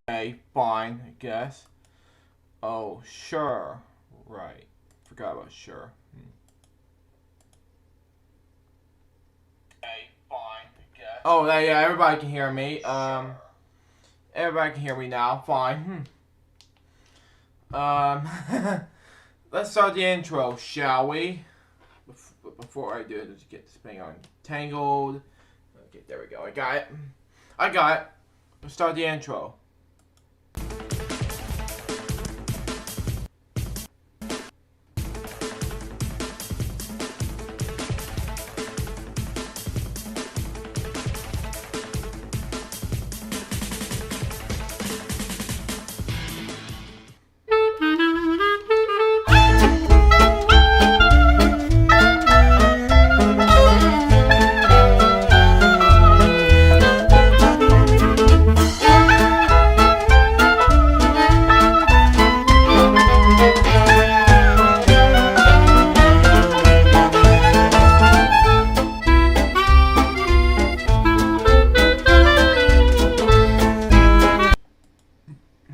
Okay, fine, I guess. Oh, sure. Right. Forgot about sure. Okay, fine, I guess. Oh, yeah, everybody can hear me. Everybody can hear me now. Fine. Let's start the intro, shall we? Before I do it, let's get this thing untangled. Okay, there we go. I got it. Let's start the intro.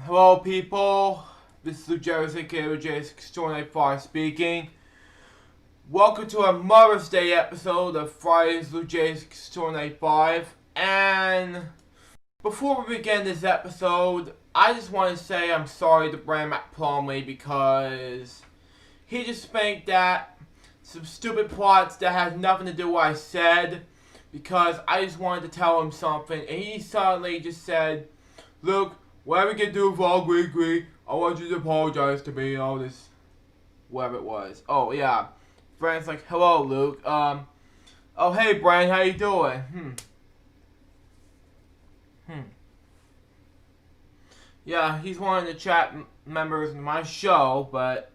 Hello, people. This is LukeJ62895 speaking. Welcome to a Mother's Day episode of Friday's LukeJ62895. And before we begin this episode, I just want to say I'm sorry to Brand McPlumley because he just spanked that some stupid plots that has nothing to do with what I said, because I just wanted to tell him something, and he suddenly just said, "Luke, whatever you can do for all agree, I want you to apologize to me," and all this, whatever it was. Oh, yeah. Brand's like, "Hello, Luke. Oh, hey, Brand, how you doing? Yeah, he's one of the chat members in my show, but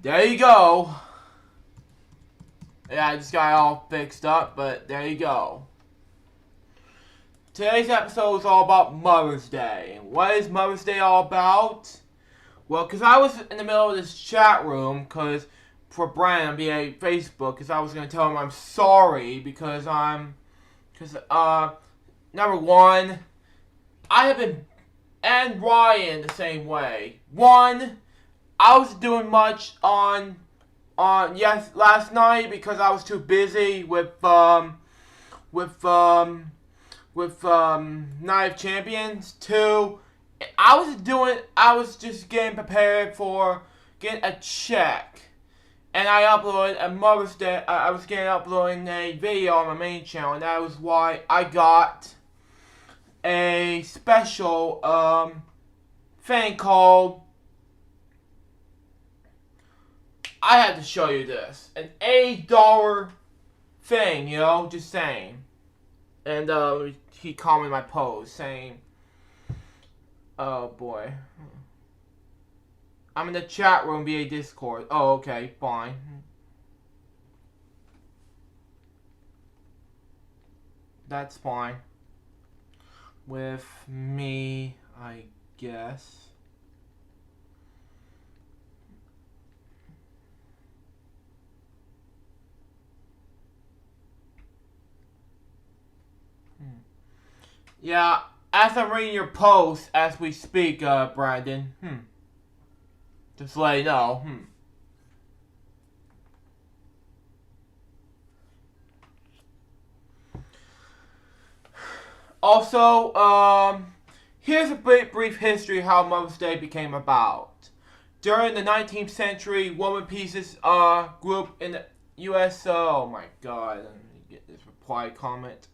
there you go. Yeah, I just got it all fixed up, but there you go. Today's episode is all about Mother's Day. And what is Mother's Day all about? Well, because I was in the middle of this chat room, for Brian via Facebook, because I was going to tell him I'm sorry, because number one, I have been, and Ryan the same way. One, I was doing much on last night because I was too busy with Night of Champions. Two, I was just getting prepared for getting a check. And I uploaded a Mother's Day, I was uploading a video on my main channel, and that was why I got a special, thing called, I had to show you this, an $8 thing, just saying. And, he commented my post saying, oh boy. I'm in the chat room via Discord. Oh, okay, fine. That's fine. With me, I guess. Yeah, as I'm reading your post as we speak, Brandon. Just let you know. Also, here's a brief history of how Mother's Day became about. During the 19th century, woman pieces group in the U.S. Oh my God, let me get this reply comment.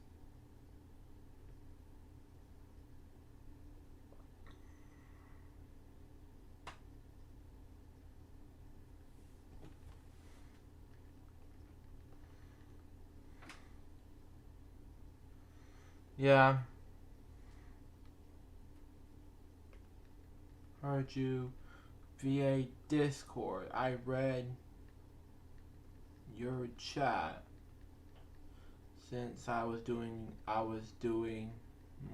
Yeah. Heard you via Discord. I read your chat since I was doing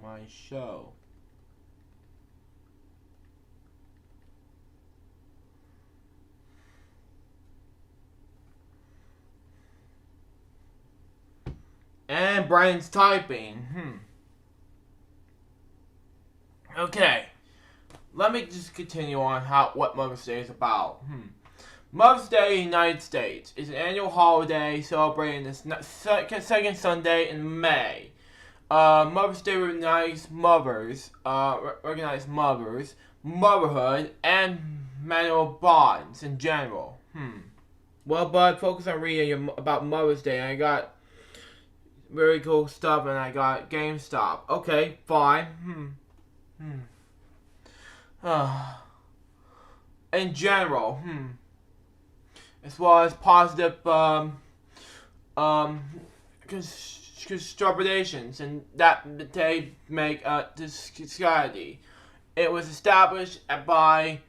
my show. And Brian's typing. Okay, let me just continue on what Mother's Day is about. Mother's Day in the United States is an annual holiday celebrating the second Sunday in May. Mother's Day recognizes motherhood, and marital bonds in general. Well, bud, focus on reading about Mother's Day. I got very cool stuff, and I got GameStop. Okay, fine. In general, as well as positive contributions and that they make to society. It was established by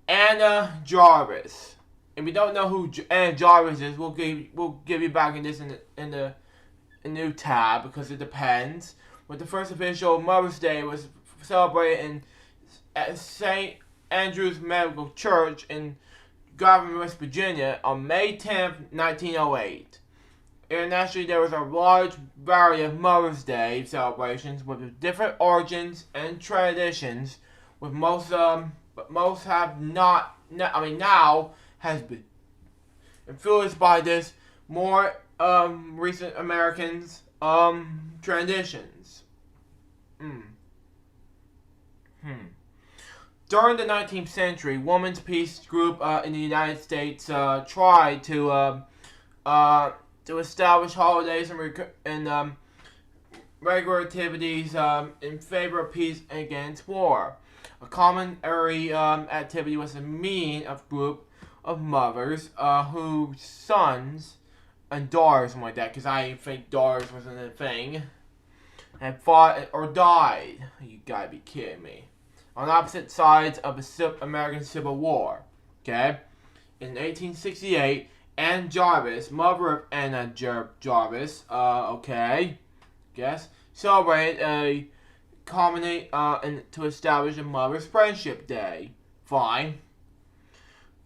Anna Jarvis. If you don't know who Anna Jarvis is, we'll give you back in the new tab because it depends. But the first official Mother's Day was celebrated at St. Andrew's Medical Church in Garvin, West Virginia on May 10th, 1908. Internationally, there was a large variety of Mother's Day celebrations with different origins and traditions, with but most have not. Now has been influenced by this more recent Americans traditions. During the 19th century, Women's Peace Group in the United States tried to establish holidays and regular activities in favor of peace and against war. A common activity was a meeting of group of mothers whose sons and daughters, something like that, because I think daughters wasn't a thing, had fought or died. You gotta be kidding me. On opposite sides of the American Civil War. Okay? In 1868, Anne Jarvis, mother of Anna Jarvis, celebrated to establish a Mother's Friendship Day. Fine.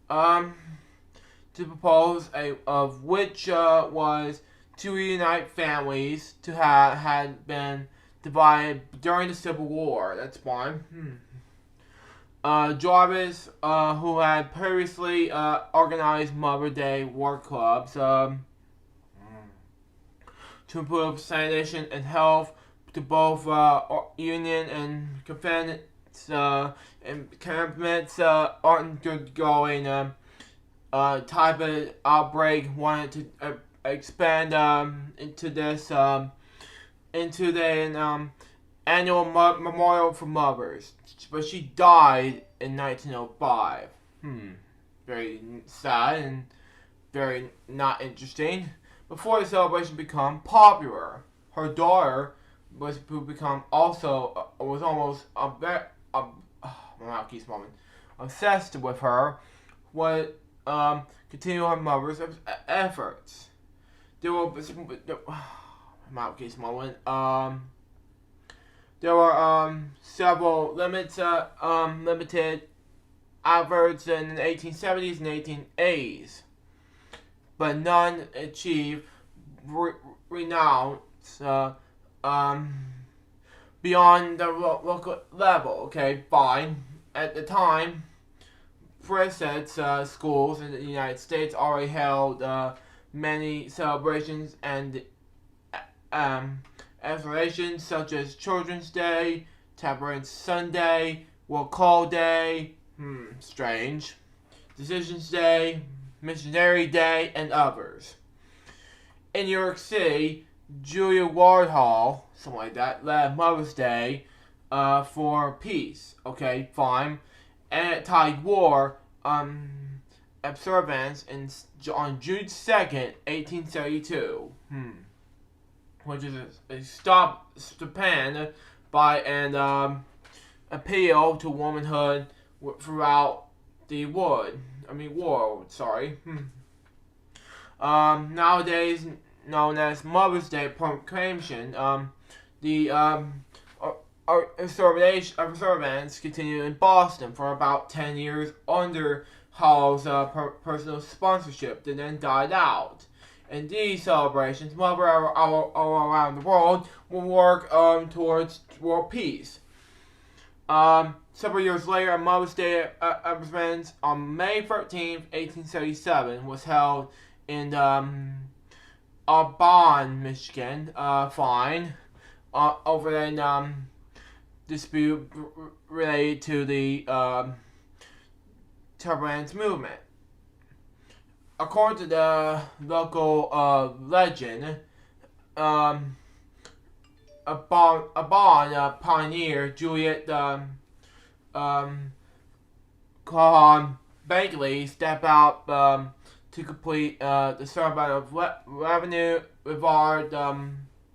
To propose of which was to reunite families had been divided during the Civil War. That's fine. Jarvis, who had previously organized Mother Day work clubs to improve sanitation and health to both Union and Confederates ongoing type of outbreak, wanted to expand into the annual memorial for mothers, but she died in 1905. Very sad and very not interesting. Before the celebration became popular, her daughter was almost obsessed with her. Would continue her mother's efforts. There were several limited efforts in the 1870s and 1880s, but none achieved renown beyond the local level. Okay, fine. At the time, preset schools in the United States already held many celebrations and celebrations such as Children's Day, Temperance Sunday, World Call Day, strange, Decisions Day, Missionary Day, and others. In New York City, Julia Wardhall, something like that, led Mother's Day for peace. Okay, fine. Anti-war observance on June 2nd, 1872. Which is a stipend by an appeal to womanhood throughout the world. Nowadays known as Mother's Day proclamation, the observance continued in Boston for about 10 years under Hall's personal sponsorship, and then died out. In these celebrations, mothers all around the world will work towards world peace. Several years later, a Mother's Day observance on May 13th, 1877 was held in Auburn, Michigan. Fine. Over an dispute related to the temperance movement. According to the local legend, a pioneer, Juliet Bankley, stepped out to complete the ceremony of revenue regard,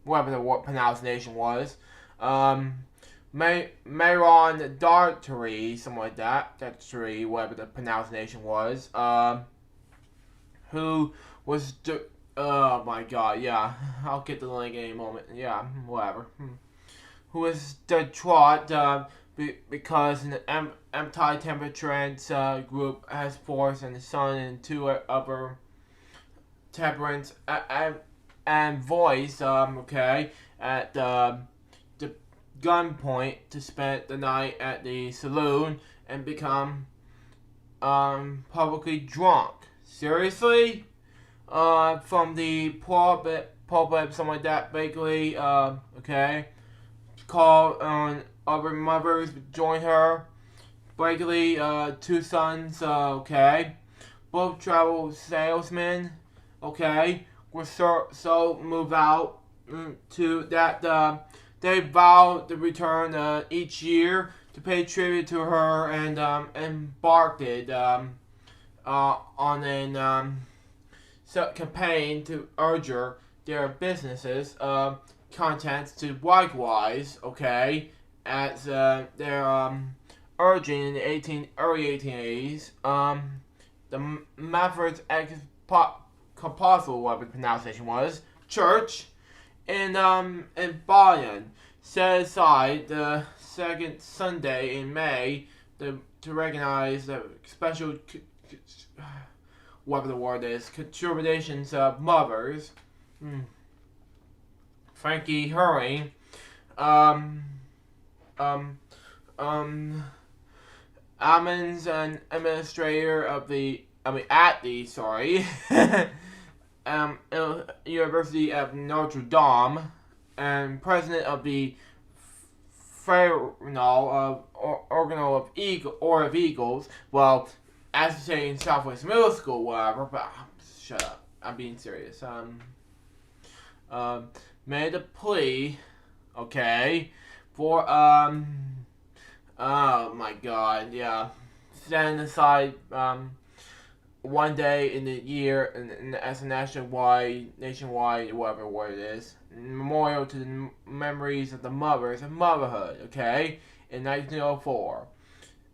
whatever the pronunciation was. Mayron Dartery, something like that. Dartery, whatever the pronunciation was. Who was oh my god, yeah. I'll get the link in a moment. Yeah, whatever. Who was distraught because an anti-temperance group has forced and son and two other temperance and voice, okay, at the gunpoint to spend the night at the saloon and become publicly drunk. Seriously? From the pulpit, something like that, basically, okay, called on other mothers to join her. Basically, two sons, okay, both travel salesmen, okay, were so moved out to that they vowed to return each year to pay tribute to her and embarked on an campaign to urge their businesses contents to likewise, okay, as they're urging in the early 1880s, the Methodist Episcopal, whatever the pronunciation was, church in Bayonne set aside the second Sunday in May to recognize the special whatever the word is, contributions of mothers. Frankie Herring, Ammons, an administrator of the, University of Notre Dame, and president of the Fraternal of Eagles. Well, as to say in Southwest Middle School, whatever, but shut up. I'm being serious. Made a plea, okay, for, oh my god, yeah, setting aside, one day in the year and as a nationwide, whatever word it is, memorial to the memories of the mothers of motherhood, okay, in 1904,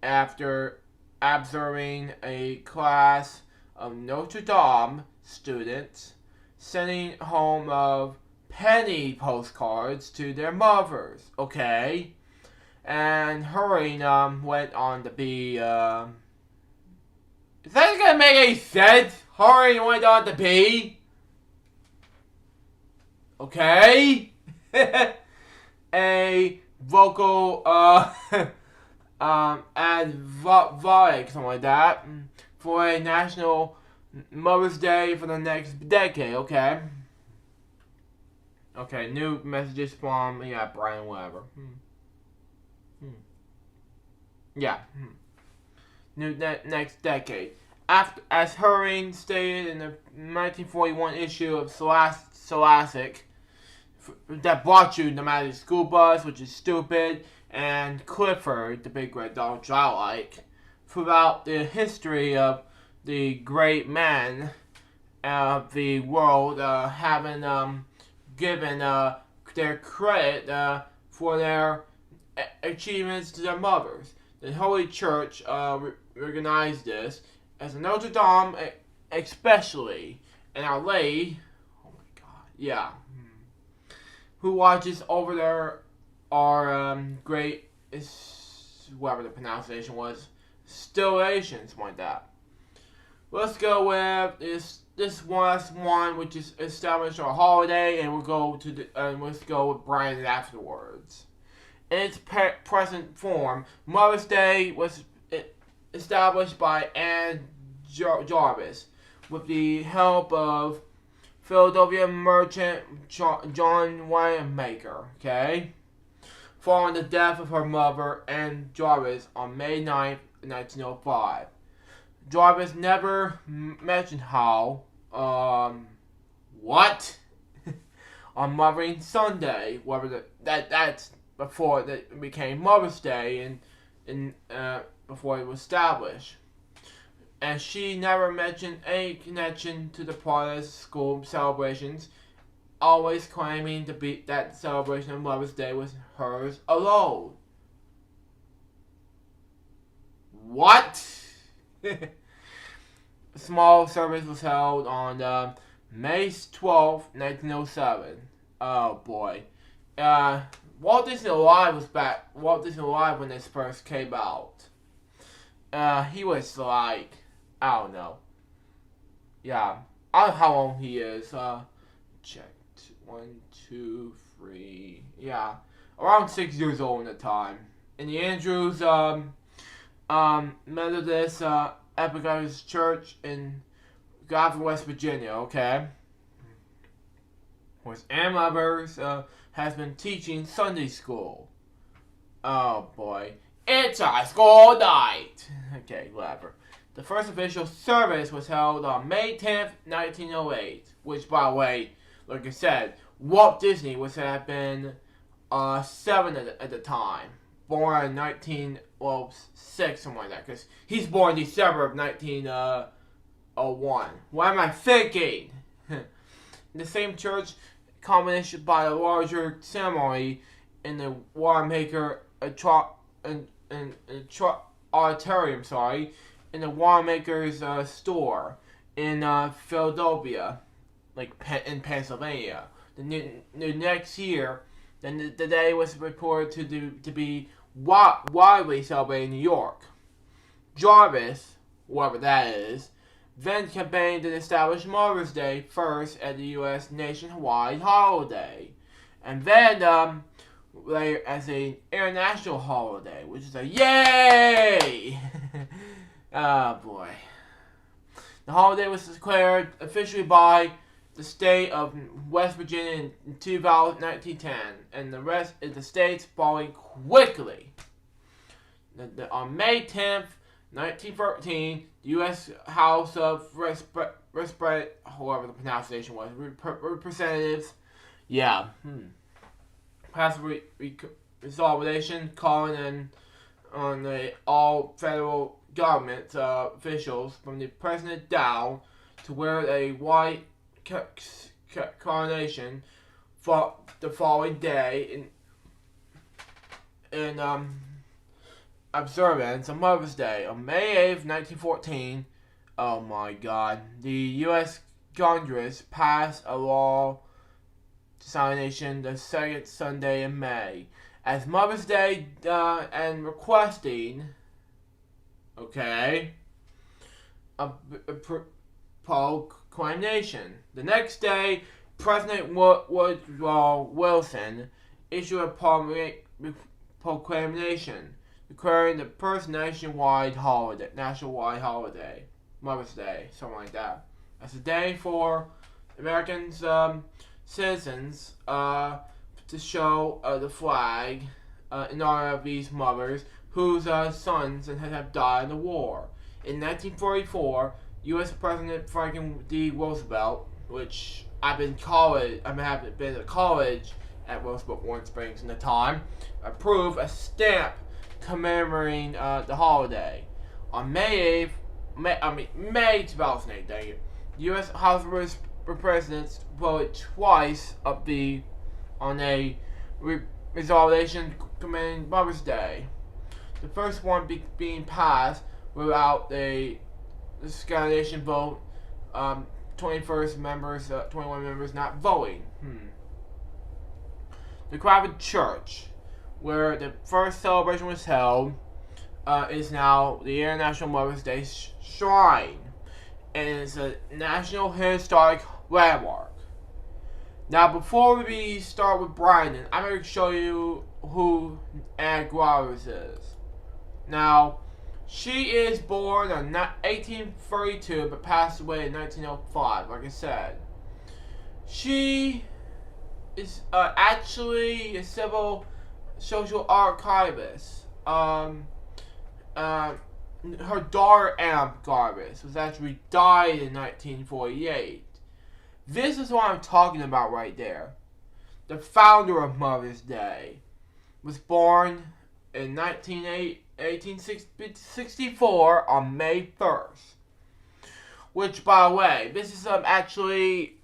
after observing a class of Notre Dame students sending home of penny postcards to their mothers, okay? And Herring went on to be, is that gonna make any sense? Herring went on to be, okay? A vocal, advocate, something like that, for a national Mother's Day for the next decade, okay? Okay, new messages from, Brian, whatever. Yeah. New next decade. As Herring stated in the 1941 issue of Scholastic, that brought you the Magic School Bus, which is stupid, and Clifford, the Big Red Dog, which I like, throughout the history of the great men of the world, having given their credit for their achievements to their mothers. The Holy Church recognized this as a Notre Dame, especially, and Our Lady, oh my god, yeah, who watches over their great, whatever the pronunciation was, stellations, something like that. Let's go with this last one, which is established our holiday, and let's go with Brian afterwards. In its present form, Mother's Day was established by Anne Jarvis with the help of Philadelphia merchant John Wanamaker, okay? Following the death of her mother, Anne Jarvis, on May 9th, 1905. Jarvis never mentioned how, what? On Mothering Sunday, whether that's before it became Mother's Day and before it was established. And she never mentioned any connection to the Protestant school celebrations, always claiming that the celebration of Mother's Day was hers alone. What? A small service was held on May 12th, 1907. Oh boy. Walt Disney Live was back. Walt Disney Live when this first came out. He was like, I don't know. Yeah, I don't know how old he is. Checked. 1, 2, 3. Yeah, around 6 years old at the time. In the Andrews Methodist Epic Church in Gotham, West Virginia. Okay. Which Ann Lovers has been teaching Sunday school. Oh boy. It's a school night! Okay, whatever. The first official service was held on May 10th, 1908. Which, by the way, like I said, Walt Disney was have been 7 at the time. Born in 1906, something like that. Because he's born December of 1901. What am I thinking? In the same church, culminated by a larger ceremony in the Wanamaker auditorium, in the Wanamaker's store in Philadelphia, in Pennsylvania. The next year, then the day was reported to be widely celebrated in New York. Jarvis, whoever that is, then campaigned to establish Mother's Day first as the U.S. nationwide holiday, and then later as an international holiday, which is a yay! Oh boy. The holiday was declared officially by the state of West Virginia in 1910, and the rest of the states following quickly. On May 10th, 1913, the U.S. House of however the pronunciation was, Representatives, passed a resolution calling on the all federal government officials, from the president down, to wear a white coronation for the following day in observance of Mother's Day. On May 8th, 1914, oh my god, the U.S. Congress passed a law to signation the second Sunday in May as Mother's Day and requesting, a proclamation. The next day, President Woodrow Wilson issued a proclamation declaring the first nationwide holiday, Mother's Day, something like that, as a day for Americans, citizens, to show the flag in honor of these mothers whose sons have died in the war. In 1944, U.S. President Franklin D. Roosevelt, which I've been at college at Roosevelt Warren Springs in the time, approved a stamp commemorating the holiday. On May 2008, dang it, the U.S. House of Representatives voted twice on a resolution commemorating Mother's Day. The first one being passed without the Scottish vote, 21 members not voting. The Crowded Church, where the first celebration was held, is now the International Mother's Day Shrine, and it's a National Historic Landmark. Now, before we start with Brandon, I'm going to show you who Anna Gravis is. Now, she is born in 1832 but passed away in 1905, like I said. She is actually a civil social archivist. Her daughter, Anna Gravis, was actually died in 1948. This is what I'm talking about right there. The founder of Mother's Day was born in 1864 on May 1st. Which, by the way, this is actually,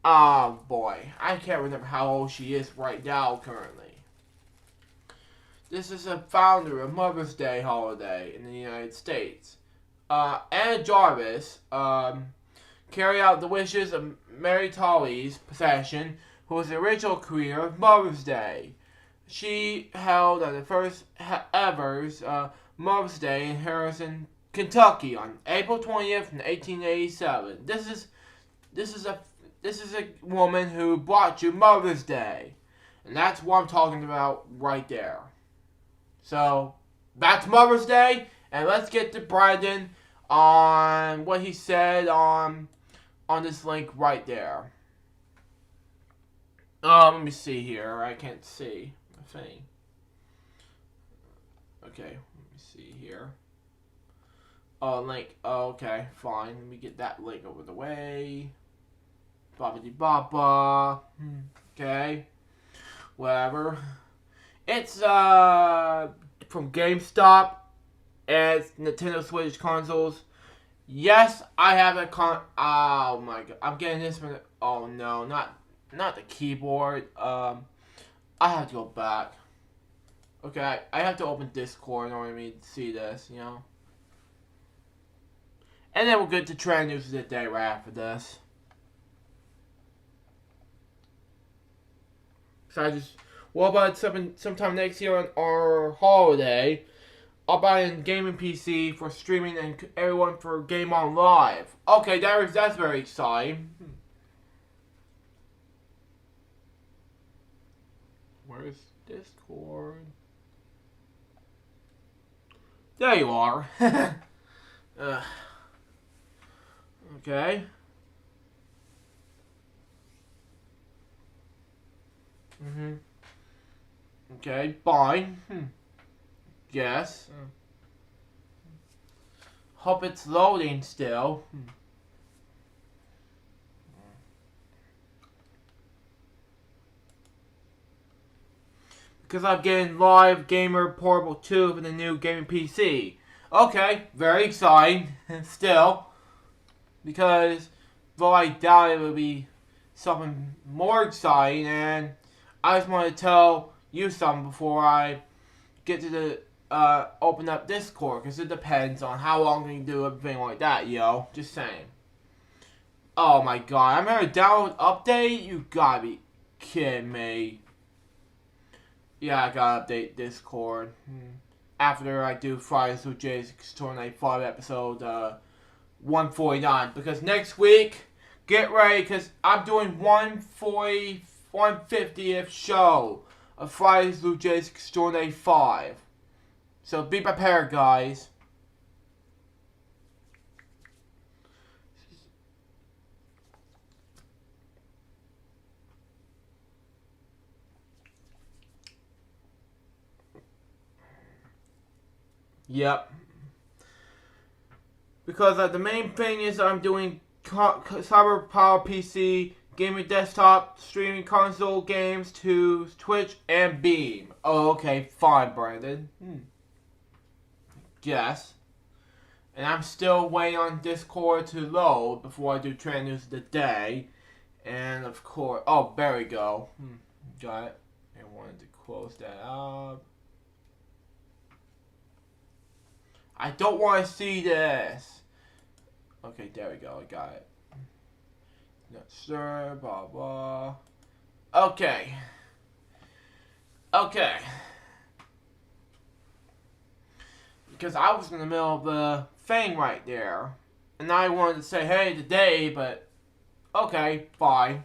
oh boy, I can't remember how old she is right now currently. This is a founder of Mother's Day holiday in the United States. Anna Jarvis carried out the wishes of Mary Tolley's possession, who was the original creator of Mother's Day. She held the first ever Mother's Day in Harrison, Kentucky, on April 20th, 1887. This is a woman who brought you Mother's Day, and that's what I'm talking about right there. So back to Mother's Day, and let's get to Brandon on what he said on this link right there. Let me see here. I can't see the thing. Okay, let me see here. Oh, link. Oh, okay, fine. Let me get that link over the way. Baba. Okay. Whatever. It's from GameStop. It's Nintendo Switch consoles. Yes, I have a oh my god, I'm getting this from. Oh no, not the keyboard. I have to go back. Okay, I have to open Discord in order for me to see this, you know. And then we'll get to trend news of the day right after this. So what about sometime next year on our holiday? I'll buy a gaming PC for streaming and everyone for Game On Live. Okay, that's very exciting. Where's Discord? There you are. Okay. Okay, fine. Yes. Hope it's loading still. Because I'm getting Live Gamer Portable 2 for the new gaming PC. Okay, very exciting. Still. Because though I doubt it will be something more exciting, and I just want to tell you something before I get to the open up Discord, because it depends on how long you can do everything like that, yo. Just saying. Oh my god, I'm gonna download update? You gotta be kidding me. Yeah, I gotta update Discord. After I do Friday's LukeJ62895 episode 149. Because next week, get ready, because I'm doing 150th show of Friday's LukeJ62895. So be prepared, guys. Yep. Because the main thing is I'm doing Cyber Power PC, gaming desktop, streaming console games to Twitch and Beam. Oh, okay, fine, Brandon. Yes. And I'm still waiting on Discord to load before I do trend news of the day. And of course, oh, there we go. Got it. I wanted to close that up. I don't want to see this. Okay, there we go. I got it. Not sure. Blah blah. Okay. Okay. Because I was in the middle of the thing right there, and I wanted to say hey today, but okay, fine.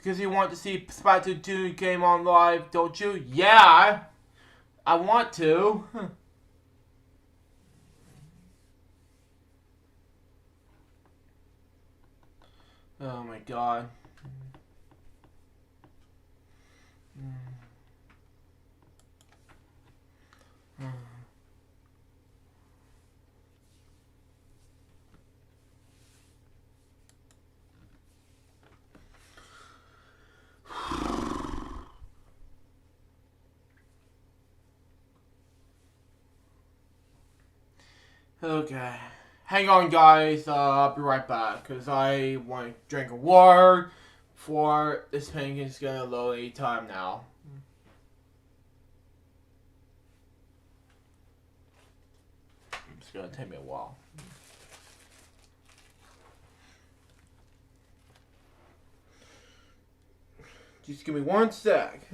Because you want to see Splatoon 2 game on live, don't you? Yeah, I want to. Oh my god. Okay. Hang on, guys. I'll be right back. Because I want to drink a water before this thing is going to load any time now. It's going to take me a while. Just give me one sec.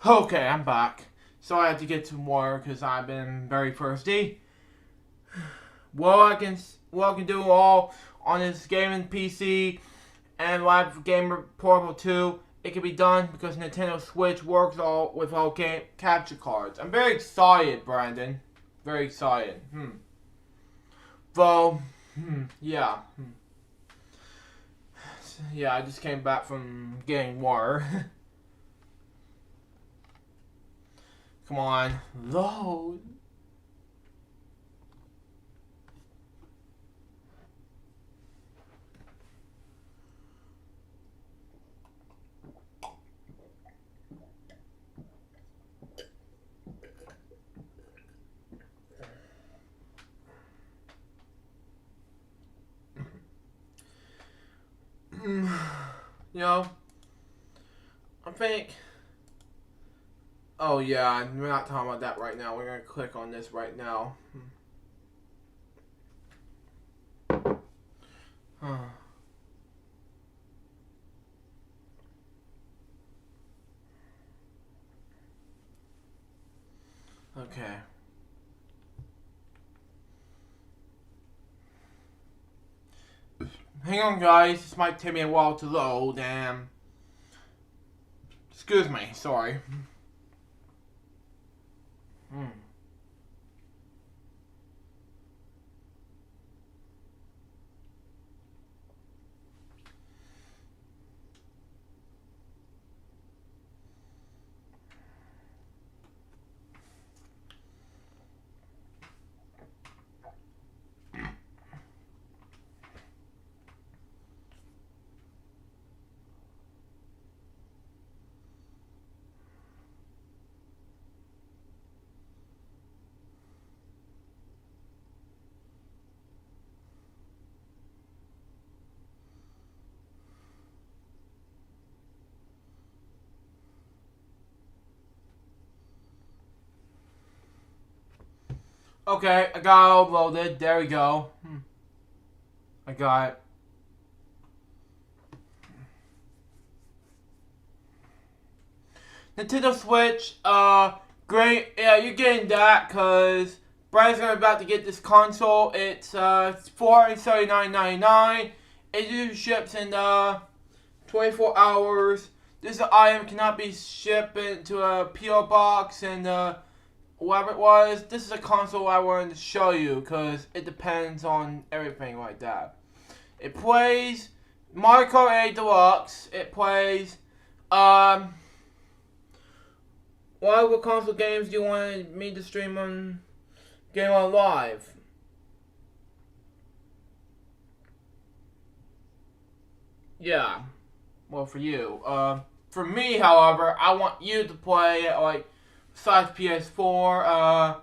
Okay, I'm back. So I had to get some water because I've been very thirsty. What I can do all on this gaming PC and live gamer portable 2, it can be done because Nintendo Switch works all with all game capture cards. I'm very excited, Brandon. Very excited. Well, yeah. Yeah, I just came back from getting water. Come on, load. You know, I think. Oh yeah, we're not talking about that right now. We're gonna click on this right now. Okay. Hang on, guys. This might take me a while to load. Excuse me. Sorry. Okay, I got it all loaded. There we go. I got it. Nintendo Switch, great. Yeah, you're getting that because Brian's about to get this console. It's $479.99. It usually ships in 24 hours. This item cannot be shipped into a PO box and whatever it was. This is a console I wanted to show you because it depends on everything like that. It plays Mario Kart 8 Deluxe. It plays what console games do you want me to stream on Game on Live. Yeah. Well, for you. For me, however, I want you to play it, like, besides PS4,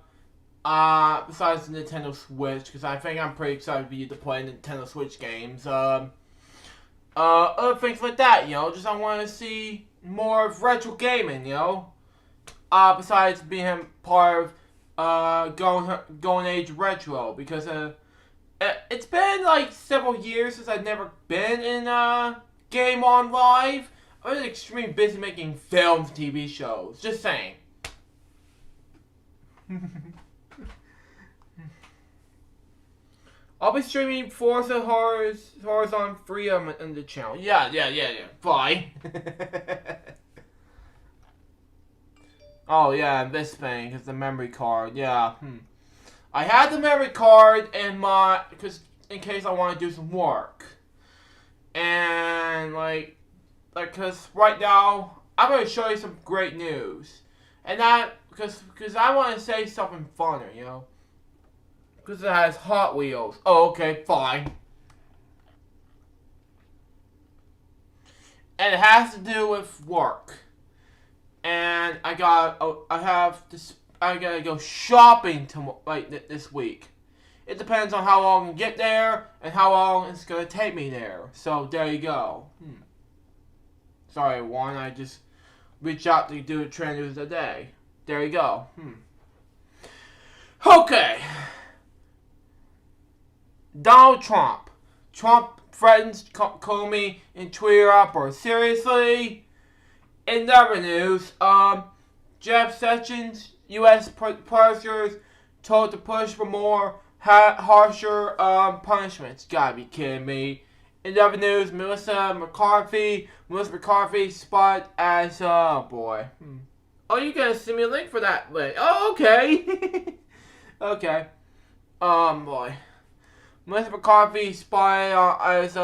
besides the Nintendo Switch, because I think I'm pretty excited for you to play Nintendo Switch games. Other things like that, just I want to see more of retro gaming, besides being part of, Golden Age Retro, because, it's been, like, several years since I've never been in, Game on Live. I've been extremely busy making films, TV shows, just saying. I'll be streaming Forza Horizon 3 on the channel. Yeah. Fine. Oh, yeah, this thing, because the memory card. Yeah, I had the memory card in in case I want to do some work. And, because right now, I'm going to show you some great news. And because I want to say something funner, Because it has Hot Wheels. Oh, okay, fine. And it has to do with work. And I gotta go shopping this week. It depends on how long I can get there and how long it's gonna take me there. So there you go. Sorry, one. I just reached out to do a trend news today. There you go. Okay. Donald Trump. Trump threatens Comey and Twitter up, or seriously? In other news, Jeff Sessions, U.S. prosecutors told to push for more harsher punishments. Gotta be kidding me. In other news, Melissa McCarthy spotted as, oh boy. Oh, you gotta send me a link for that link. Oh, okay. Okay. Boy. Melissa McCarthy spotted as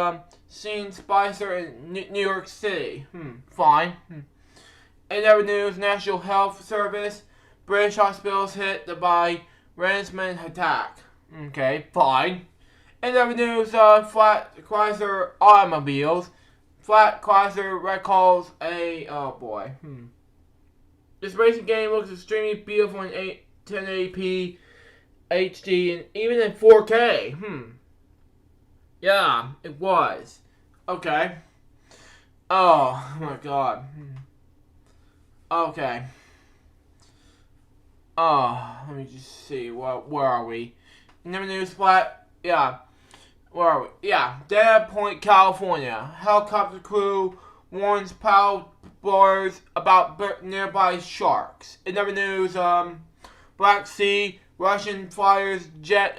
seen Spicer in New York City. Fine. In other news, National Health Service, British hospitals hit by ransomware attack. Okay, fine. In other news, Flat Chrysler automobiles. Flat Chrysler recalls a... Oh boy. This racing game looks extremely beautiful in 1080p HD and even in 4K. Yeah, it was. Okay. Oh my god. Okay. Oh, let me just see. Where are we? Never news flat. Yeah. Where are we? Yeah. Data Point, California. Helicopter crew warns paddleboarders about nearby sharks. In other news, Black Sea, Russian fighters jet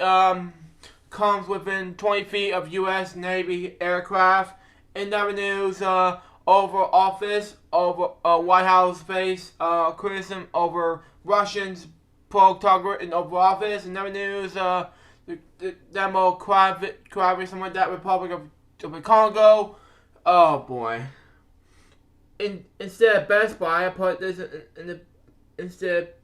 comes within 20 feet of U.S. Navy aircraft. In other news, White House face criticism over Russians pro-Tugger in Oval Office. In other news, the Democratic, something like that, Republic of the Congo. Oh boy. Instead of Best Buy, I put this instead.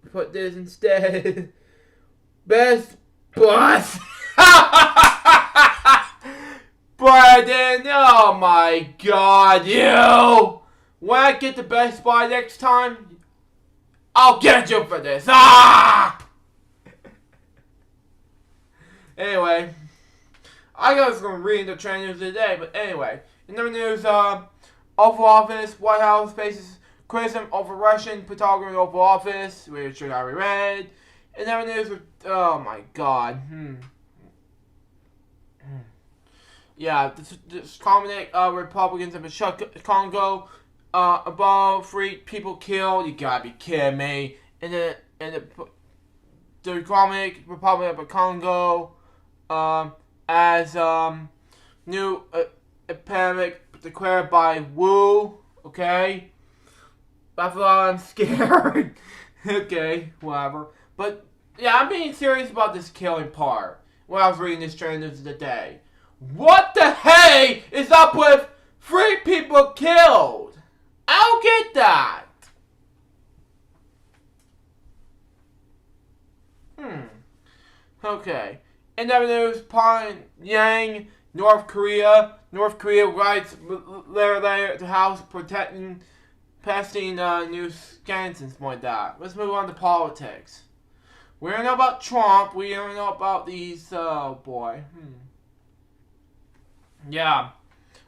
Best Bus. Brandon, oh my god, you! When I get to Best Buy next time, I'll get you for this. Anyway, I was going to read the trend news today, but anyway. In the news, Oval Office, White House faces criticism over Russian photography in Oval Office, which I already read. In the news, oh my god. Yeah, this Communist Republicans of the Congo, above 3 people killed. You gotta be kidding me. In the Communist Republic of the Congo, as new epidemic declared by WHO. Okay, that's why I'm scared. Okay, whatever. But yeah, I'm being serious about this killing part. When I was reading this trend news today. What the hey is up with 3 people killed? I don't get that. Okay. In other news, Pyongyang, North Korea. North Korea writes letter to House protecting passing new scans and stuff like that. Let's move on to politics. We don't know about Trump. We don't know about these. Oh boy. Yeah.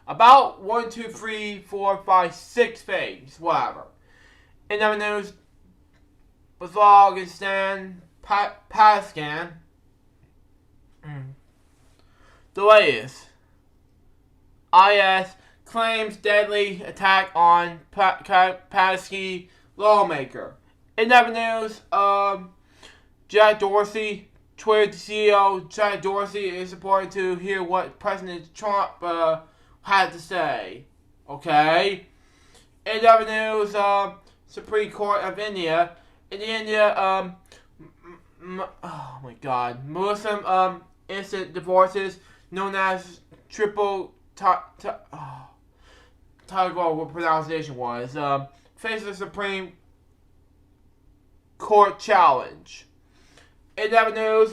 About 1, 2, 3, 4, 5, 6 things. Whatever. In other news, Afghanistan, Pakistan. The latest. IS claims deadly attack on Pakistani lawmaker. In other news, Jack Dorsey, Twitter CEO Jack Dorsey is important to hear what President Trump had to say. Okay. In other news, Supreme Court of India. In India, oh my God, Muslim instant divorces known as triple what pronunciation was face the Supreme Court challenge. In other news,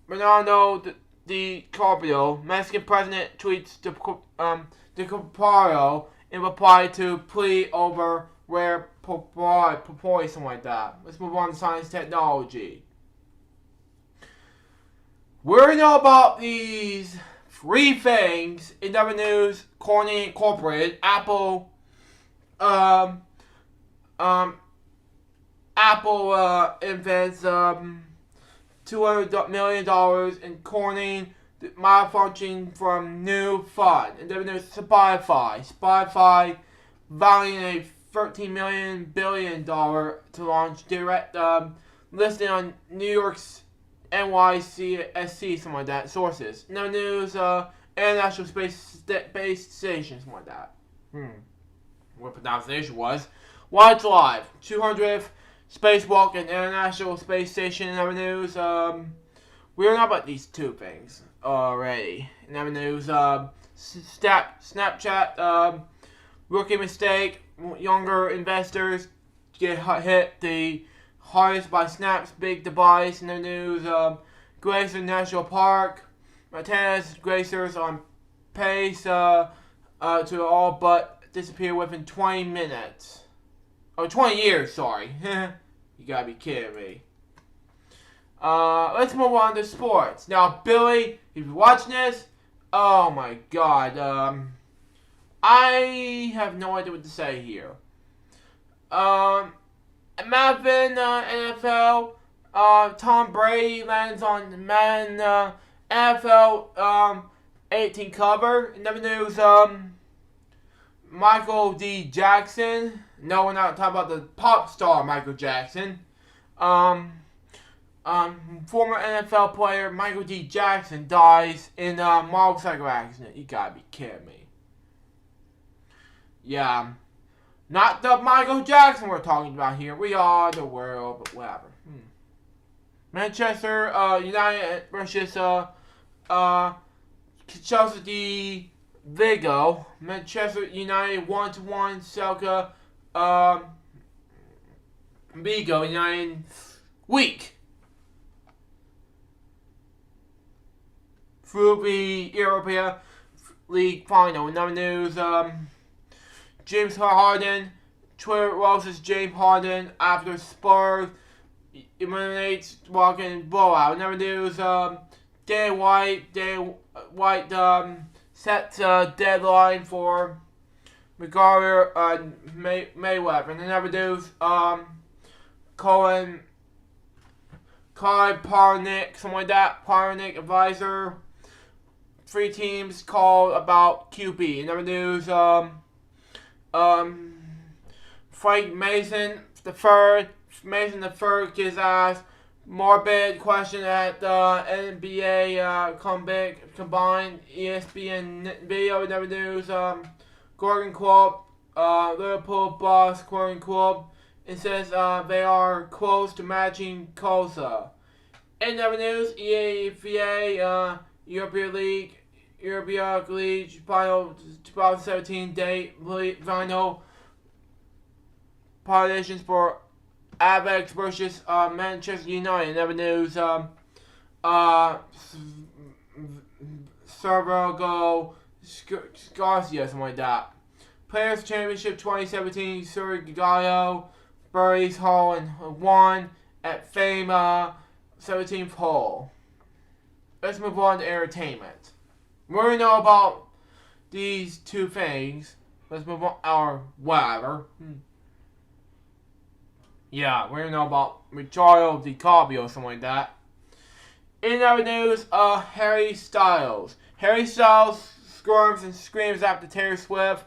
Bernardo DiCaprio, Mexican president, tweets DiCaprio in reply to plea over rare purpose, something like that. Let's move on to science technology. We know about these 3 things. In other news, Corning Incorporated, Apple invents $200 million in Corning malfunction from new fund. And then there's Spotify valuing a $13 billion to launch direct listing on New York's NYCSC, something like that. Sources. No news. International Space Station, something like that. What pronunciation was? Watch Live. 200th spacewalk and International Space Station. In other news, we don't know about these 2 things already. In other news, Snapchat rookie mistake. Younger investors get hit the hardest by Snap's big device. In the news, Glacier National Park. Montana's glaciers on pace to all but disappear within 20 minutes. Oh, 20 years, sorry. You gotta be kidding me. Let's move on to sports. Now, Billy, if you're watching this, oh my God. I have no idea what to say here. Madden NFL. Tom Brady lands on Madden NFL 18 cover. In other news, Michael D. Jackson. No, we're not talking about the pop star Michael Jackson. Former NFL player Michael D. Jackson dies in a motorcycle accident. You gotta be kidding me. Yeah. Not the Michael Jackson we're talking about here. We are the world, but whatever. Manchester United versus Chelsea Vigo. Manchester United 1-1. Celta Vigo United week. Through the Europa League final. In other news, James Harden, Twitter roasts James Harden after Spurs eliminates walking blowout. In other news, Dana White sets a deadline for McGregor Mayweather. And in other news, Kai Parnick, something like that, Parnick advisor. 3 teams called about QB. In other news, Frank Mason the third gets asked morbid question at the NBA combined ESPN video. In other news, Gordon Club, Liverpool boss Gordon Club, and says they are close to matching Kosa. In other news, EAFA European League final 2017 date final politicians for Ajax versus Manchester United. In other news, Servergo Garcia, something like that. Players Championship 2017, Surigao, Burries Hall, and won at Fame 17th hole. Let's move on to entertainment. We already know about these two things. Let's move on, or whatever. Yeah, we already know about Ricardo DiCaprio or something like that. In other news, Harry Styles. Harry Styles squirms and screams after Taylor Swift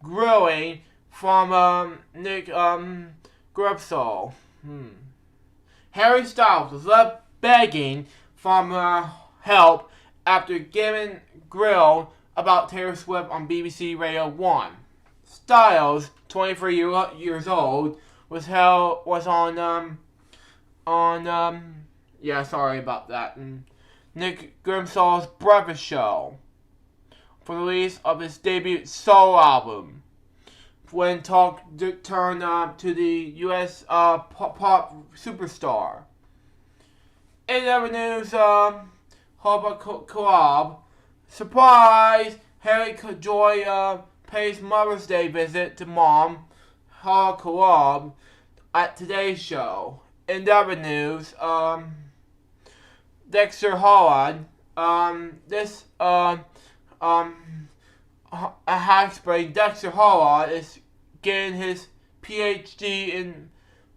grilling from Nick Grubsall. Harry Styles was left begging from help after getting grilled about Taylor Swift on BBC Radio 1. Styles, 23 years old, was on yeah, sorry about that, Nick Grimshaw's breakfast show for the release of his debut solo album. When talk turned to the U.S. pop superstar. In other news, Hubba Collab. Surprise! Harry Joy pays Mother's Day visit to mom, Hubba Collab, at Today's Show. In other news, Dexter Holland, a hackspray, Dexter Holland is getting his PhD in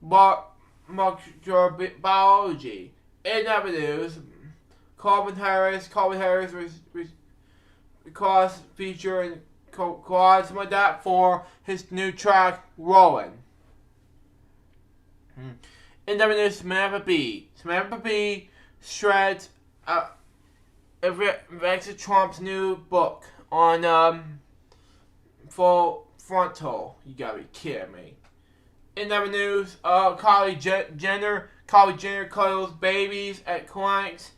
microbiology. In other news, Calvin Harris was recorded featuring quads like that for his new track Rolling. In other news, Samantha Bee shreds Alexa Trump's new book on full frontal. You gotta be kidding me. In other news, Kylie Jenner cuddles babies at clinics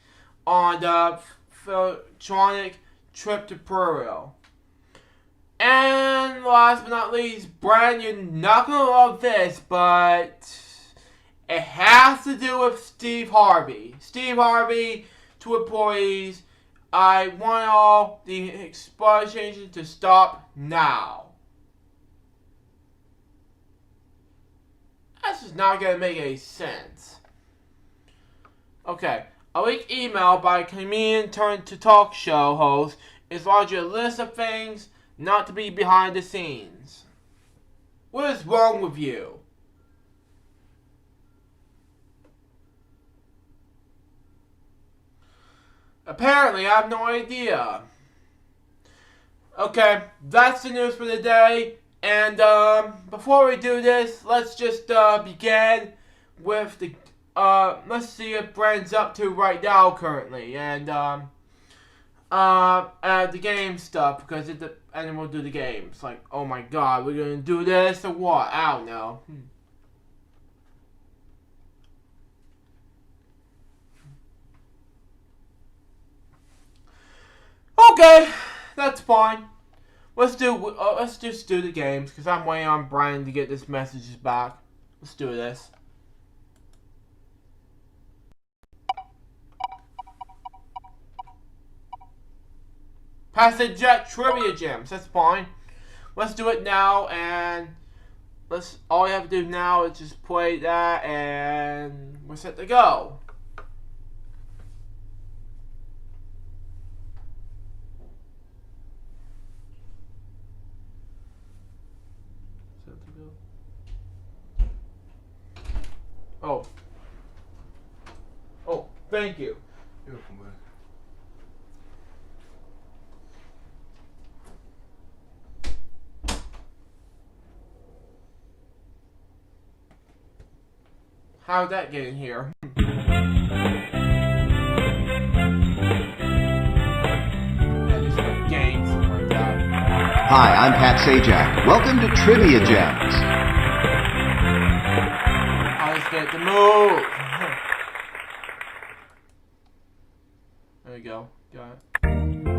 on the philanthropic trip to Peru. And last but not least, Brian, you're not gonna love this, but it has to do with Steve Harvey. Steve Harvey to employees, I want all the exploitation to stop now. That's just not going to make any sense. Okay, a leaked email by a comedian turned to talk show host is largely a list of things not to be behind the scenes. What is wrong with you? Apparently, I have no idea. Okay, that's the news for the day. And before we do this, let's just begin with the let's see what Brand's up to right now currently, and the game stuff, because and then we'll do the games. Like, oh my God, we're gonna do this or what? I don't know. Okay, that's fine. Let's just do the games, because I'm waiting on Brian to get this messages back. Let's do this. Passage Jet Trivia Gems, that's fine. Let's do it now, and all we have to do now is just play that, and we're set to go. Oh, thank you. You're welcome, man. How'd that get in here? Games, something like that. Hi, I'm Pat Sajak. Welcome to Trivia Gems. Let's get the move. There we go. Got it.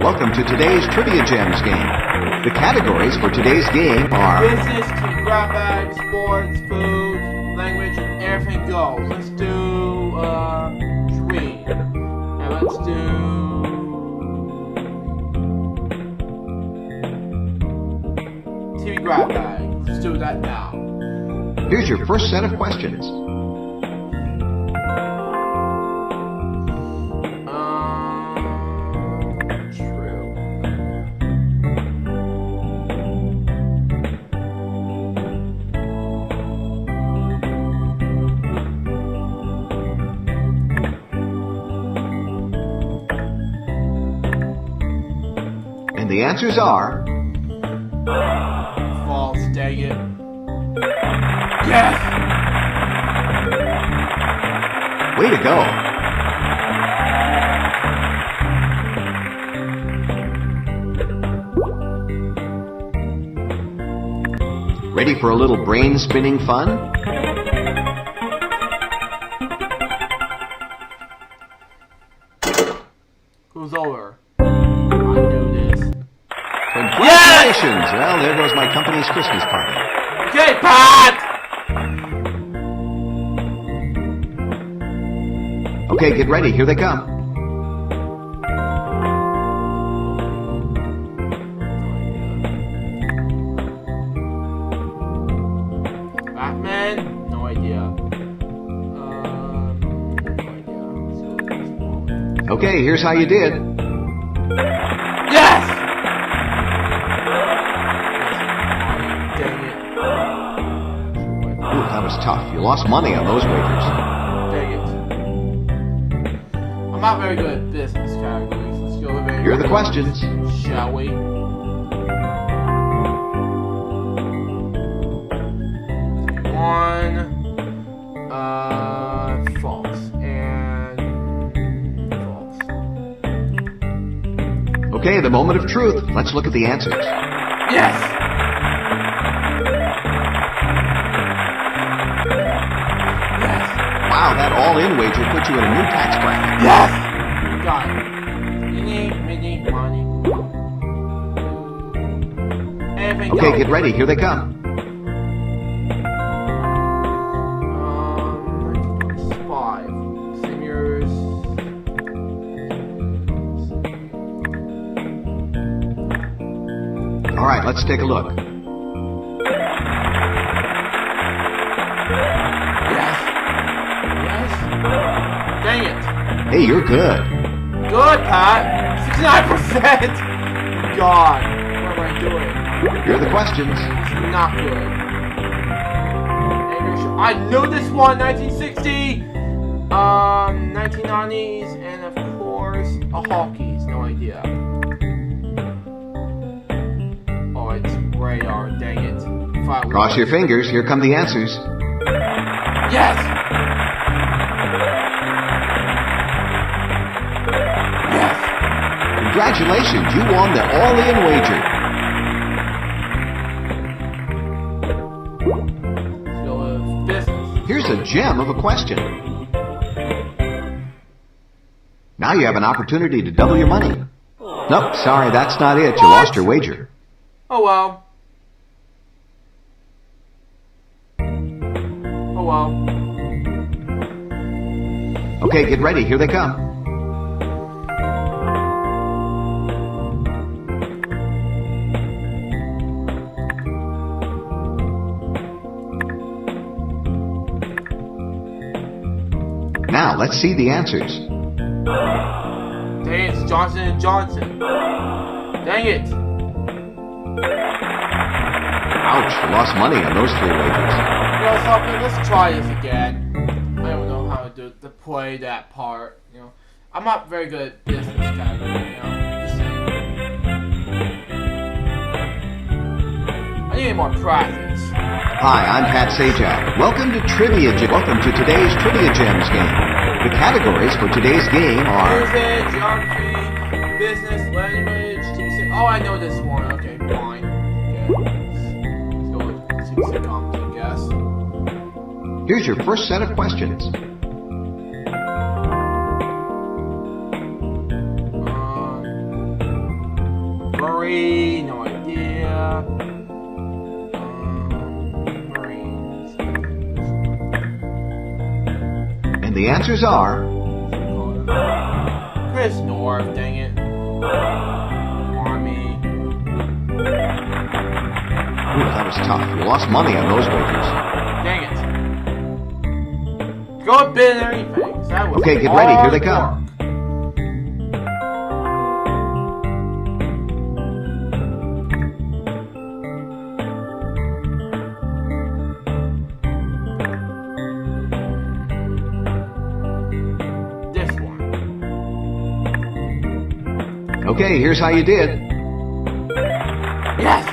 Welcome to today's Trivia Gems game. The categories for today's game are business, grab bag, sports, food, language, and everything goes. Let's do 3. that now. Here's your first set of questions. True. And the answers are... False, dang it. Yes! Way to go. Ready for a little brain spinning fun? Who's over? I knew this. Congratulations! Well, there goes my company's Christmas party. Okay, Pat! Okay, get ready. Here they come. Batman? No idea. No idea. Let's go with this one. Okay, here's how you did. Yes! Dang it. Ooh, that was tough. You lost money on those wagers. Dang it. I'm not very good at business categories. Let's go with it. Here are the questions. Shall we? One, false, and false. Okay, the moment of truth. Let's look at the answers. Yes! Yes! Wow, that all-in wager put you in a new tax bracket. Yes! Got it. Mini, money. Anything Okay, go. get ready. Here they come. 5. Seniors. All right, let's take a look. Yes. Yes. Dang it. Hey, you're good. Good, Pat. 69%. God. What am I doing? Here are the questions. This is not good. I know this one. 1960. 1990s, and of course, a Hawkeyes. No idea. Oh, it's radar. Dang it. Cross your fingers. Here come the answers. Yes! Yes! Congratulations, you won the all-in wager. Let's go with business. Here's a gem of a question. Now you have an opportunity to double your money. Nope, sorry, that's not it. You lost your wager. Oh well. Oh well. Okay, get ready. Here they come. Now, let's see the answers. Dang it, it's Johnson & Johnson. Dang it. Ouch, you lost money on those 3 wagers. You know something, let's try this again. I don't know how to play that part, you know. I'm not very good at business category, you know. Just saying. I need more practice. Hi, I'm Pat Sajak. Welcome to today's Trivia Gems game. The categories for today's game are... Music, geography, business, language, TV. Oh, I know this one. Okay, fine. Okay. Let's go with TV sitcoms, I guess. Here's your first set of questions. Murray, no idea. Marines. And the answers are... Chris North, dang it. Army. Ooh, that was tough. You lost money on those wagers. Dang it. Go a bit and everything. That was Okay, get ready. Here they hard come. work. This one. Okay, here's how you did. Yes!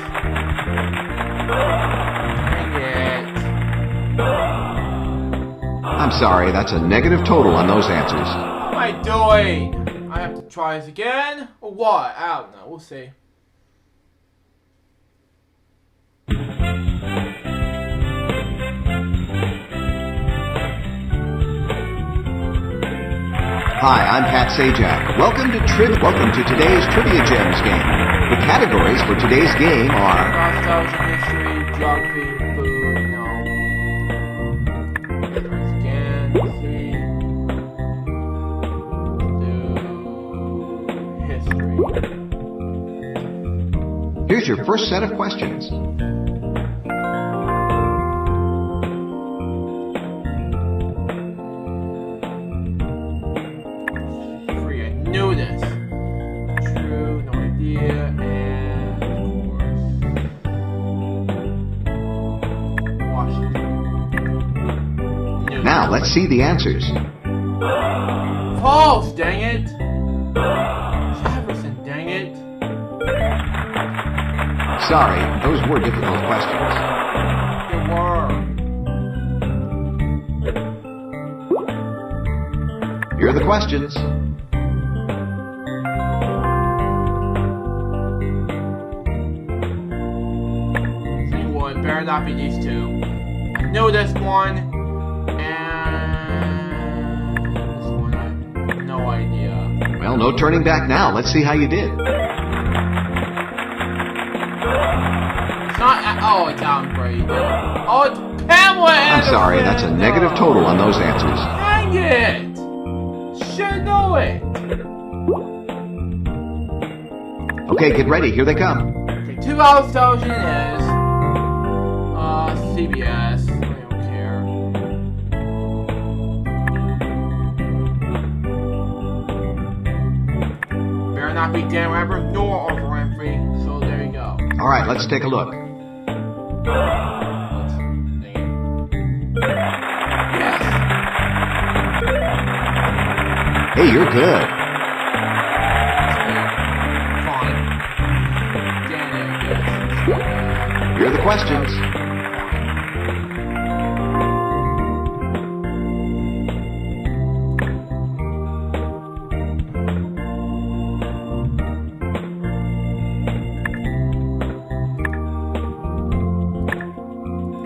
Dang it. I'm sorry, that's a negative total on those answers. What am I doing? I have to try this again? Or what? I don't know. We'll see. Hi, I'm Pat Sajak. Welcome to today's Trivia Gems game. The categories for today's game are Nostalgia, history, geography, food, no. Try again. See. Do history. Here's your first set of questions. Free, I knew this. True, no idea, and of course. Washington. Knew Now, this. let's see the answers. False, dang it! Jefferson, dang it! Sorry, those were difficult questions. They were. Here are the questions. Say what? It better not be these two. I know this one, and this one. I have no idea. Well, no turning back now. Let's see how you did. It's not. Oh, it's Alan Brady. Oh, it's Pamela I'm Anderson. sorry, that's a negative total on those answers. Dang it! Should know it. Okay, get ready. Here they come. Okay, 2 hours television is CBS. I don't care. Better not be Dan Rapper nor Oprah Winfrey. So there you go. All right, let's take a look. Dang it. Yes. Hey, you're good. Fine. Daniel, yes. Here are the questions.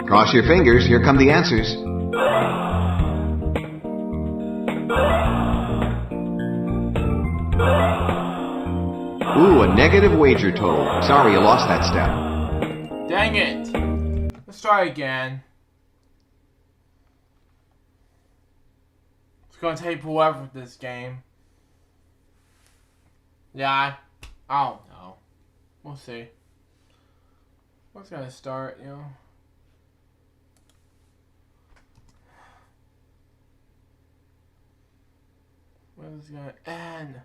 Cross your fingers. Here come the answers. Ooh, a negative wager total. Sorry you lost that step. Dang it. Let's try again. It's gonna take forever with this game. Yeah, I don't know. We'll see. What's gonna start, you know? When is it gonna end?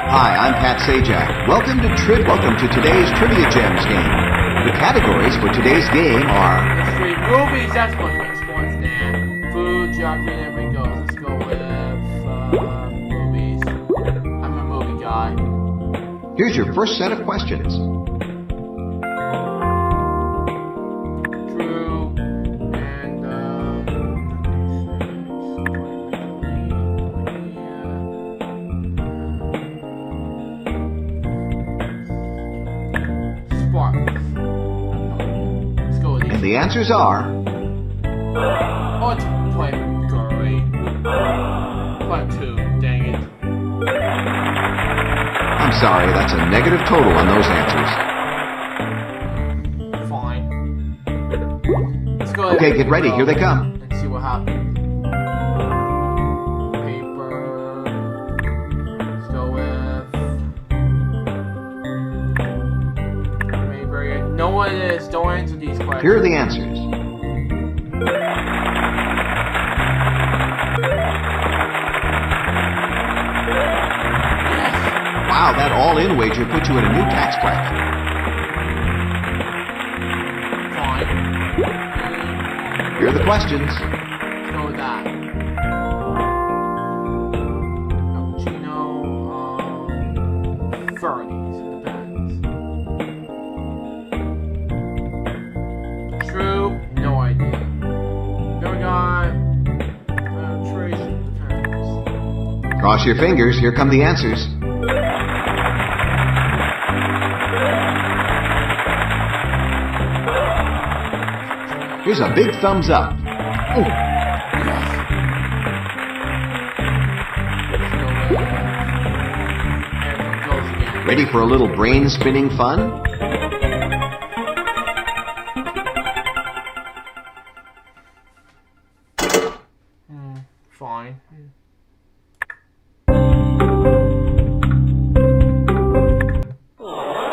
Hi, I'm Pat Sajak. Welcome to today's Trivia Gems game. The categories for today's game are History, movies, that's what makes ones now. Food, geography, and everything goes. Let's go with movies. I'm a movie guy. Here's your first set of questions. True, and Sparks. Let's go with these. And the answers are Oh, it's Play Curry. Play 2, dang it. I'm sorry, that's a negative total on those answers. Fine. Let's go Okay, get ready, here they come. and see what happens. Paper. what it is. Don't answer these questions. Here are the answers. Wow, that all-in wager put you in a new tax bracket. Fine. Here are the questions. Let's go with that. Cappuccino, 30s, it depends. True, no idea. Then we got penetration, depends. Cross your fingers, here come the answers. Here's a big thumbs up. Ooh. Ready for a little brain spinning fun? Fine.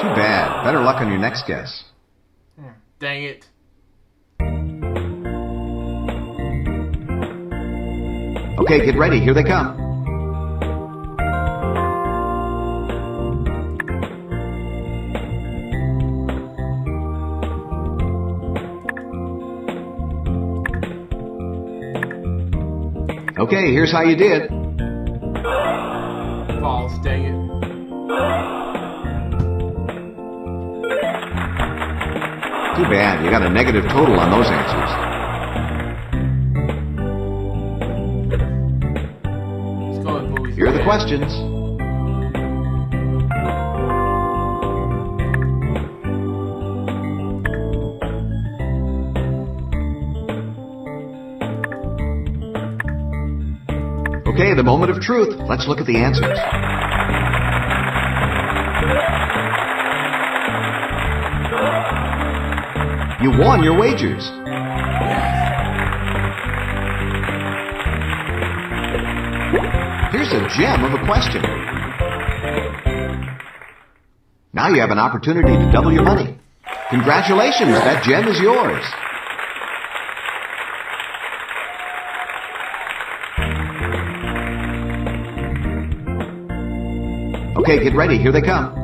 Too bad. Better luck on your next guess. Dang it. Okay, get ready. Here they come. Okay, here's how you did. False, dang it. Too bad. You got a negative total on those answers. Here are the questions. Okay, the moment of truth. Let's look at the answers. You won your wagers. Here's a gem of a question. Now you have an opportunity to double your money. Congratulations, that gem is yours. Okay, get ready, here they come.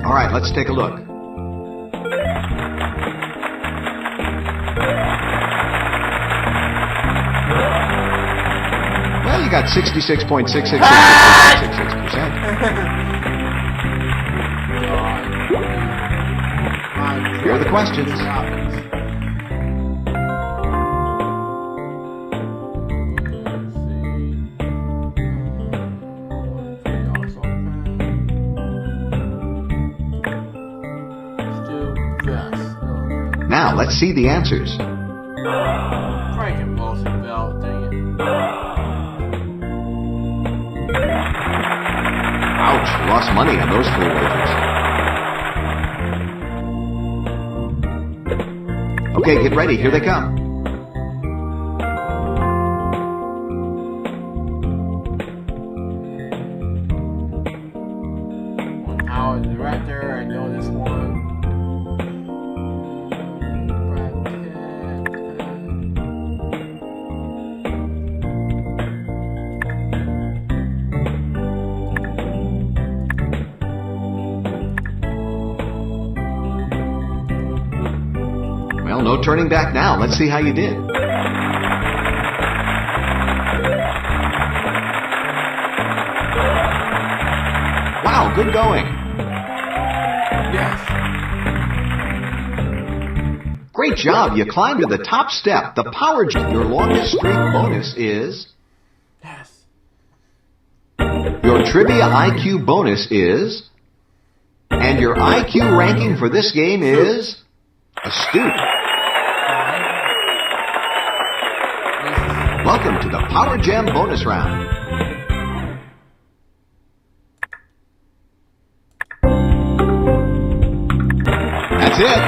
All right, let's take a look. Well, you got 66.666666%. Here are the questions. Now, let's see the answers. Franken Wilson belt, dang it. Ouch, lost money on those full wagers. Okay, get ready, here they come. One hour director, I know this one. Well, no turning back now. Let's see how you did. Wow, good going. Yes. Great job. You climbed to the top step. The power jump. Your longest streak bonus is... Yes. Your trivia IQ bonus is... And your IQ ranking for this game is... Astute. Welcome to the Power Gem bonus round. That's it.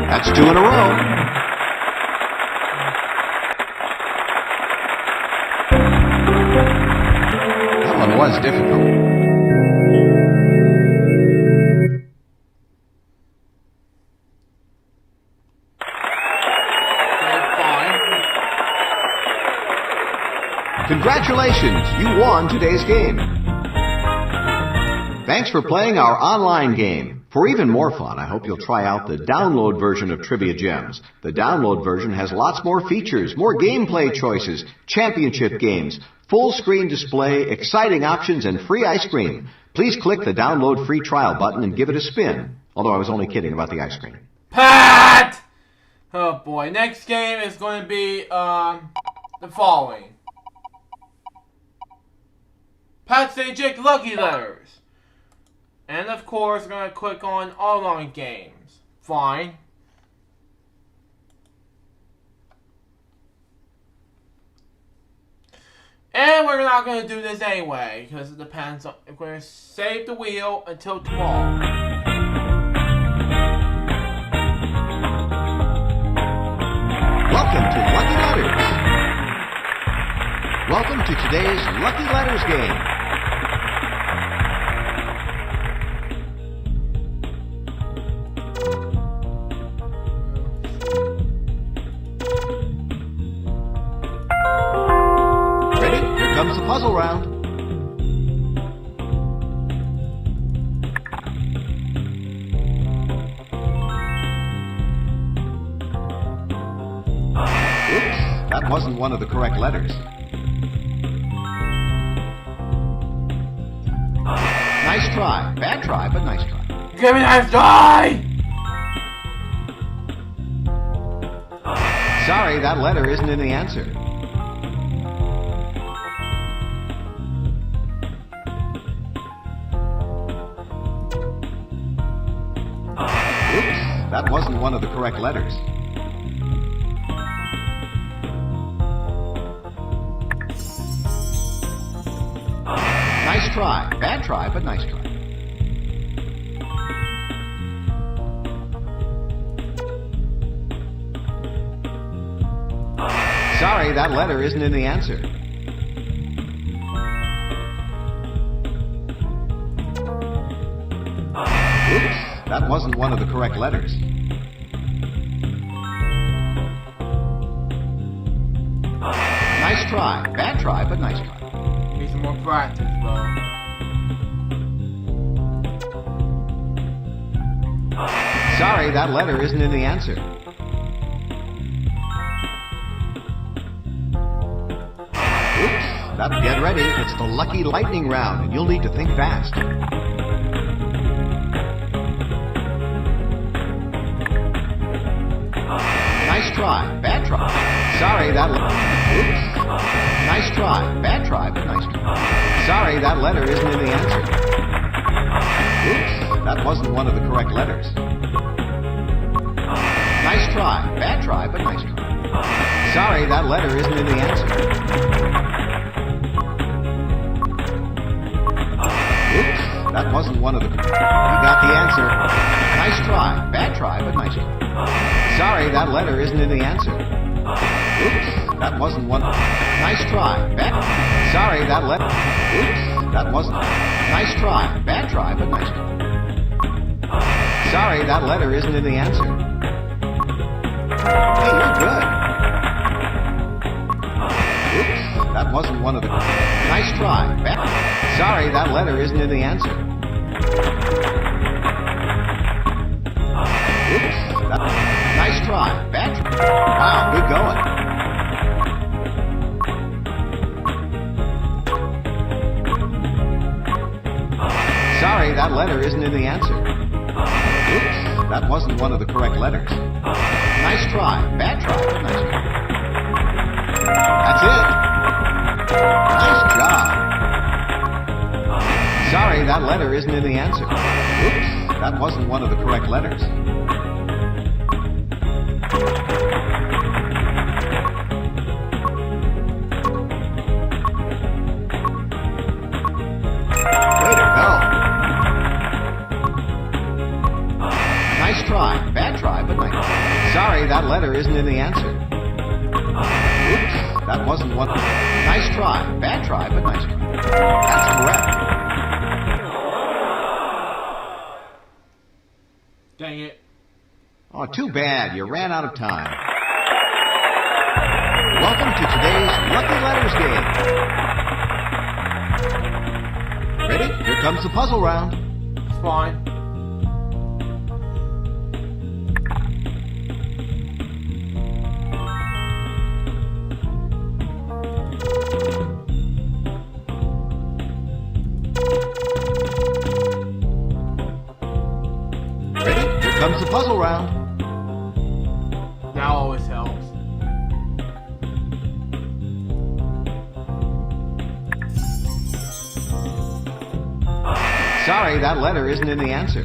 That's 2 in a row. That one was difficult. Congratulations, you won today's game. Thanks for playing our online game. For even more fun, I hope you'll try out the download version of Trivia Gems. The download version has lots more features, more gameplay choices, championship games, full screen display, exciting options, and free ice cream. Please click the download free trial button and give it a spin. Although I was only kidding about the ice cream. Pat! Oh boy, next game is going to be the following. Pat Sajik Lucky Letters. And of course, we're going to click on online games. Fine. And we're not going to do this anyway, because it depends on if we're going to save the wheel until tomorrow. Welcome to Lucky Letters. Welcome to today's Lucky Letters game. Ready? Here comes the puzzle round. Oops, that wasn't one of the correct letters. Nice try. Bad try, but nice try. Give me that die! Sorry, that letter isn't in the answer. Oops, that wasn't one of the correct letters. Nice try. Bad try, but nice try. Sorry, that letter isn't in the answer. Oops, that wasn't one of the correct letters. Nice try. Bad try, but nice try. Need some more practice, bro. Sorry, that letter isn't in the answer. Oops, get ready. It's the lucky lightning round, and you'll need to think fast. Nice try. Bad try. Sorry, that oops. Nice try. Bad try, but nice try. Sorry, that letter isn't in the answer. Oops, that wasn't one of the correct letters. Nice try. Bad try, but nice try. Sorry, that letter isn't in the answer. Oops, that wasn't one of the... You got the answer. Nice try. Bad try, but nice try. Sorry, that letter isn't in the answer. Oops, that wasn't one... Nice try. Bad... Sorry, that letter... Oops, that wasn't... Nice try. Bad try, but nice try. Sorry, that letter isn't in the answer. Hey, you're good. Oops, that wasn't one of the... Nice try. Bad... Sorry, that letter isn't in the answer. Oops, that... Nice try. Bad try. Wow, good going. Sorry, that letter isn't in the answer. Oops, that wasn't one of the correct letters. Nice try. Bad try, but nice try. That's it. Nice job. Sorry, that letter isn't in the answer. Oops, that wasn't one of the correct letters. Way to go. letter isn't in the answer. Oops, that wasn't one. Nice try. Bad try, but nice try. That's correct. Dang it. Oh, too bad. You ran out of time. Welcome to today's Lucky Letters game. Ready? Here comes the puzzle round. It's fine. Ready? Here comes the puzzle round. That always helps. Sorry, that letter isn't in the answer.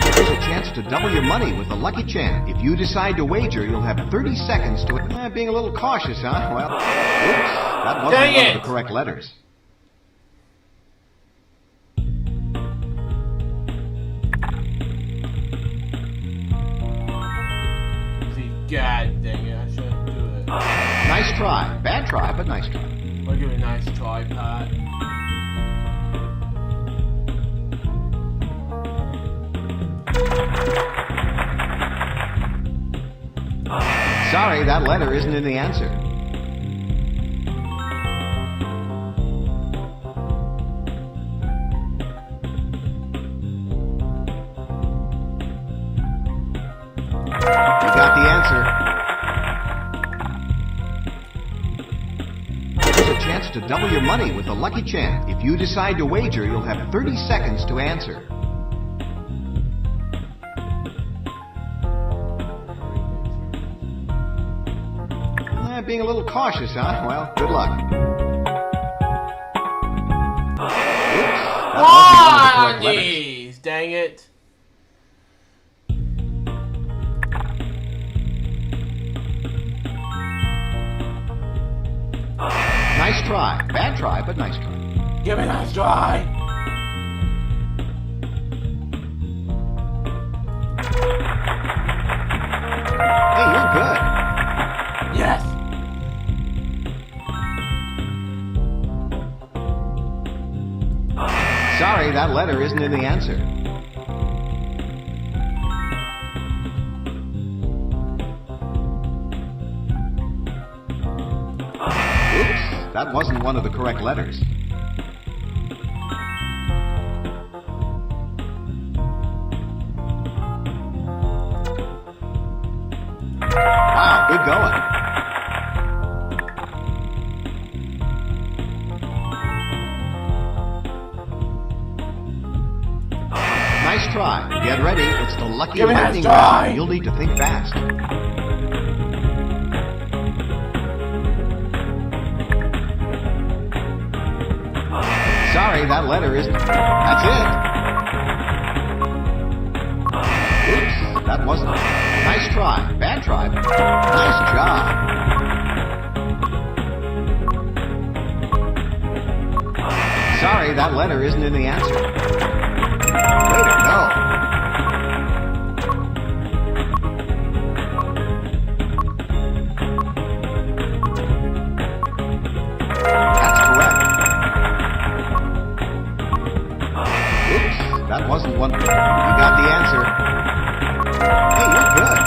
Here's a chance to double your money with a Lucky Champ. If you decide to wager, you'll have 30 seconds to... being a little cautious, huh? Well, oops, that wasn't Dang one it. of the correct letters. See, God dang it, I shouldn't do it. Nice try. Bad try, but nice try. I'll give it a nice try, Pat. Sorry, that letter isn't in the answer. You got the answer. Here's a chance to double your money with a Lucky Champ. If you decide to wager, you'll have 30 seconds to answer. Being a little cautious, huh? Well, good luck. Oops, that wasn't one of the correct letters. Jeez, dang it. Nice try. Bad try, but nice try. Give it a nice try. Hey, you're good. Yes. Sorry, that letter isn't in the answer. Oops, that wasn't one of the correct letters. Wow, good going. Nice try. Get ready. It's the Lucky Give it a Lightning try. round. You'll need to think fast. Sorry, that letter isn't. That's it. Oops, that wasn't. Nice try. Bad try. Nice job. Sorry, that letter isn't in the answer. Way to go. That's correct. Oops, that wasn't one. You got the answer. Hey, you're good.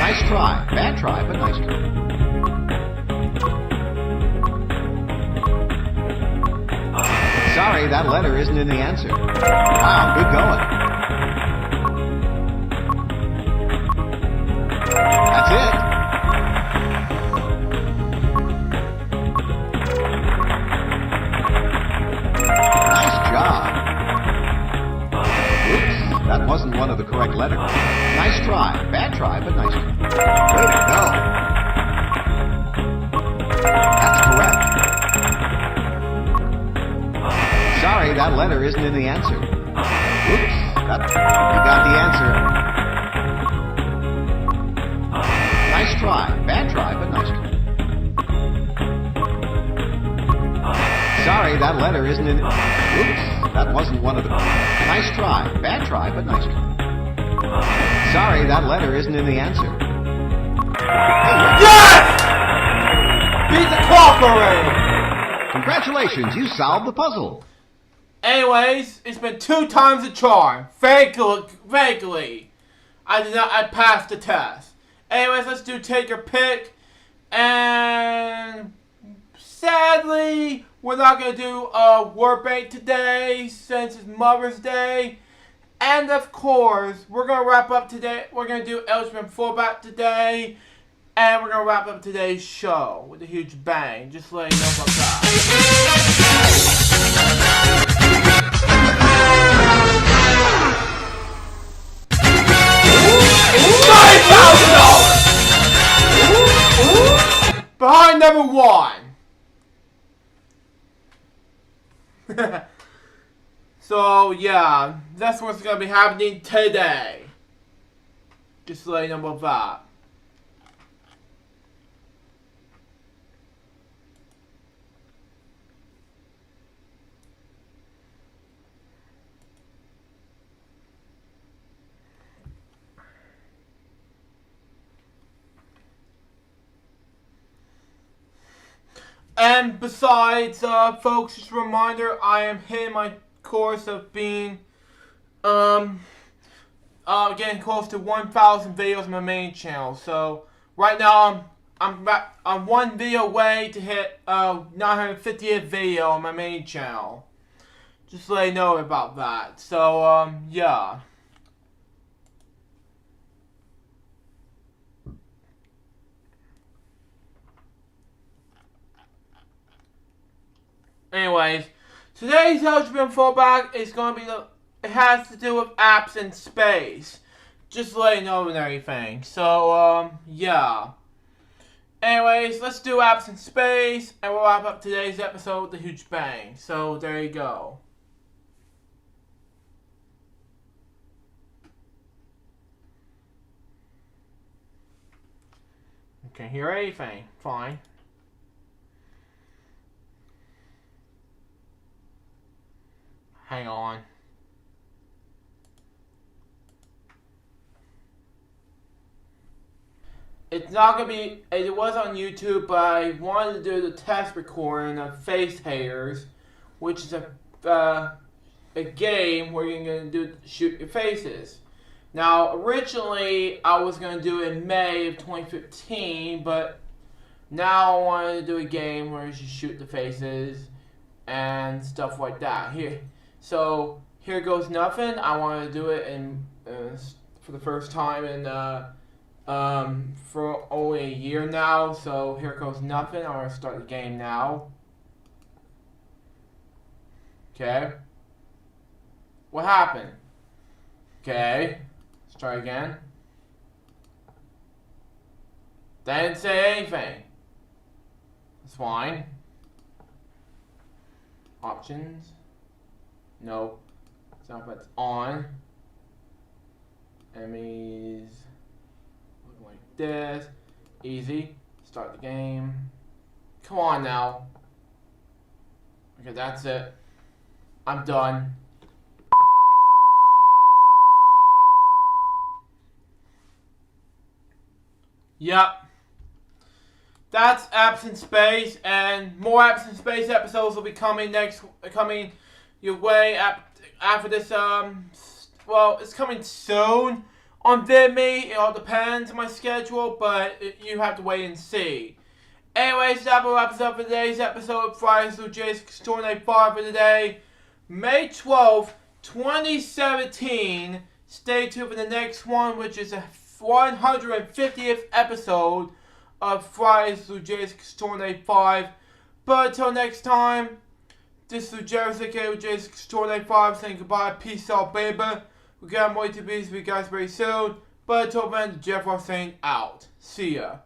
Nice try. Bad try, but nice try. Sorry, that letter isn't in the answer. Wow, good going. That's it. Nice job. Oops, that wasn't one of the correct letters. Nice try. Bad try, but nice try. Way to go. That's correct. Sorry, that letter isn't in the answer. Oops, you got the answer. Nice try. Bad try, but nice try. Sorry, that letter isn't in... Oops, that wasn't one of the... Nice try. Bad try, but nice try. Sorry, that letter isn't in the answer. Yes! Beat the clock already! Congratulations, you solved the puzzle. Anyways, it's been 2 times the charm. Vaguely. I passed the test. Anyways, let's do take your pick. And sadly, we're not going to do a word bank today since it's Mother's Day. And of course, we're going to wrap up today. We're going to do Elchman fullback today. And we're going to wrap up today's show with a huge bang. Just to let you know about that. $9,000! Behind number 1. So, yeah, that's what's going to be happening today. Just to let you know about that. And besides, folks, just a reminder, I am hitting my course of being, getting close to 1,000 videos on my main channel. So, right now, I'm 1 video away to hit, 950th video on my main channel. Just to let you know about that. So, yeah. Anyways, today's algebra fallback is going to be it has to do with apps in space. Just to let you know and everything. So, yeah. Anyways, let's do apps in space, and we'll wrap up today's episode with a huge bang. So, there you go. You can't hear anything. Fine. Hang on. It's not gonna be. It was on YouTube, but I wanted to do the test recording of Face Haters, which is a game where you're gonna shoot your faces. Now, originally I was gonna do it in May of 2015, but now I wanted to do a game where you shoot the faces and stuff like that. So here goes nothing. I want to do it for the first time in for only a year now. So here goes nothing. I'm gonna start the game now. Okay. What happened? Okay. Let's try again. They didn't say anything. That's fine. Options. Nope. It's not if it's on. Enemies. Looking like this. Easy. Start the game. Come on now. Okay, that's it. I'm done. Yep. That's Apps in Space, and more Apps in Space episodes will be coming your way after this. Well, it's coming soon on VidMe. It all depends on my schedule, but you have to wait and see. Anyways, that wraps up for today's episode of Friday's LukeJ62895 for today, May 12th, 2017. Stay tuned for the next one, which is a 150th episode of Friday's LukeJ62895. But until next time, this is LukeJ62895 saying goodbye. Peace out, baby. We got more to be with you guys very soon. But until then, Jeff was saying out. See ya.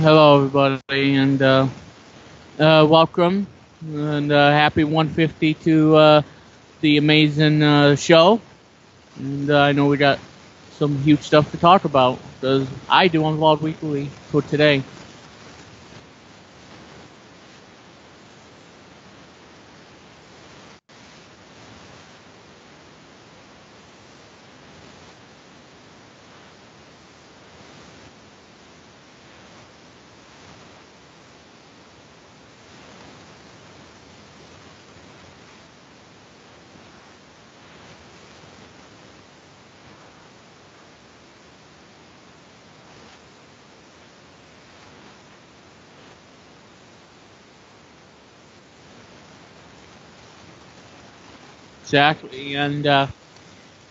Hello, everybody, and welcome, and happy 150 to the amazing show. And I know we got some huge stuff to talk about, because I do on Vlog Weekly for today. Exactly, and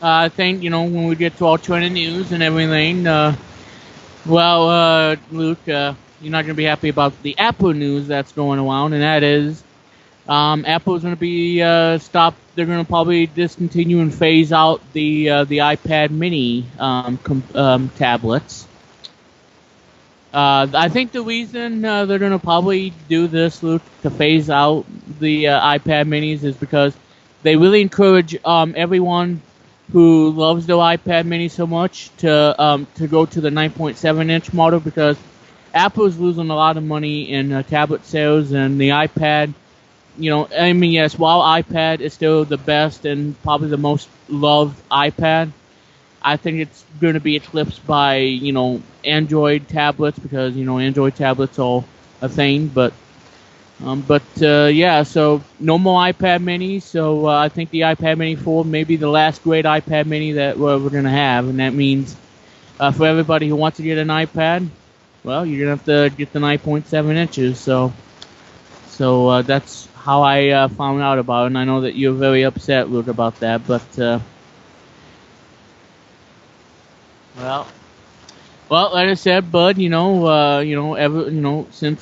I think, when we get to all trending news and everything, Luke, you're not going to be happy about the Apple news that's going around, and that is Apple's going to be stopped. They're going to probably discontinue and phase out the iPad Mini tablets. I think the reason they're going to probably do this, Luke, to phase out the iPad Minis is because they really encourage everyone who loves their iPad Mini so much to go to the 9.7-inch model, because Apple is losing a lot of money in tablet sales, and the iPad, yes, while iPad is still the best and probably the most loved iPad, I think it's going to be eclipsed by, Android tablets, because, Android tablets are a thing, yeah, so no more iPad Mini, so I think the iPad Mini 4 may be the last great iPad Mini that we're going to have, and that means for everybody who wants to get an iPad, well, you're going to have to get the 9.7 inches, so that's how I found out about it, and I know that you're very upset, Luke, about that, but, Well, like I said, Bud, since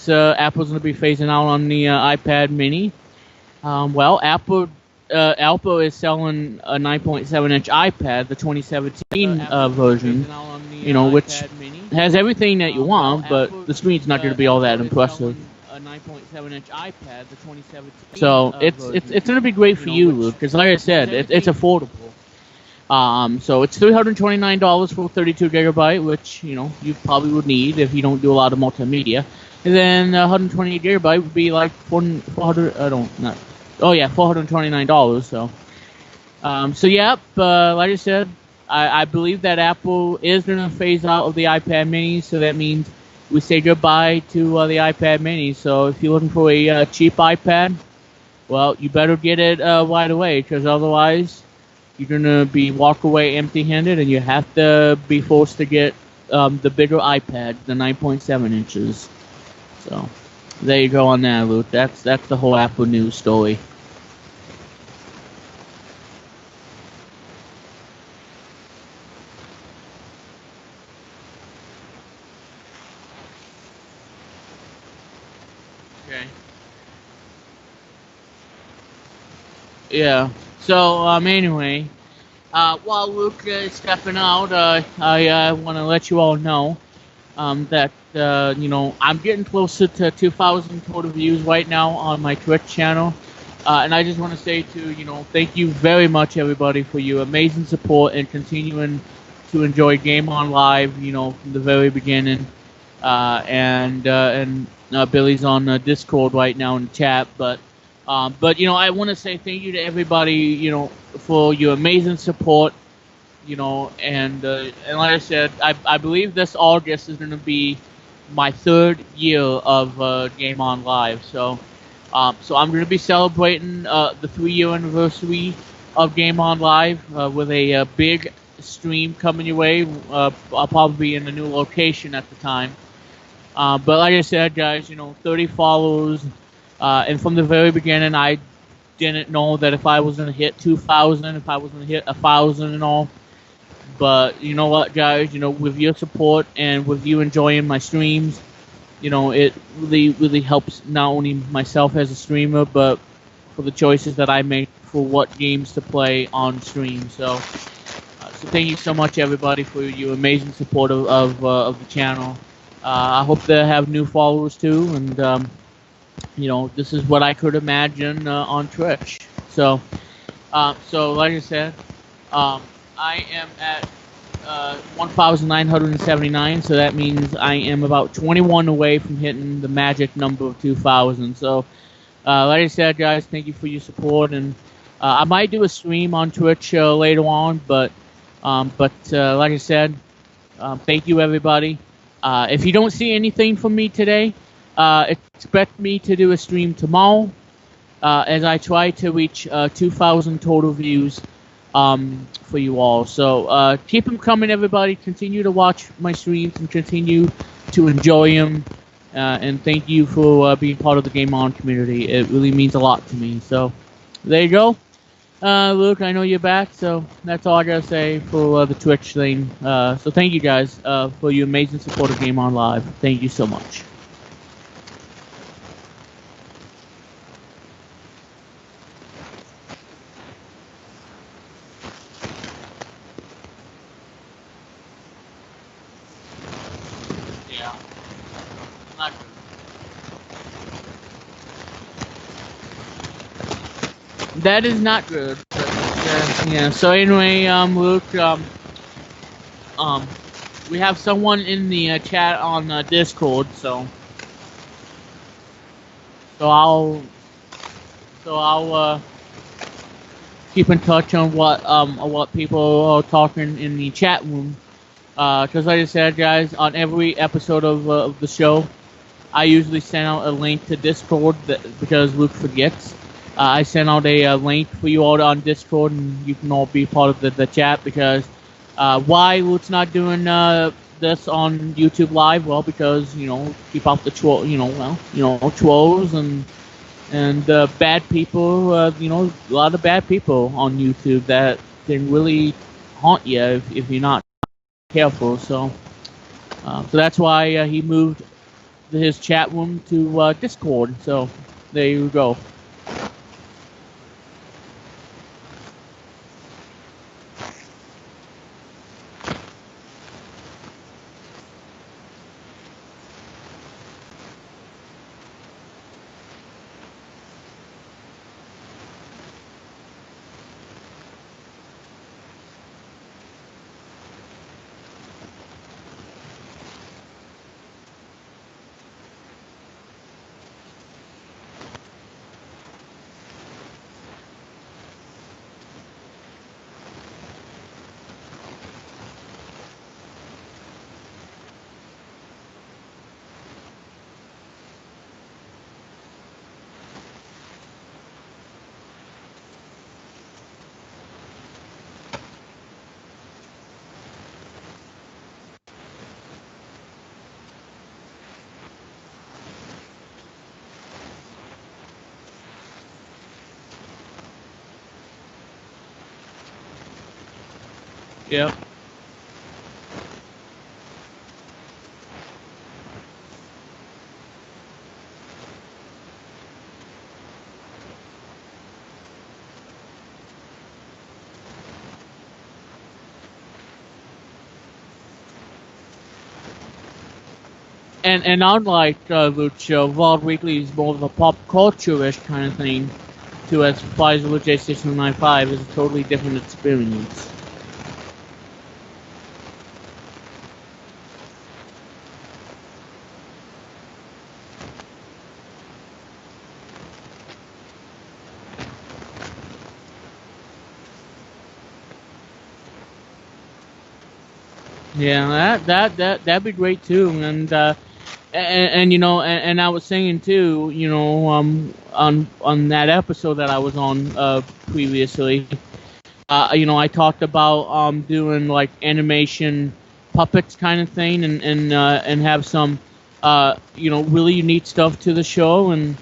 Apple's going to be phasing out on the iPad Mini, Apple is selling a 9.7-inch iPad, the 2017 version, which has everything that you want, but the screen's not going to be all that impressive. A 9.7-inch iPad, the 2017. So it's going to be great for you, Luke, because like I said, it's affordable. So it's $329 for 32 gigabyte, which, you probably would need if you don't do a lot of multimedia. And then 128 gigabyte would be like $429. Like I said, I believe that Apple is going to phase out of the iPad Mini, so that means we say goodbye to the iPad Mini. So if you're looking for a cheap iPad, well, you better get it right away, because otherwise you're going to be walk away empty-handed, and you have to be forced to get the bigger iPad, the 9.7 inches. So there you go on that, Luke. That's the whole Apple news story. Okay. Yeah. So, anyway, while Luke is stepping out, I want to let you all know that, I'm getting closer to 2,000 total views right now on my Twitch channel. And I just want to say thank you very much, everybody, for your amazing support and continuing to enjoy Game On Live, from the very beginning. And Billy's on Discord right now in the chat, but I want to say thank you to everybody, for your amazing support, and like I said, I believe this August is going to be my 3rd year of Game On Live, so I'm going to be celebrating the 3-year anniversary of Game On Live with a big stream coming your way. I'll probably be in a new location at the time, but like I said, guys, 30 followers. And from the very beginning, I didn't know that if I was going to hit 2,000, if I was going to hit 1,000 and all. But you know what, guys? With your support and with you enjoying my streams, it really, really helps not only myself as a streamer, but for the choices that I make for what games to play on stream. So thank you so much, everybody, for your amazing support of the channel. I hope to have new followers too, and this is what I could imagine on Twitch. So, like I said, I am at 1,979, so that means I am about 21 away from hitting the magic number of 2,000. So, like I said, guys, thank you for your support, and I might do a stream on Twitch later on, but like I said, thank you, everybody. If you don't see anything from me today, expect me to do a stream tomorrow, as I try to reach 2,000 total views for you all. So keep them coming, everybody. Continue to watch my streams and continue to enjoy them. And thank you for being part of the Game On community. It really means a lot to me. So there you go. Luke, I know you're back, so that's all I gotta say for the Twitch thing. So thank you guys for your amazing support of Game On Live. Thank you so much. Yeah. Not good. That is not good. But, yeah. So anyway, Luke, we have someone in the chat on Discord, so I'll keep in touch on what people are talking in the chat room. Because like I said, guys, on every episode of the show, I usually send out a link to Discord because Luke forgets. I sent out a link for you all on Discord, and you can all be part of the chat. Because why Luke's not doing this on YouTube Live? Well, because keep out the trolls and bad people. A lot of bad people on YouTube that can really haunt you if you're not careful. So that's why he moved his chat room to Discord. So there you go. Yeah. And unlike Luke Show, Vault Weekly is more of a pop culture-ish kind of thing, to as far as LukeJ62895 is a totally different experience. Yeah, that'd be great too, and I was saying too, on that episode that I was on previously, I talked about doing like animation puppets kind of thing, and have some really unique stuff to the show, and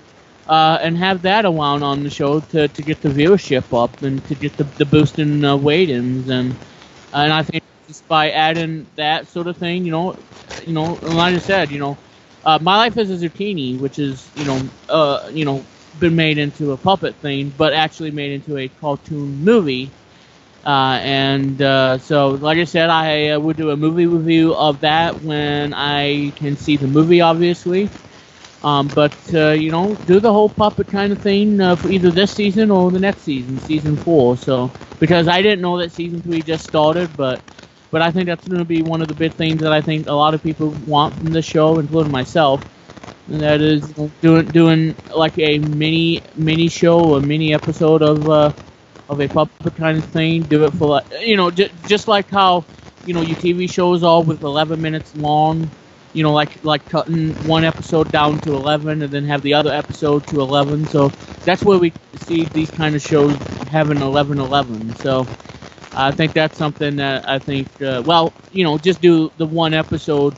have that around on the show to get the viewership up and to get the boost in weigh-ins, and I think just by adding that sort of thing, like I said, my life as a zucchini, which is been made into a puppet thing, but actually made into a cartoon movie. So, like I said, I would do a movie review of that when I can see the movie, obviously. But do the whole puppet kind of thing for either this season or the next season, season 4. So, because I didn't know that season 3 just started, but I think that's going to be one of the big things that I think a lot of people want from this show, including myself, and that is doing like a mini show, a mini episode of a puppet kind of thing. Do it for just like how your TV shows are with 11 minutes long. Like cutting one episode down to 11 and then have the other episode to 11. So that's where we see these kind of shows having 11. So I think that's something that I think, just do the one episode,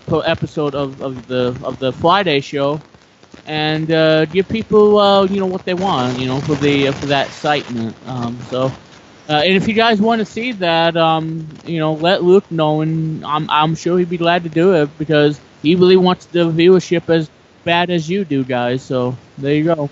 per episode of the Friday show, and give people, what they want, for that excitement. And if you guys want to see that, let Luke know, and I'm sure he'd be glad to do it because he really wants the viewership as bad as you do, guys. So there you go.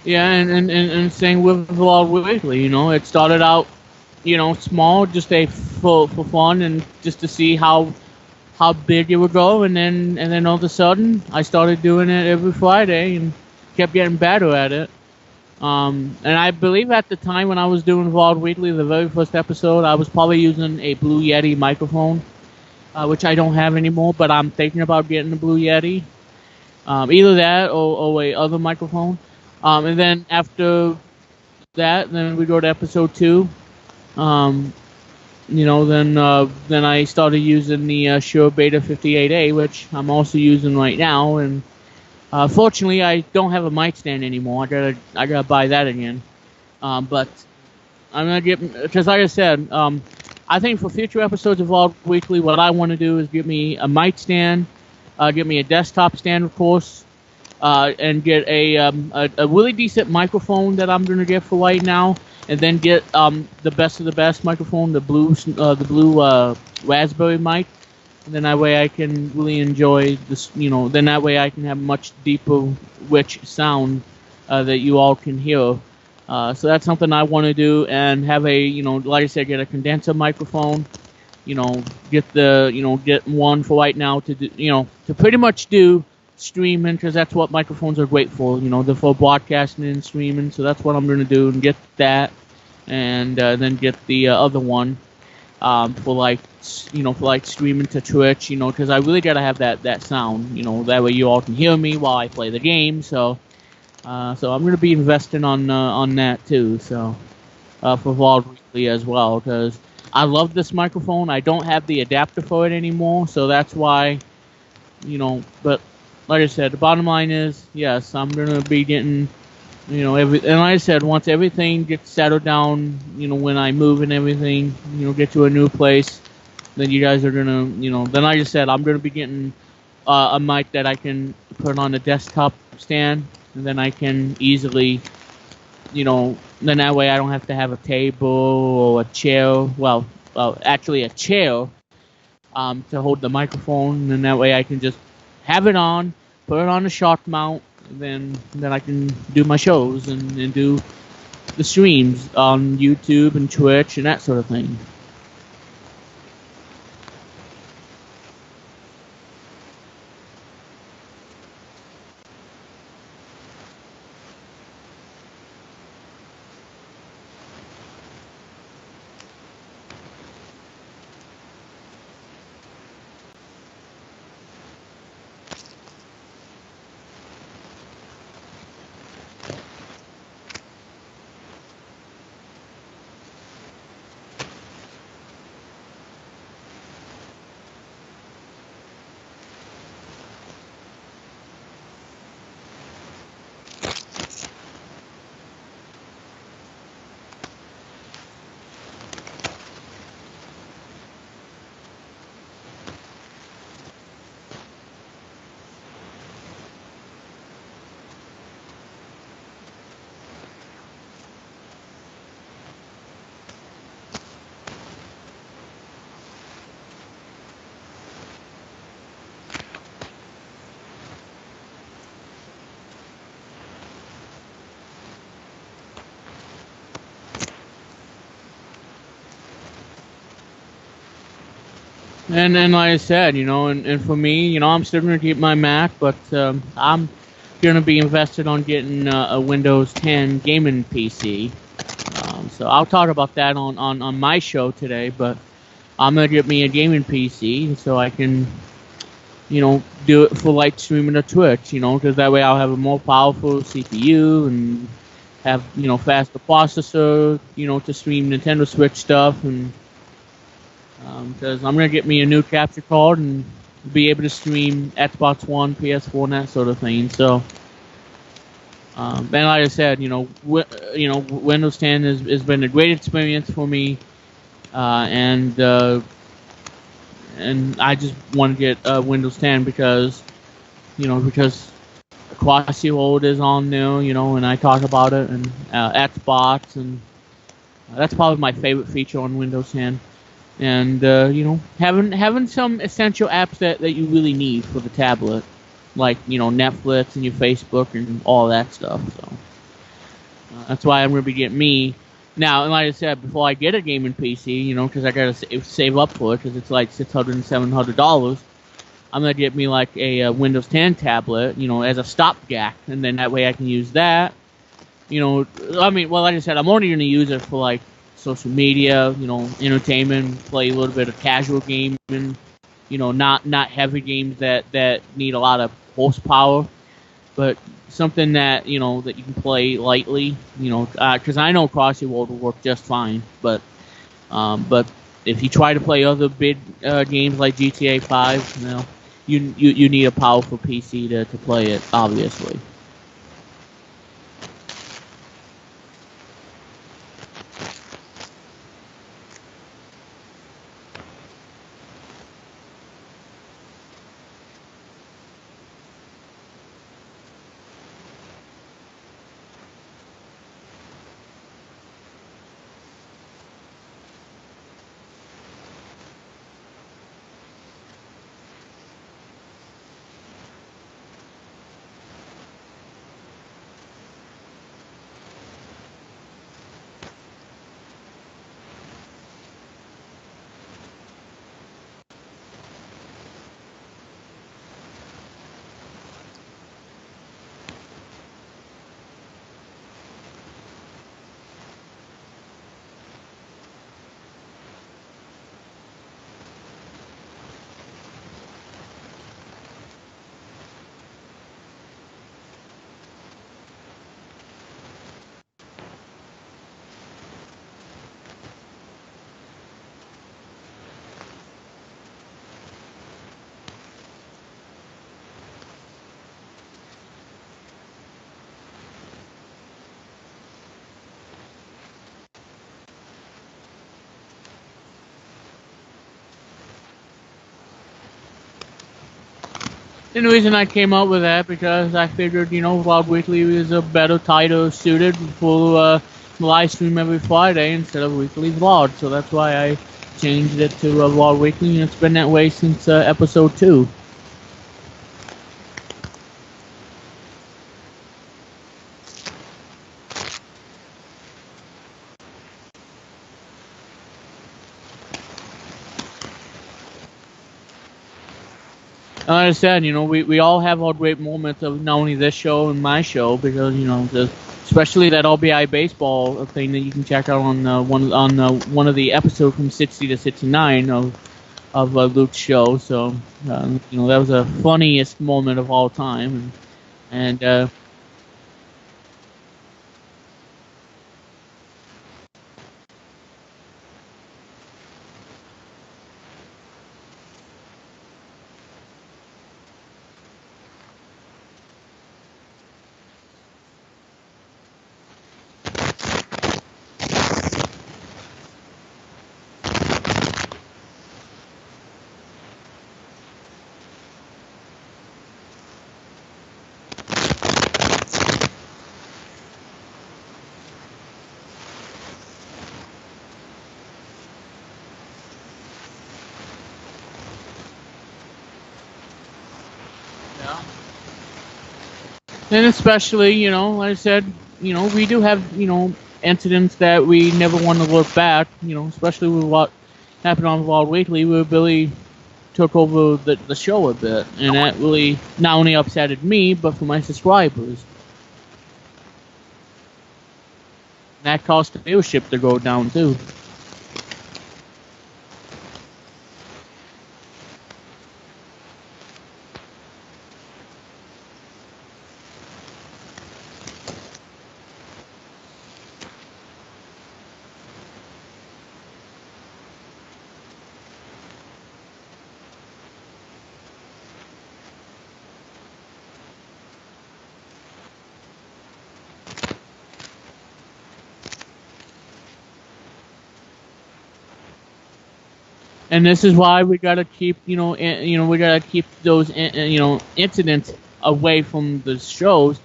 Yeah, and same with Wild Wiggly. It started out, small, just for fun and just to see how big it would go, and then all of a sudden I started doing it every Friday and kept getting better at it. And I believe at the time when I was doing Wild Weekly, the very first episode, I was probably using a Blue Yeti microphone, which I don't have anymore, but I'm thinking about getting a Blue Yeti. Either that or a other microphone. And then after that, then we go to episode 2. Um, then I started using the Shure Beta 58A, which I'm also using right now. And fortunately, I don't have a mic stand anymore. I gotta buy that again. But I'm gonna get, because like I said, I think for future episodes of Vlog Weekly, what I want to do is get me a mic stand, get me a desktop stand, of course, and get a really decent microphone that I'm gonna get for right now, and then get the best of the best microphone, the blue raspberry mic, and then that way I can really enjoy this. Then that way I can have much deeper, rich sound that you all can hear. So that's something I want to do, and have like I said, get a condenser microphone. Get one for right now to do, to pretty much do streaming, because that's what microphones are great for. They're for broadcasting and streaming. So that's what I'm going to do, and get that, and then get the other one for like streaming to Twitch. Because I really gotta have that sound. That way you all can hear me while I play the game. So I'm going to be investing on that too. So for Vlog Weekly as well, because I love this microphone. I don't have the adapter for it anymore, so that's why. But like I said, the bottom line is, yes, I'm gonna be getting, and like I said, once everything gets settled down, when I move and everything, get to a new place, then you guys are gonna, then like I said, I'm gonna be getting a mic that I can put on a desktop stand, and then I can easily, then that way I don't have to have a table or a chair. Well, actually a chair to hold the microphone, and that way I can just have it on, put it on a shock mount, and then I can do my shows and do the streams on YouTube and Twitch and that sort of thing. And then, like I said, and for me, I'm still going to keep my Mac, but I'm going to be invested on getting a Windows 10 gaming PC. So I'll talk about that on my show today, but I'm going to get me a gaming PC so I can, do it for light streaming to Twitch, because that way I'll have a more powerful CPU and have, faster processor, to stream Nintendo Switch stuff, and because I'm going to get me a new capture card and be able to stream Xbox One, PS4, and that sort of thing. So, and like I said, Windows 10 has been a great experience for me, and I just want to get Windows 10 because Quasi World is on new, and I talk about it, and Xbox, and that's probably my favorite feature on Windows 10. And having some essential apps that you really need for the tablet, like Netflix and your Facebook and all that stuff. So that's why I'm gonna be getting me now. And like I said, before I get a gaming PC, because I gotta save up for it, because it's like $600 and $700. I'm gonna get me like a Windows 10 tablet, as a stopgap, and then that way I can use that. Like I said, I'm only gonna use it for like social media, entertainment, play a little bit of casual gaming, not heavy games that need a lot of horsepower, but something that that you can play lightly, because I know Crossy World will work just fine, but if you try to play other big games like GTA 5, you need a powerful PC to play it, obviously. And the reason I came up with that because I figured, Vlog Weekly is a better title suited for live stream every Friday instead of weekly vlog. So that's why I changed it to Vlog Weekly, and it's been that way since episode 2. Like I said, we all have our great moments of not only this show and my show, because especially that LBI baseball thing that you can check out on one of the episodes from 60 to 69 of Luke's show. So that was the funniest moment of all time, and and especially, like I said, we do have, incidents that we never want to look back, especially with what happened on Vlog Weekly. We were really took over the show a bit, and that really not only upsetted me, but for my subscribers. And that caused the viewership to go down too. And this is why we gotta keep, we gotta keep those, incidents away from the shows,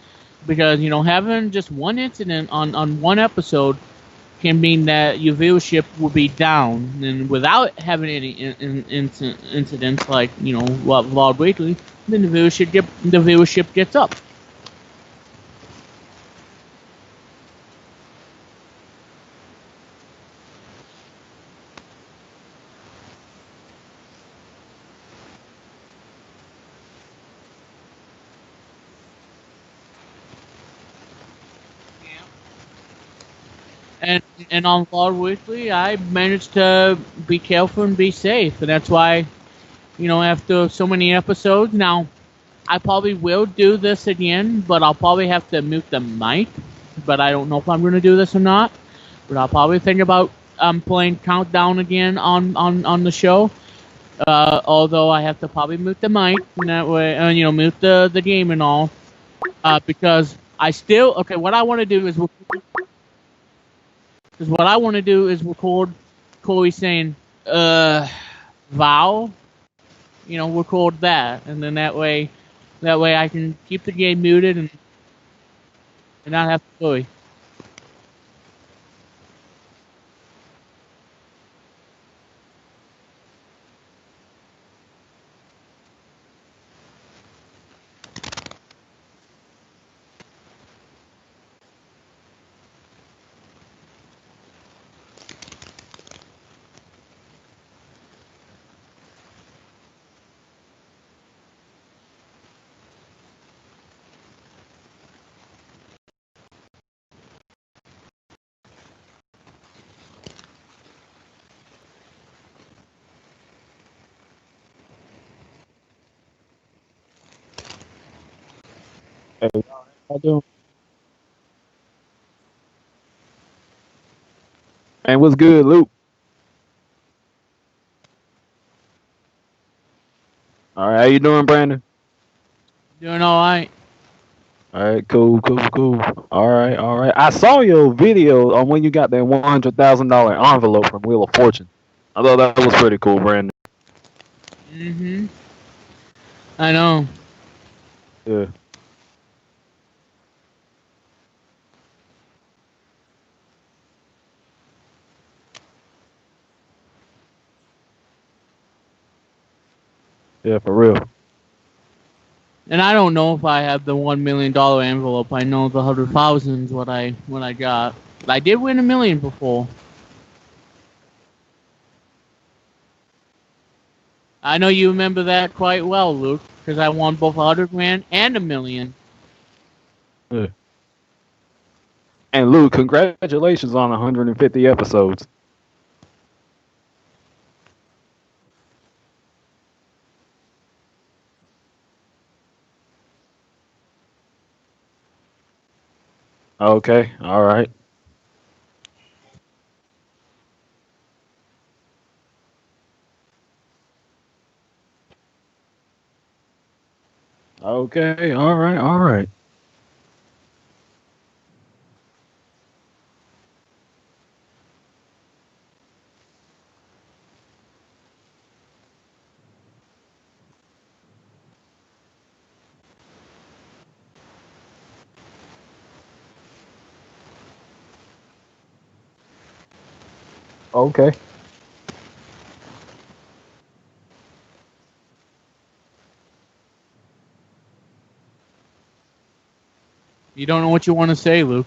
because having just one incident on one episode can mean that your viewership will be down, and without having any incidents like Wild Weekly, then the viewership gets up. And on Wild Weekly, I managed to be careful and be safe, and that's why, after so many episodes now, I probably will do this again, but I'll probably have to mute the mic. But I don't know if I'm going to do this or not. But I'll probably think about playing Countdown again on the show. Although I have to probably mute the mic, and that way, mute the game and all. Because I still what I want to do is record Corey saying "vow," record that, and then that way I can keep the game muted and not have to worry. Hey, how doing? And what's good, Luke? All right, how you doing, Brandon? Doing all right. All right, cool. All right. I saw your video on when you got that $100,000 envelope from Wheel of Fortune. I thought that was pretty cool, Brandon. I know. Yeah. Yeah, for real. And I don't know if I have the $1 million envelope. I know the 100,000 is what I got. I did win $1 million before. I know you remember that quite well, Luke, because I won both 100 grand and $1 million. Yeah. And Luke, congratulations on 150 episodes. Okay, all right. Okay, all right. Okay. You don't know what you want to say, Luke.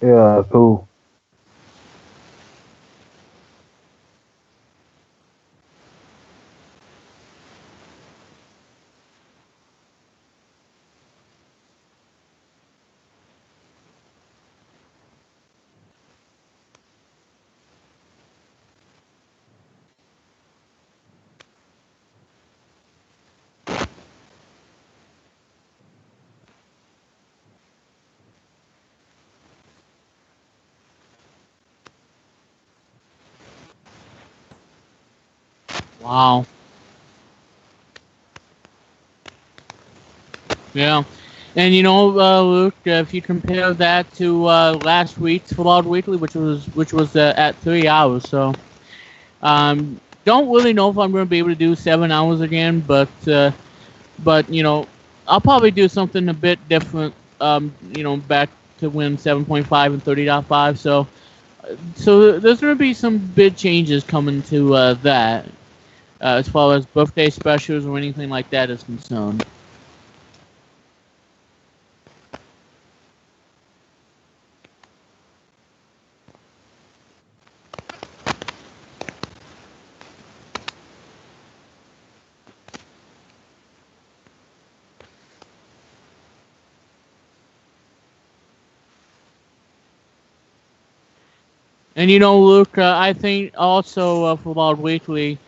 Yeah, cool. Wow. Yeah. And Luke, if you compare that to last week's Fallout Weekly, which was at 3 hours, so don't really know if I'm going to be able to do 7 hours again, but I'll probably do something a bit different. Back to when 7.5 and 30.5. So there's going to be some big changes coming to that as far as birthday specials or anything like that is concerned. And Luke, I think also for Wild Weekly,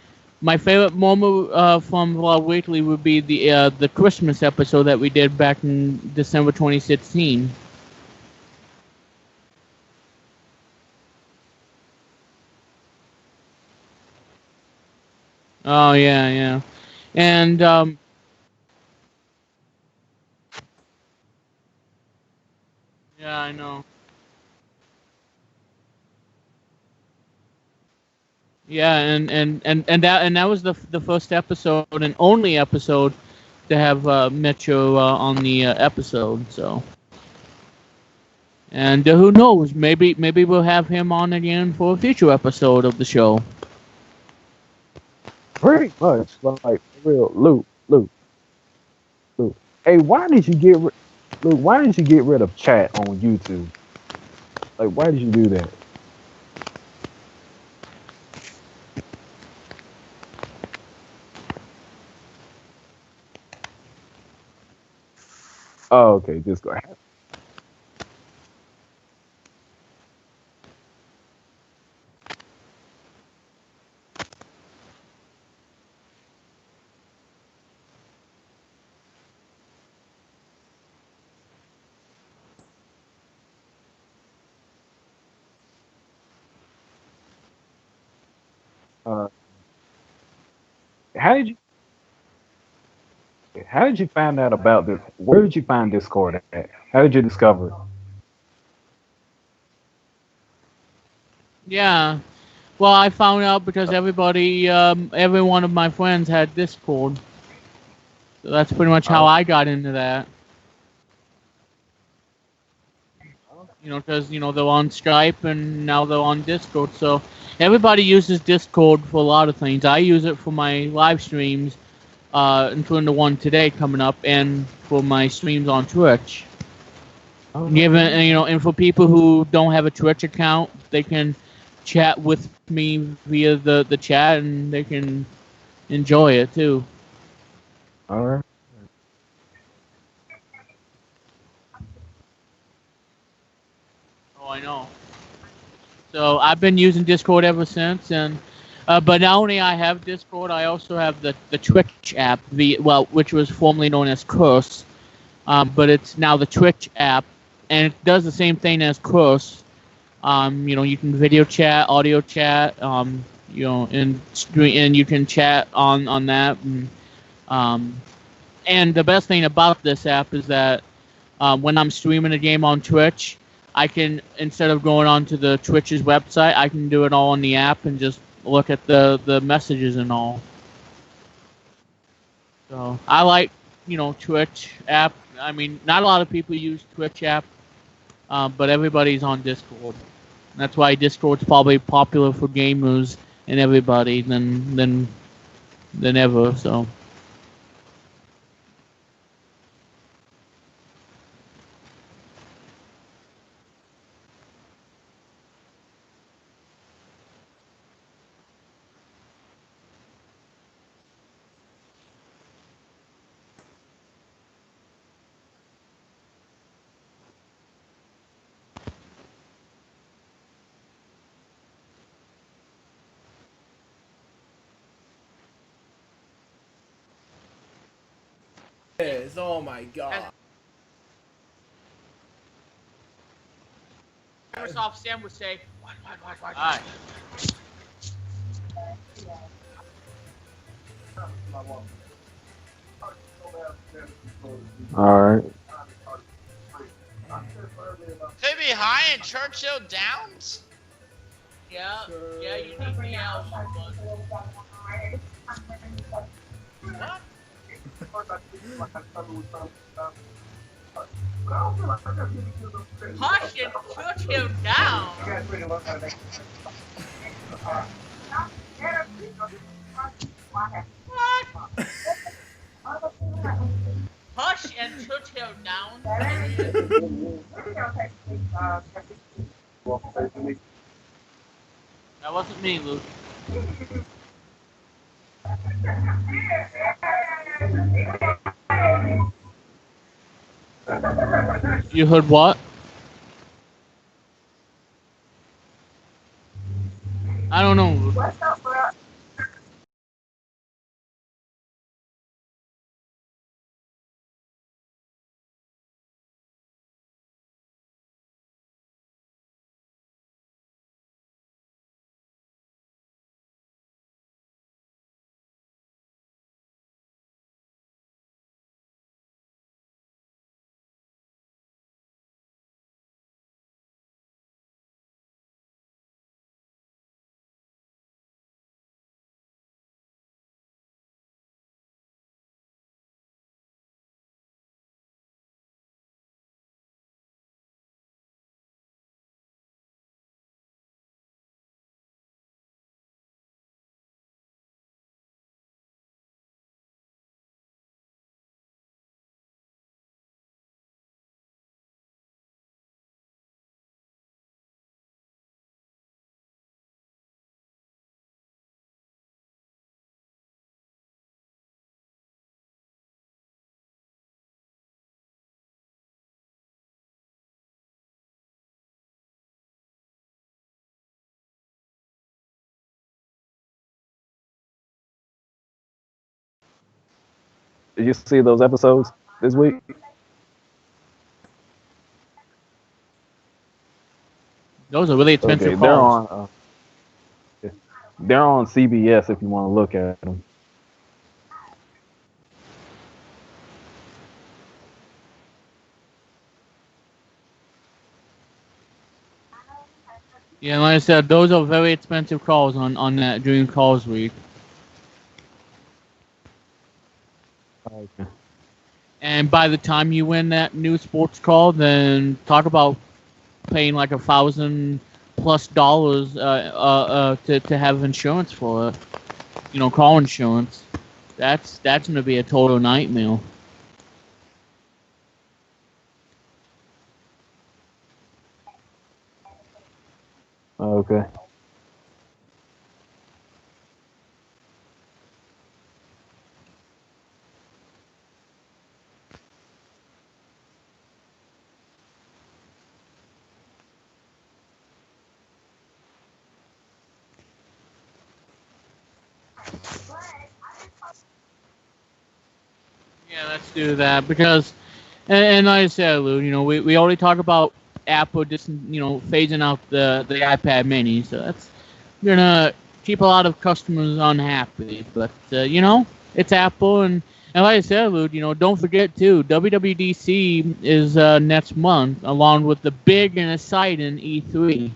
my favorite moment from Wild Weekly would be the Christmas episode that we did back in December 2016. Oh yeah, yeah, and yeah, I know. Yeah, and that was the first episode and only episode to have Metro on the episode. So, and who knows? Maybe we'll have him on again for a future episode of the show. Pretty much, like for real. Luke. Hey, Luke? Why did you get rid of chat on YouTube? Like, why did you do that? Oh, okay, just go ahead. Uh, how did you how did you find out about this? Where did you find Discord at? How did you discover it? Yeah. Well, I found out because every one of my friends had Discord. So that's pretty much how Oh, I got into that. Because they're on Skype and now they're on Discord. So everybody uses Discord for a lot of things. I use it for my live streams, including the one today coming up, and for my streams on Twitch. Given and for people who don't have a Twitch account, they can chat with me via the chat, and they can enjoy it too. all right. Oh, I know. So I've been using Discord ever since, and but not only I have Discord, I also have the Twitch app, which was formerly known as Curse, but it's now the Twitch app, and it does the same thing as Curse. You can video chat, audio chat, and you can chat on that, um, and the best thing about this app is that when I'm streaming a game on Twitch, I can, instead of going onto the Twitch's website, I can do it all on the app and just look at the messages and all. So I like, Twitch app. I mean, not a lot of people use Twitch app, but everybody's on Discord. That's why Discord's probably popular for gamers and everybody than ever. So. Yes, oh my god. Microsoft Sam would say, what? Alright. All right. Phoebe High and Churchill Downs? Yeah, you need the L. What? Hush and put him down. What? Hush and put him down. That wasn't me, Luke. You heard what? I don't know, Luke. Did you see those episodes this week? Those are really expensive Okay, calls. they're on CBS if you want to look at them. Yeah, like I said, those are very expensive calls on that during calls week. Okay. And by the time you win that new sports call, then talk about paying like $1,000+ to have insurance for it. You know, call insurance. That's gonna be a total nightmare. Okay. Yeah, let's do that because, and like I said, Lou, you know, we already talked about Apple just phasing out the iPad Mini, so that's gonna keep a lot of customers unhappy. But it's Apple, and like I said, Lou, don't forget too, WWDC is next month, along with the big and exciting E3.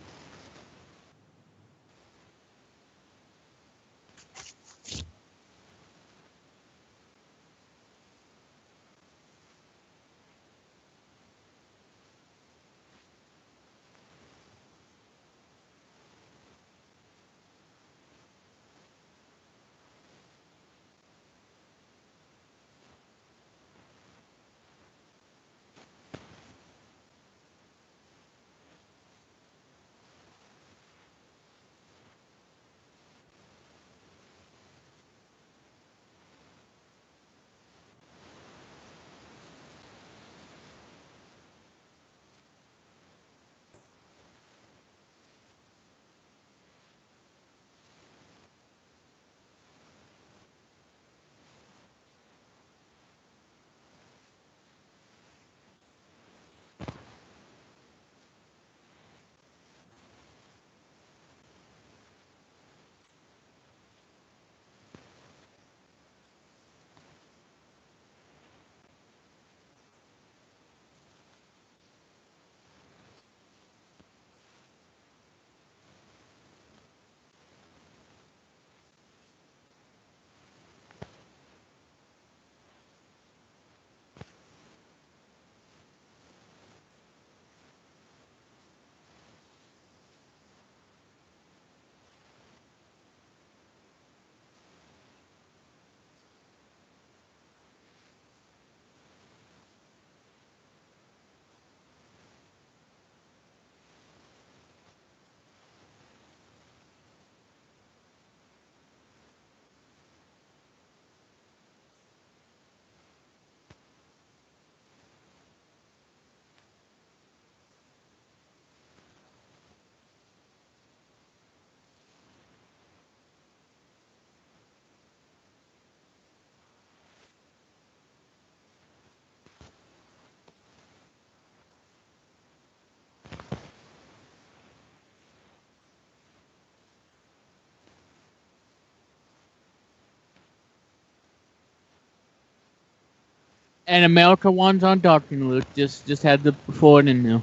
And America one's on docking, Luke. Just had to forward in now.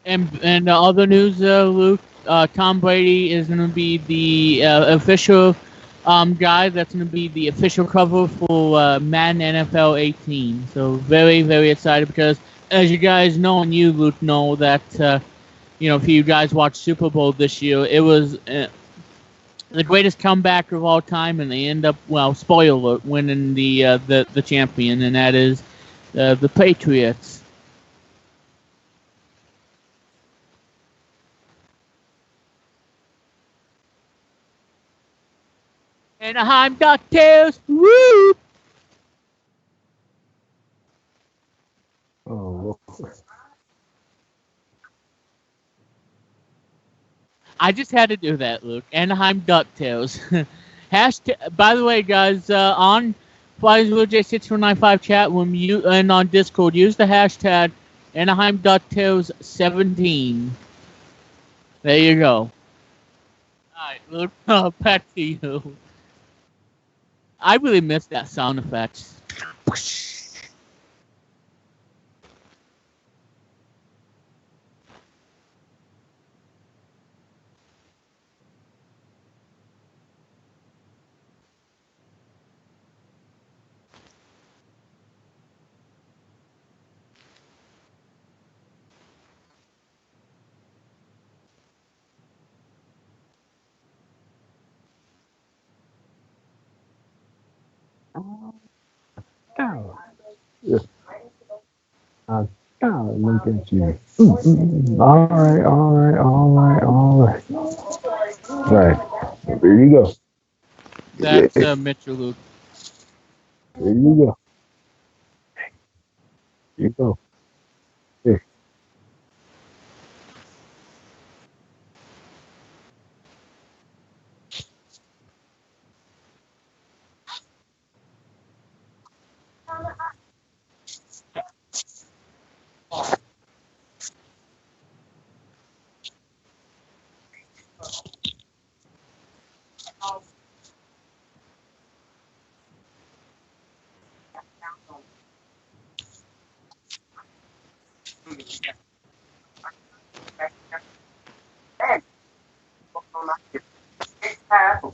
And the other news, Luke, Tom Brady is going to be the official guy that's going to be the official cover for Madden NFL 18. So very, very excited because, as you guys know, and you, Luke, know that, if you guys watched Super Bowl this year, it was the greatest comeback of all time, and they end up, well, spoiler alert, winning the champion, and that is the Patriots. Anaheim DuckTales, woo! Oh, I just had to do that, Luke. Anaheim DuckTales. Hashtag. By the way, guys, on LukeJ62895 chat and on Discord, use the hashtag Anaheim DuckTales 17. There you go. All right, Luke. Back to you. I really missed that sound effect. God. Yeah. I gotta look at you. All right, all right, all right, all right. Right. There you go. Yeah, That's Mitchell, Luke. there you go. There you go. Yeah.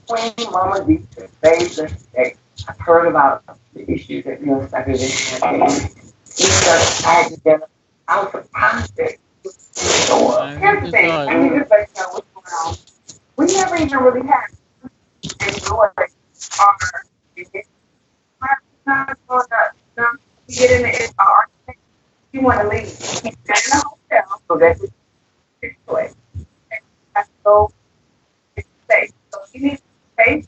Queen Mama D says that I've heard about the issues that started in I was surprised that here's the thing, I need to let you know what's going on. We never even really had enjoyed our not going to get in the car. You want to leave. You stay in the hotel so that we can enjoy. So it's safe. So you need to stay in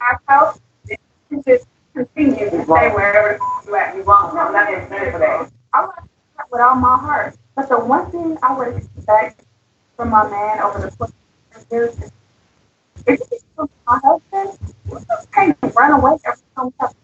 our house. You can just continue to stay wherever you at. You won't. I'm not going to say for that. I want to start with all my heart. But the one thing I would expect from my man over the course of years is if he comes to my husband, we just can't run away every time we have to.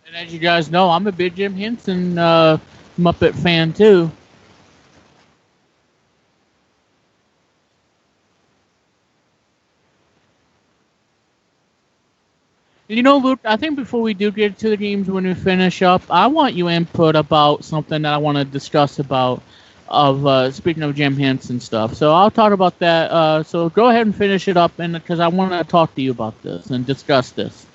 And as you guys know, I'm a big Jim Henson Muppet fan too. You know, Luke, I think before we do get to the games, when we finish up, I want you input about something that I want to discuss about. Speaking of Jim Henson stuff, so I'll talk about that. So go ahead and finish it up, and because I want to talk to you about this and discuss this.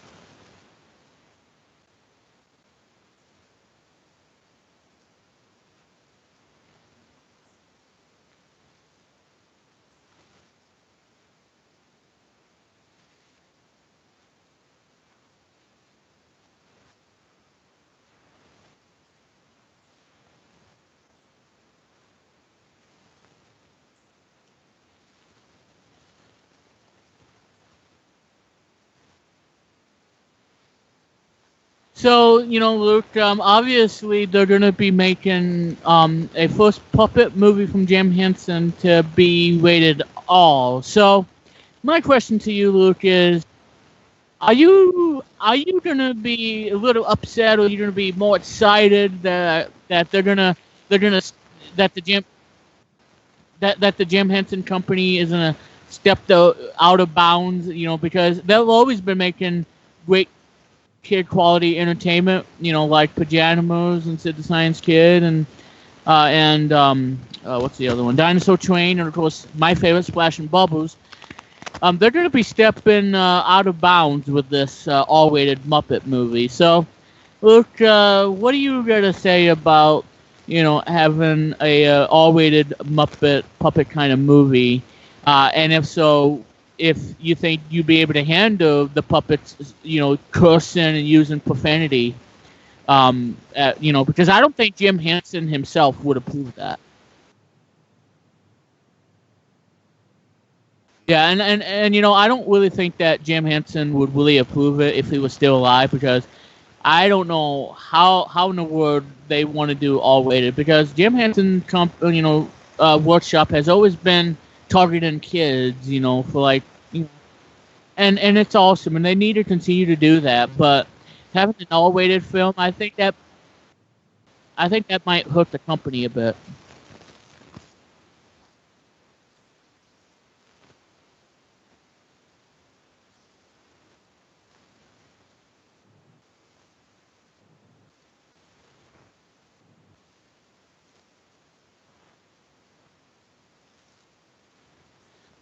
So, you know, Luke, obviously they're going to be making a first puppet movie from Jim Henson to be rated R. So, my question to you, Luke, is are you gonna be a little upset, or are you gonna be more excited that they're gonna that the Jim Henson Company is gonna step out of bounds, you know, because they've always been making great kid quality entertainment, you know, like Pajamas and Sid the Science Kid and what's the other one? Dinosaur Train, and of course my favorite, Splash and Bubbles. They're going to be stepping out of bounds with this all-rated Muppet movie. So, Luke, what are you going to say about, you know, having a all-rated Muppet puppet kind of movie? And if so, if you think you'd be able to handle the puppets, you know, cursing and using profanity, you know, because I don't think Jim Henson himself would approve that. Yeah, and you know, I don't really think that Jim Henson would really approve it if he was still alive, because I don't know how in the world they want to do all rated, because Jim Henson workshop has always been targeting kids, you know, for like, you know, and it's awesome, and they need to continue to do that. But having an all rated film, I think that might hurt the company a bit.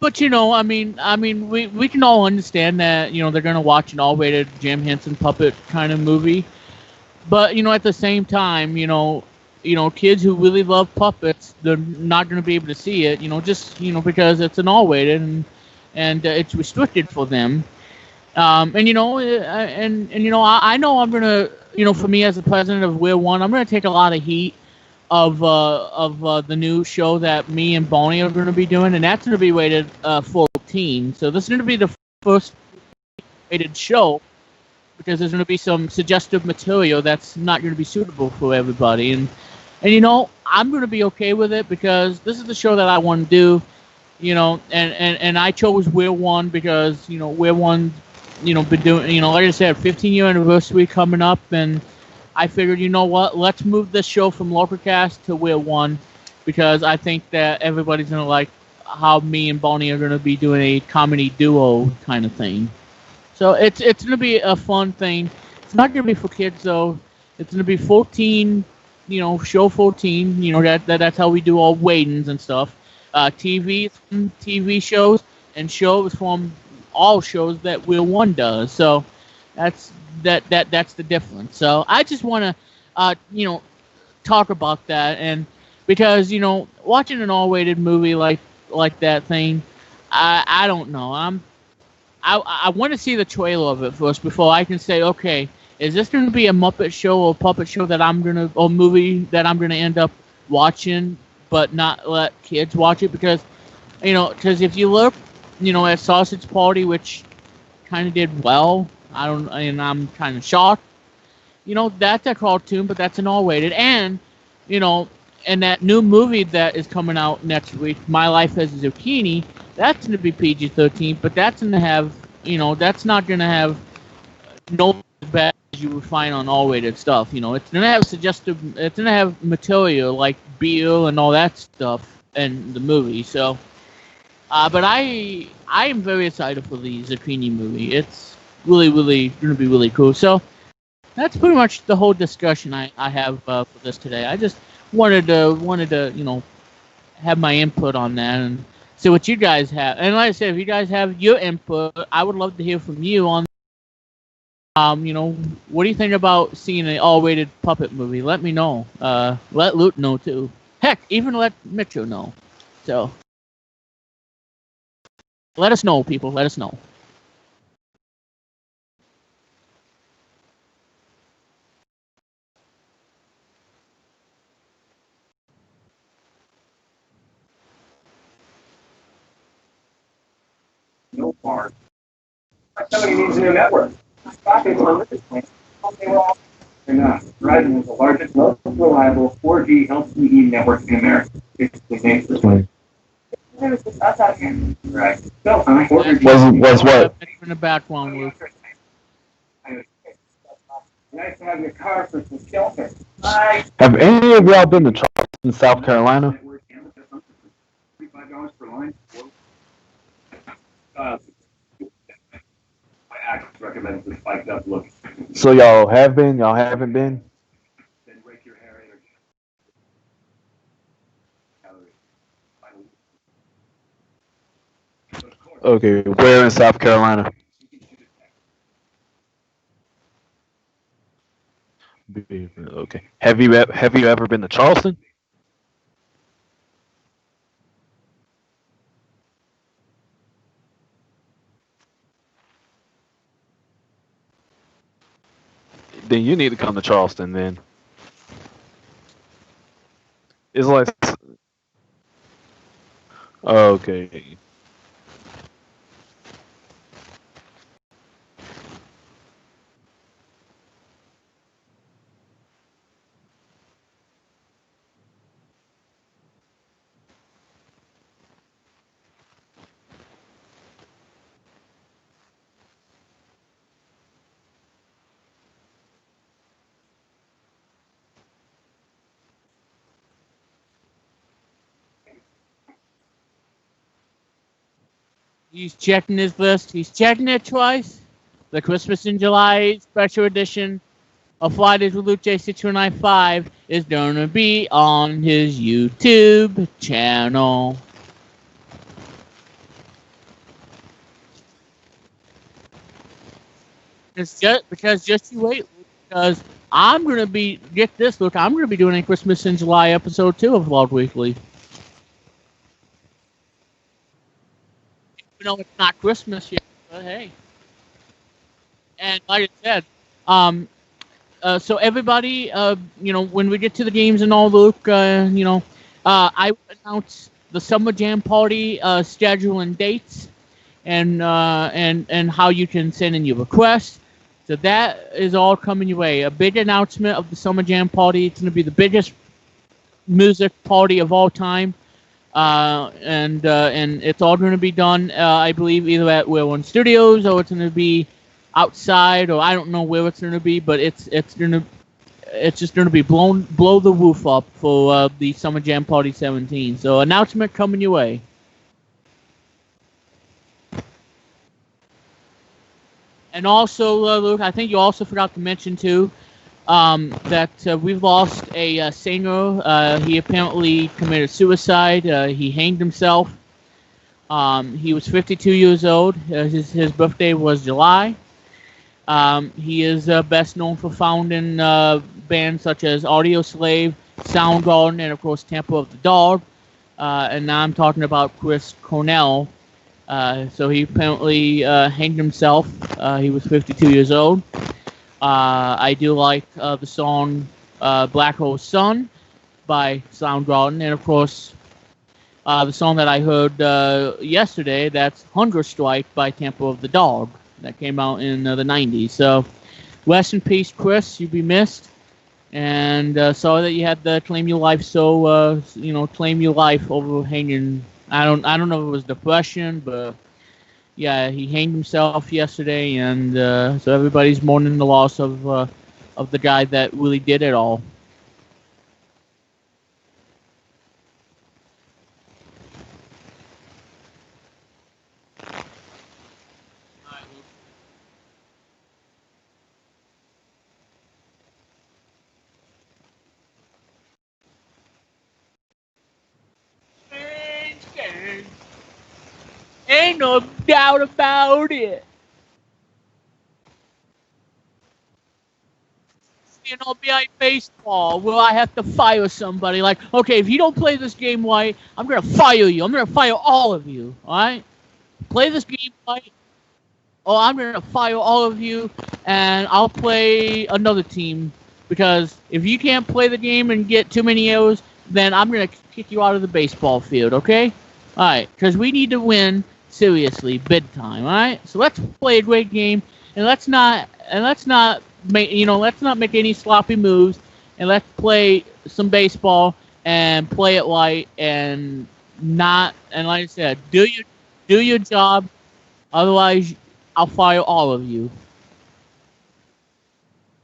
But we can all understand that they're gonna watch an all-rated Jim Henson puppet kind of movie. But at the same time, kids who really love puppets, they're not gonna be able to see it. Just because it's an all-rated and it's restricted for them. I know I'm gonna for me as the president of We're One, I'm gonna take a lot of heat of the new show that me and Bonnie are going to be doing, and that's going to be rated 14. So this is going to be the first rated show because there's going to be some suggestive material that's not going to be suitable for everybody, and I'm going to be okay with it because this is the show that I want to do, and I chose We're One because We're One, been doing like I said, 15-year anniversary coming up, and I figured, what? Let's move this show from Localcast to We're One because I think that everybody's going to like how me and Bonnie are going to be doing a comedy duo kind of thing. So it's going to be a fun thing. It's not going to be for kids, though. It's going to be 14, show 14. That's how we do all weightings and stuff. TV shows and shows from all shows that We're One does. So that's the difference. So I just want to talk about that, and because watching an all-rated movie like that thing, I don't know. I want to see the trailer of it first before I can say, okay, is this going to be a Muppet show or puppet show or movie that I'm gonna end up watching but not let kids watch it because if you look at Sausage Party, which kind of did well. I'm kind of shocked. That's a cartoon, but that's an all-rated. And, and that new movie that is coming out next week, My Life as a Zucchini, that's going to be PG-13, but that's going to have, that's not going to have no bad as you would find on all-rated stuff. It's going to have it's going to have material like beer and all that stuff in the movie. So, but I am very excited for the Zucchini movie. It's really going to be really cool. So that's pretty much the whole discussion I have for this today. I just wanted to have my input on that and see what you guys have. And like I said, if you guys have your input, I would love to hear from you on what do you think about seeing an all-rated puppet movie? Let me know. Let Luke know too. Heck, even let Mitchell know. So let us know, people. Let us know. No part. Somebody needs a new network. Talking to this point. They're not. Verizon is the largest, most reliable 4G LTE network in America. It's the name for this. There's just us out here. Right. So, I'm Was what? In the background, Luke. Nice to have your car for some shelter. Have any of y'all been to Charleston, South Carolina? $35 per line. My act recommends the spiked up look. So y'all have been? Y'all haven't been? Then rake your hair in. Okay, where in South Carolina? Okay. Have you ever been to Charleston? Then you need to come to Charleston. Then it's like okay. He's checking his list. He's checking it twice. The Christmas in July special edition of Fridays with LukeJ62895 is going to be on his YouTube channel. Because just you wait, because I'm gonna be get this look. I'm gonna be doing a Christmas in July episode 2 of Loud Weekly. You know it's not Christmas yet, but hey. And like I said, um, so everybody, when we get to the games and all, Luke, I will announce the Summer Jam Party schedule and dates, and how you can send in your requests. So that is all coming your way. A big announcement of the Summer Jam Party. It's going to be the biggest music party of all time, and it's all going to be done, I believe, either at Whale Studios or it's going to be outside, or I don't know where it's going to be, but it's just going to be blow the roof up for the Summer Jam Party 17. So announcement coming your way. And also, Luke, I think you also forgot to mention too that we've lost a singer. He apparently committed suicide. He hanged himself. He was 52 years old. His birthday was July. He is best known for founding bands such as Audio Slave, Soundgarden, and of course Temple of the Dog. And now I'm talking about Chris Cornell. So he apparently hanged himself. He was 52 years old. I do like the song Black Hole Sun by Soundgarden, and of course the song that I heard yesterday, that's Hunger Strike by Temple of the Dog. That came out in the 90s. So rest in peace, Chris. You be missed. And sorry that you had to claim your life. So claim your life over hanging. I don't know if it was depression, but yeah, he hanged himself yesterday, and so everybody's mourning the loss of the guy that really did it all. Ain't no doubt about it. Behind baseball, will I have to fire somebody? Like, okay, if you don't play this game right, I'm gonna fire you. I'm gonna fire all of you. All right, play this game right. Oh, I'm gonna fire all of you, and I'll play another team because if you can't play the game and get too many errors, then I'm gonna kick you out of the baseball field. Okay? All right, because we need to win seriously, big time. All right, so let's play a great game, and let's not make any sloppy moves, and let's play some baseball and play it right, and not, and like I said, do your job. Otherwise, I'll fire all of you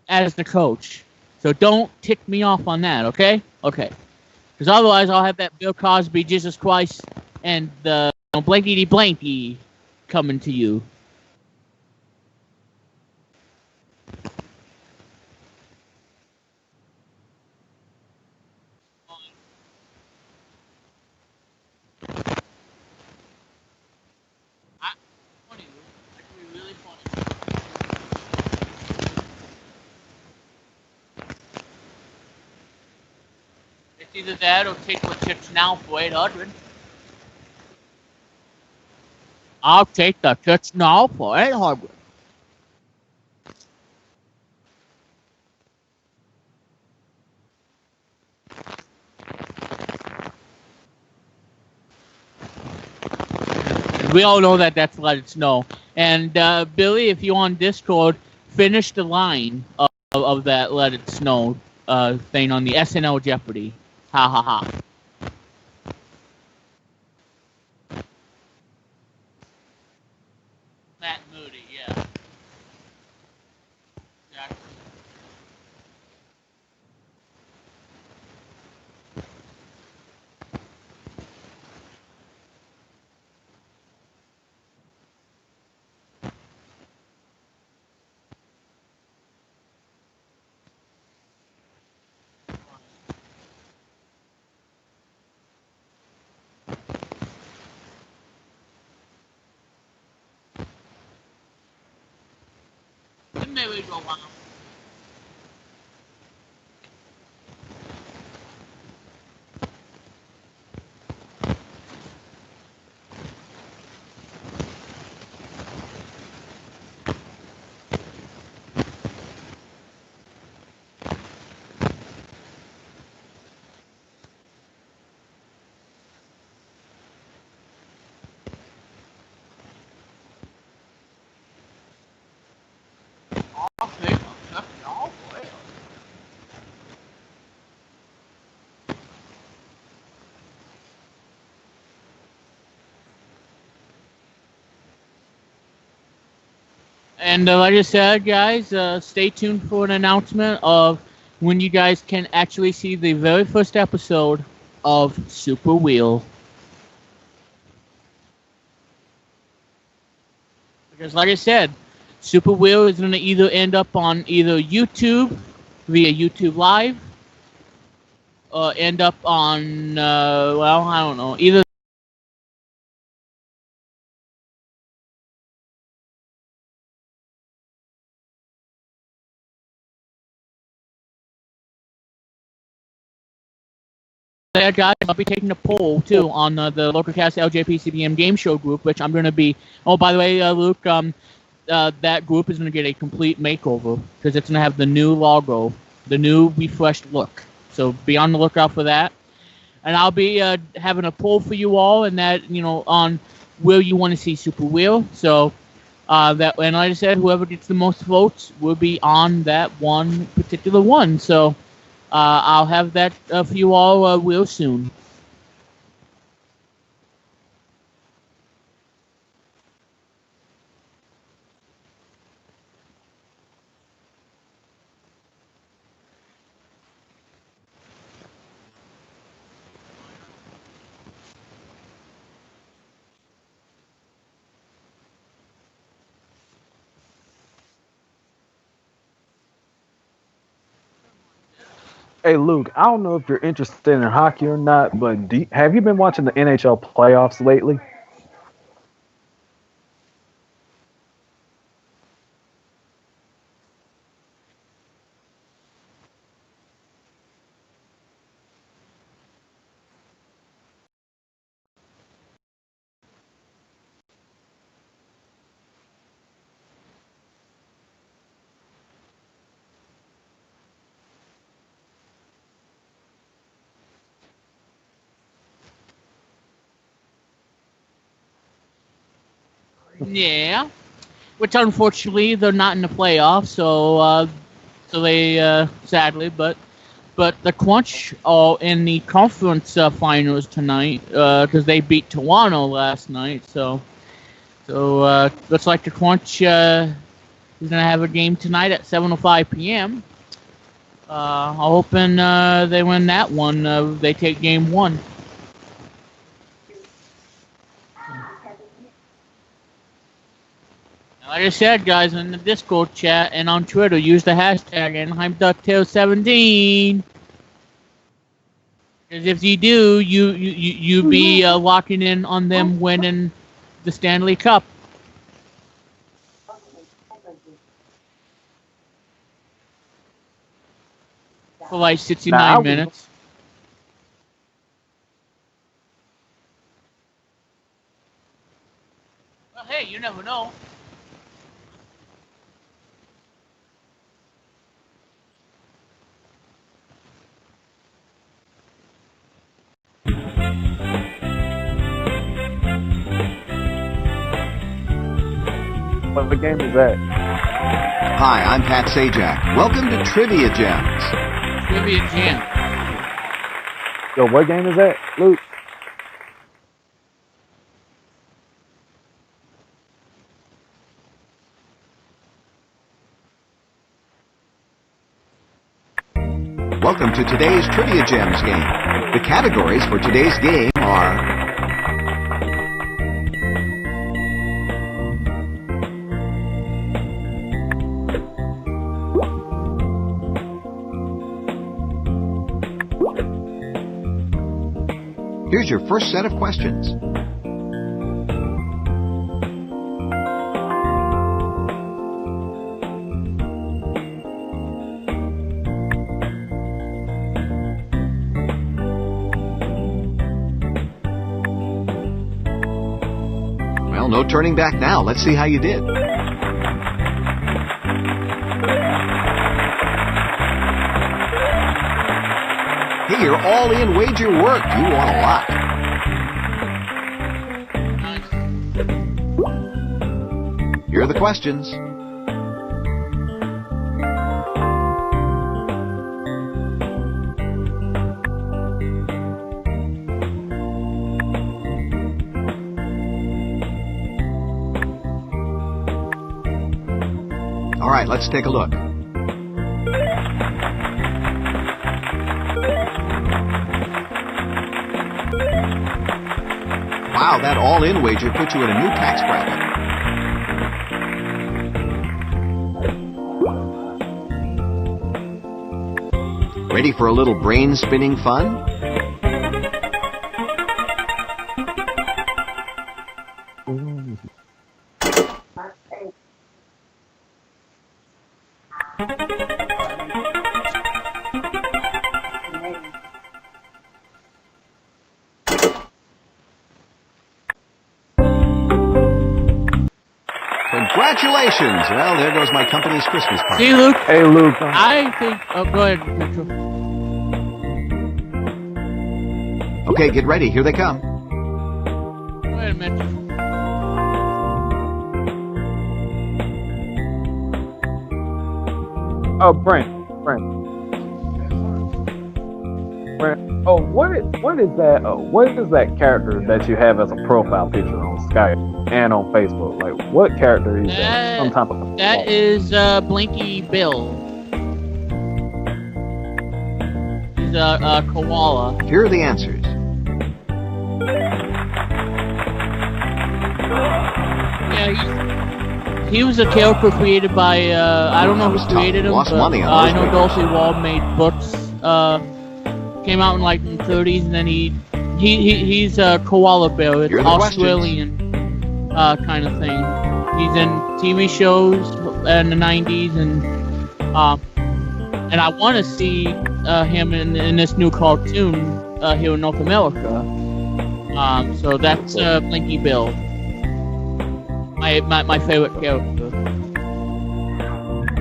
as the coach. So don't tick me off on that, okay? Okay. Because otherwise, I'll have that Bill Cosby, Jesus Christ, and the blankety blanky coming to you. Funny, that could be really funny. It's either that or take what chips now for 800. I'll take the chips now for 800. We all know that that's Let It Snow. And Billy, if you're on Discord, finish the line of that Let It Snow thing on the SNL Jeopardy. Ha ha ha. Matt Moody, yeah. Exactly. merry-go-round. Okay, y'all, boy. And like I said, guys, stay tuned for an announcement of when you guys can actually see the very first episode of Super Wheel. Because like I said, Super Wheel is going to either end up on either YouTube via YouTube Live, or end up on, well, I don't know, either there, guys. I'll be taking a poll too on the LocalCast LJPCBM Game Show group, which I'm going to be. Oh, by the way, Luke, that group is going to get a complete makeover because it's going to have the new logo, the new refreshed look. So be on the lookout for that. And I'll be having a poll for you all, and that on where you want to see Super Wheel. So that, and like I said, whoever gets the most votes will be on that one particular one. So. I'll have that for you all real soon. Hey Luke, I don't know if you're interested in hockey or not, but have you been watching the NHL playoffs lately? Yeah, which unfortunately they're not in the playoffs, so they sadly, but the Crunch are in the conference finals tonight because they beat Toronto last night. So looks like the Crunch is gonna have a game tonight at 7:05 p.m. I'm hoping they win that one. They take game one. Like I said, guys, in the Discord chat and on Twitter, use the hashtag AnaheimDuckTales17. Because if you do, you be locking in on them winning the Stanley Cup. For like 69 minutes. Well, hey, you never know. What game is that? Hi, I'm Pat Sajak. Welcome to Trivia Gems. Trivia Jam. Yo, what game is that, Luke? Welcome to today's Trivia Gems game. The categories for today's game are Here's your first set of questions. Well, no turning back now. Let's see how you did. Hey, your all-in wager worked. You won a lot. Here are the questions. All right, let's take a look. Wow, that all-in wager put you in a new tax bracket. Ready for a little brain-spinning fun? Congratulations! Well, there goes my company's Christmas party. See, Luke? Hey, Luke. I think. Oh, go ahead, Mitchell. Okay, get ready. Here they come. Go ahead, Mitchell. Oh, Brent. Oh, what is that? What is that character that you have as a profile picture on Skype and on Facebook? Like, what character is that? Some type of. That is Blinky Bill. He's a koala. Here are the answers. Yeah, he was a character created by I don't know who created him, Lost but money on I those know videos. Dulcie Wall made books. Came out in like the 30s, and then he's a koala bear. It's Here are the Australian kind of thing. He's in TV shows in the 90s, and I want to see him in this new cartoon here in North America. So that's Blinky Bill. My favorite character.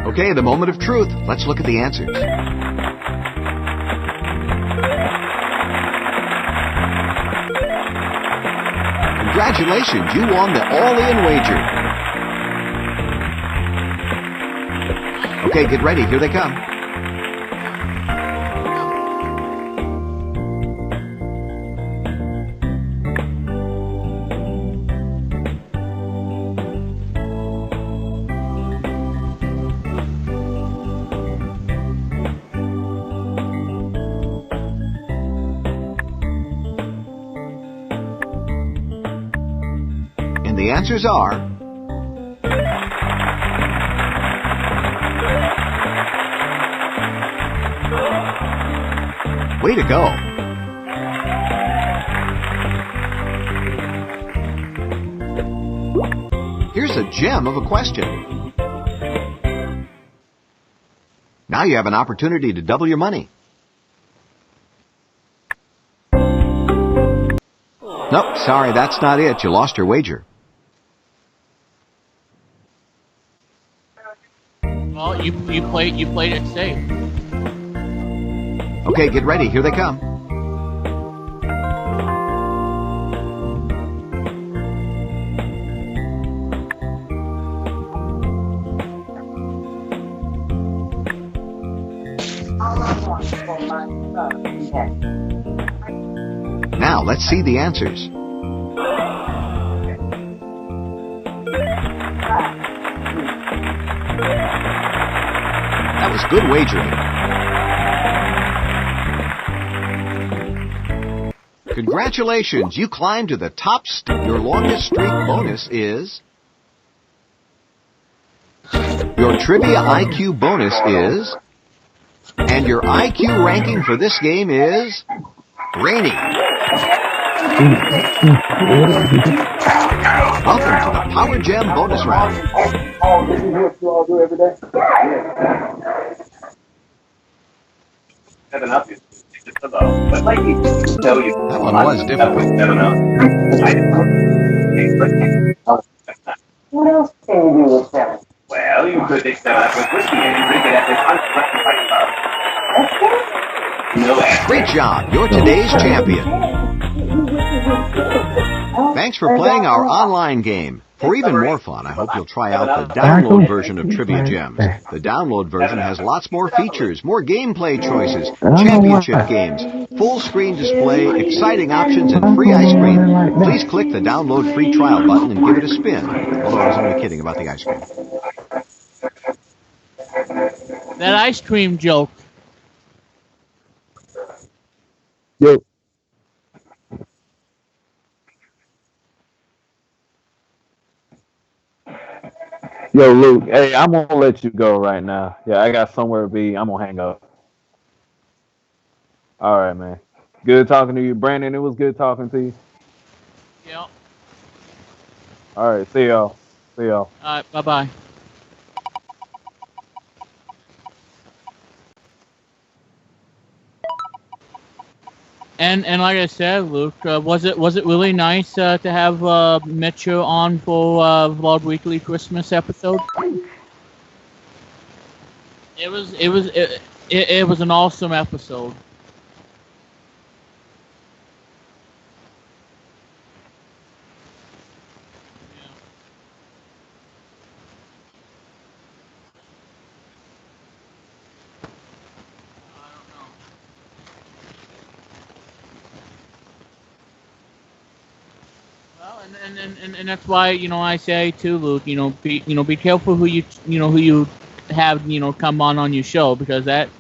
Okay, the moment of truth. Let's look at the answers. Congratulations, you won the all-in wager. Okay, get ready. Here they come. And the answers are... Way to go. Here's a gem of a question. Now you have an opportunity to double your money. Nope, sorry, that's not it. You lost your wager. Well, you played it safe. Okay, get ready. Here they come. Now, let's see the answers. That was good wagering. Congratulations, you climbed to the top. Your longest streak bonus is... Your trivia IQ bonus is... And your IQ ranking for this game is... Rainy. Welcome to the Power Gem bonus round. Oh, this is what you all do every day? Seven up is just about, but like you tell you. That one was difficult. 7 up. What else can you do with salmon? Well, you could mix them up with whiskey and drink it at this unspecified pub. No answer. Great job. You're today's champion. Thanks for playing our online game. For even more fun, I hope you'll try out the download version of Trivia Gems. The download version has lots more features, more gameplay choices, championship games, full screen display, exciting options, and free ice cream. Please click the download free trial button and give it a spin. Although I was only kidding about the ice cream. That ice cream joke. Yo. Yo, Luke. Hey, I'm gonna let you go right now. Yeah, I got somewhere to be. I'm gonna hang up. All right, man. Good talking to you, Brandon. It was good talking to you. Yep. All right, see y'all. See y'all. All right, bye-bye. And like I said, Luke, was it really nice to have Metro on for Vlog Weekly Christmas episode? It was an awesome episode. And that's why I say too, Luke. Be careful who you have come on your show, because that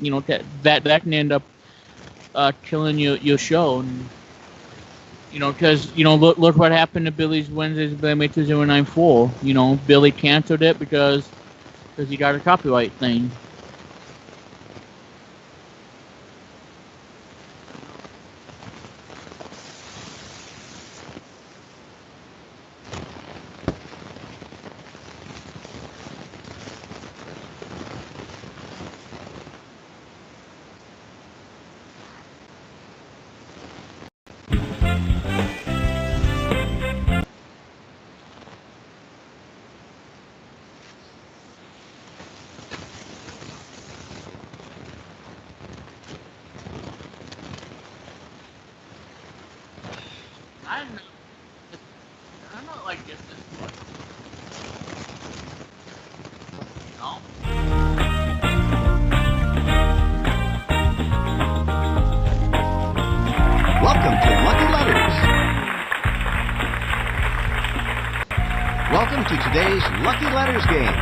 that can end up killing your show. And, because look what happened to Billy's Wednesdays Blame 2094. Billy canceled it because he got a copyright thing. I'm not like this much. No. Welcome to Lucky Letters. Welcome to today's Lucky Letters game.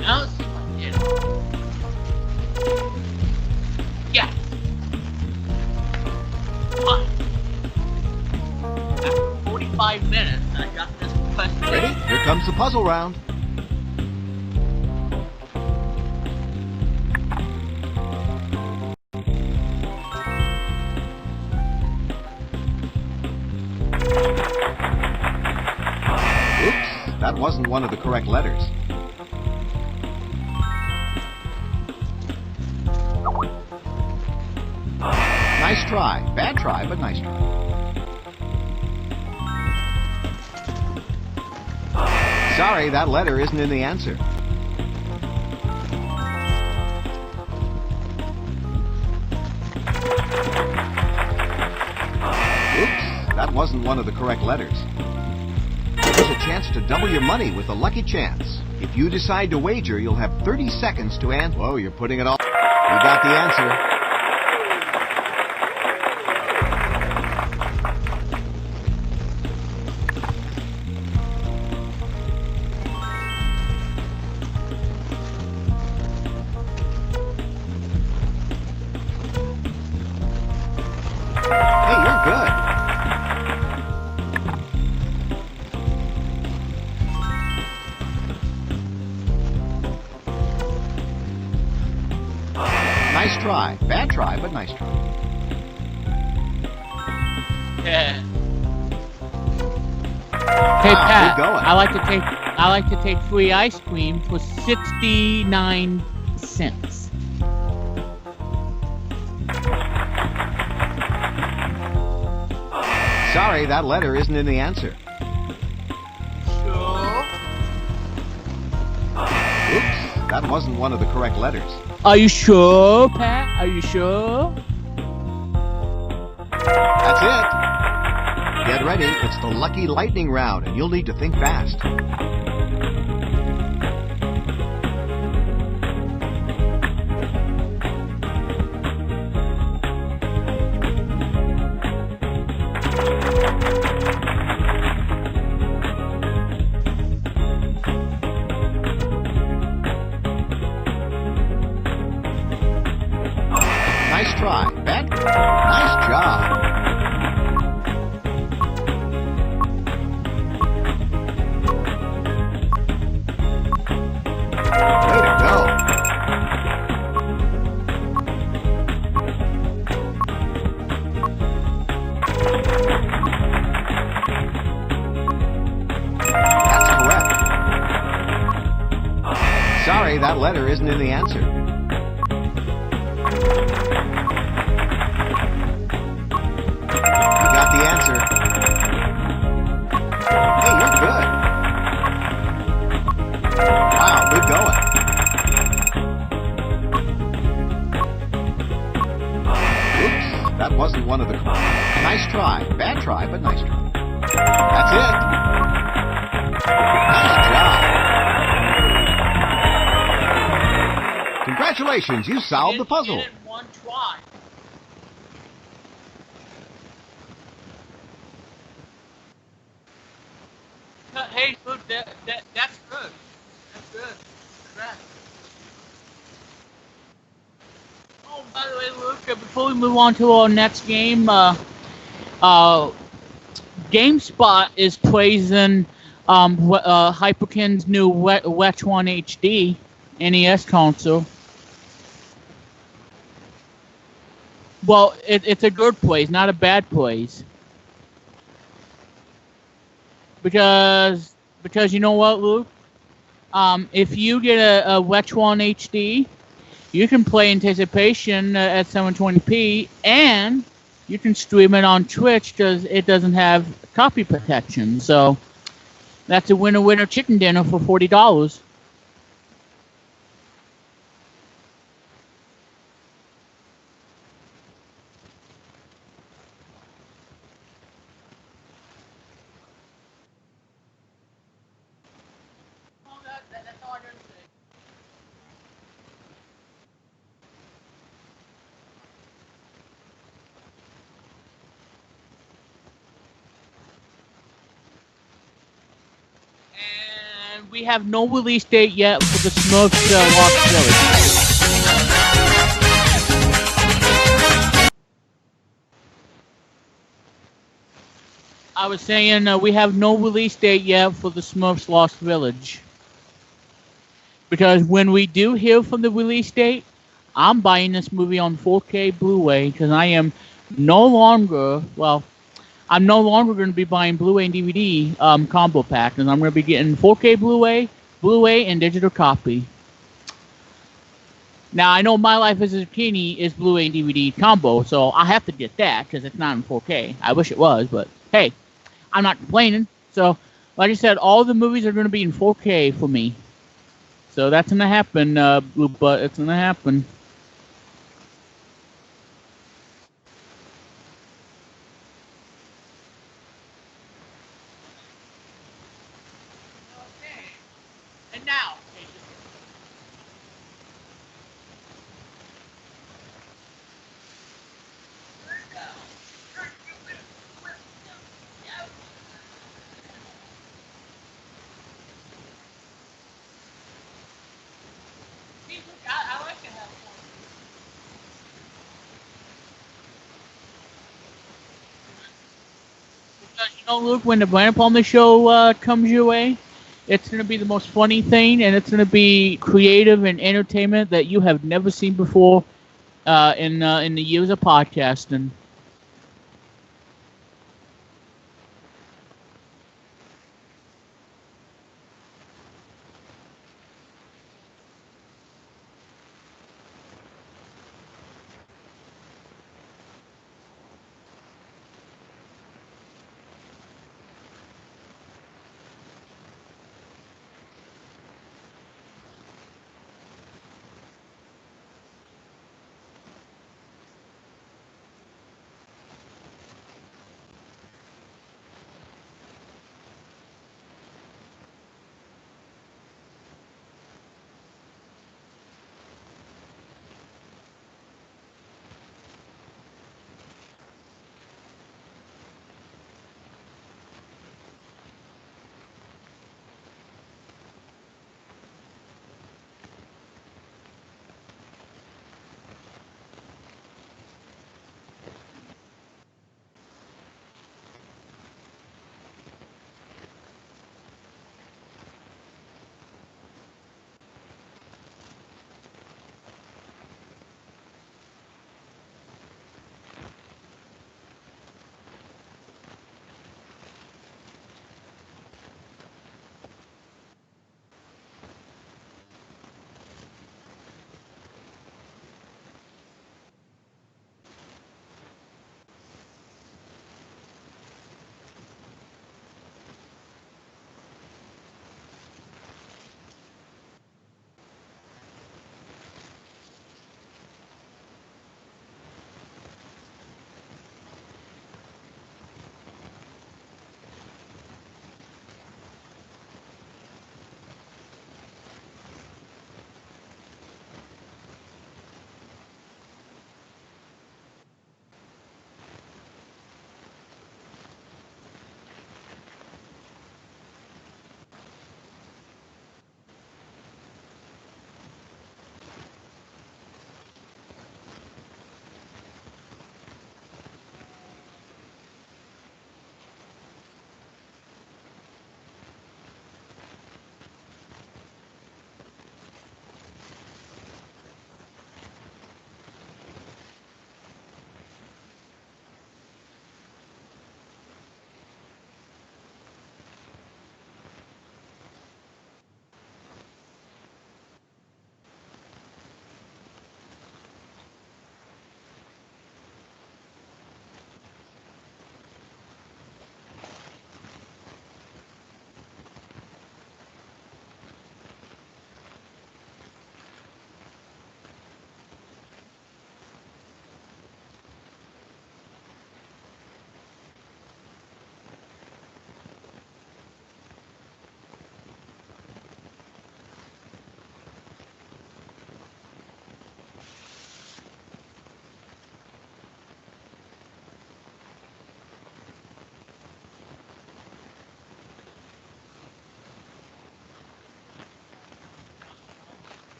Now let's see if I can get it. Yeah. What? After 45 minutes, I got this question. Ready? Here comes the puzzle round. Oops, that wasn't one of the correct letters. Nice try. Bad try, but nice try. Sorry, that letter isn't in the answer. Oops, that wasn't one of the correct letters. There's a chance to double your money with a lucky chance. If you decide to wager, you'll have 30 seconds to answer. Whoa, you're putting it all. You got the answer. Hey, you're good. Nice try. Bad try, but nice try. Yeah. Hey Pat, good going. I like to take free ice cream for 69 cents. Sorry, that letter isn't in the answer. Sure. Oops, that wasn't one of the correct letters. Are you sure, Pat? Are you sure? That's it. Get ready, it's the Lucky Lightning round, and you'll need to think fast. Nice try, Ben. Nice job. Way to go. That's correct. Sorry, that letter isn't in the answer. You got the answer. Hey, you're good. Wow, good going. Oops, that wasn't one of the... Nice try. Bad try, but nice try. That's it. Nice job. Congratulations, you solved the puzzle. Did it one try. Hey, Luke, that's good. That's good. Congrats. Oh, by the way, Luke, before we move on to our next game, GameSpot is praising Hyperkin's new Wetch 1 HD NES console. Well, it's a good praise, not a bad praise. Because you know what, Luke? If you get a Wetch 1 HD, you can play Anticipation at 720p, and you can stream it on Twitch because it doesn't have copy protection. So that's a winner chicken dinner for $40. That's all I gotta say. And we have no release date yet for the Smurfs Lost Village. I was saying we have no release date yet for the Smurfs Lost Village. Because when we do hear from the release date, I'm buying this movie on 4K Blu-ray because I am no longer, I'm no longer going to be buying Blu-ray and DVD combo pack, and I'm going to be getting 4K Blu-ray, and digital copy. Now, I know My Life as a Zucchini is Blu-ray and DVD combo, so I have to get that because it's not in 4K. I wish it was, but hey, I'm not complaining. So, like I said, all the movies are going to be in 4K for me. So that's going to happen, Blue Butt. It's going to happen. Okay. And now, I like to have fun. Because, Luke, when the Brand Palmer show comes your way, it's going to be the most funny thing, and it's going to be creative and entertainment that you have never seen before in the years of podcasting.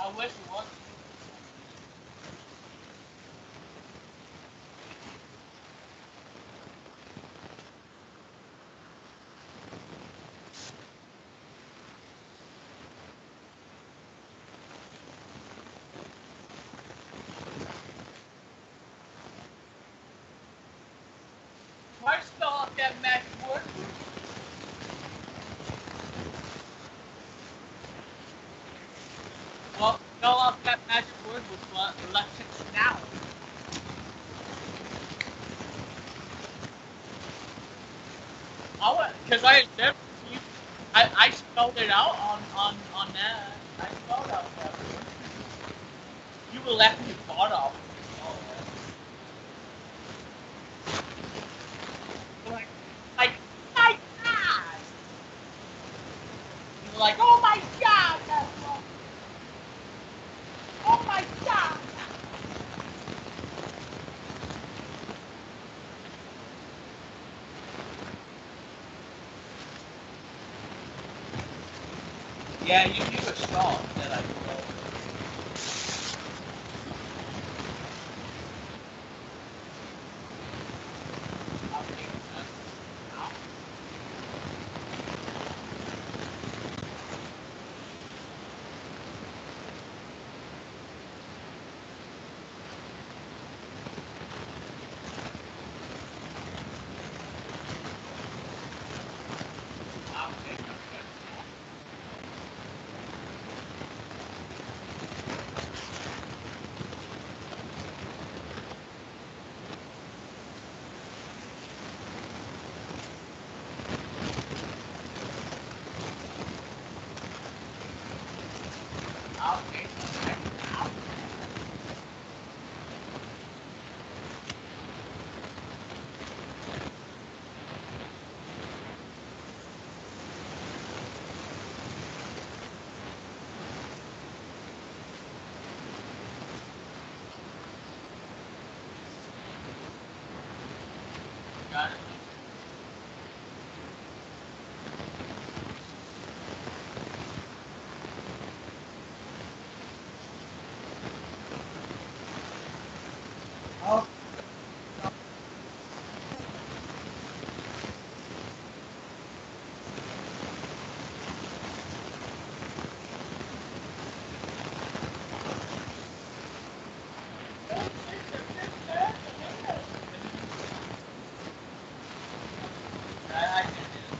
I wish it was. Why spell out that magic word? Well, spell out that magic word with electionality. Because I spelled it out on that. I spelled out that word. You were left your thought off. Like, my God! You were like, oh my God, that's wrong. Oh my God! Yeah, you were strong that I spelled. I'll take that. I'll take that. I'll take that. Got it. Oh. I did it.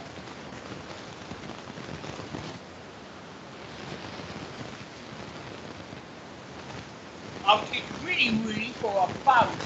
I'll take really for a pound.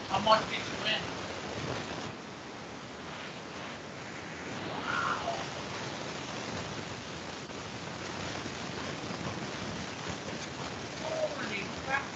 How much did you win? Holy crap,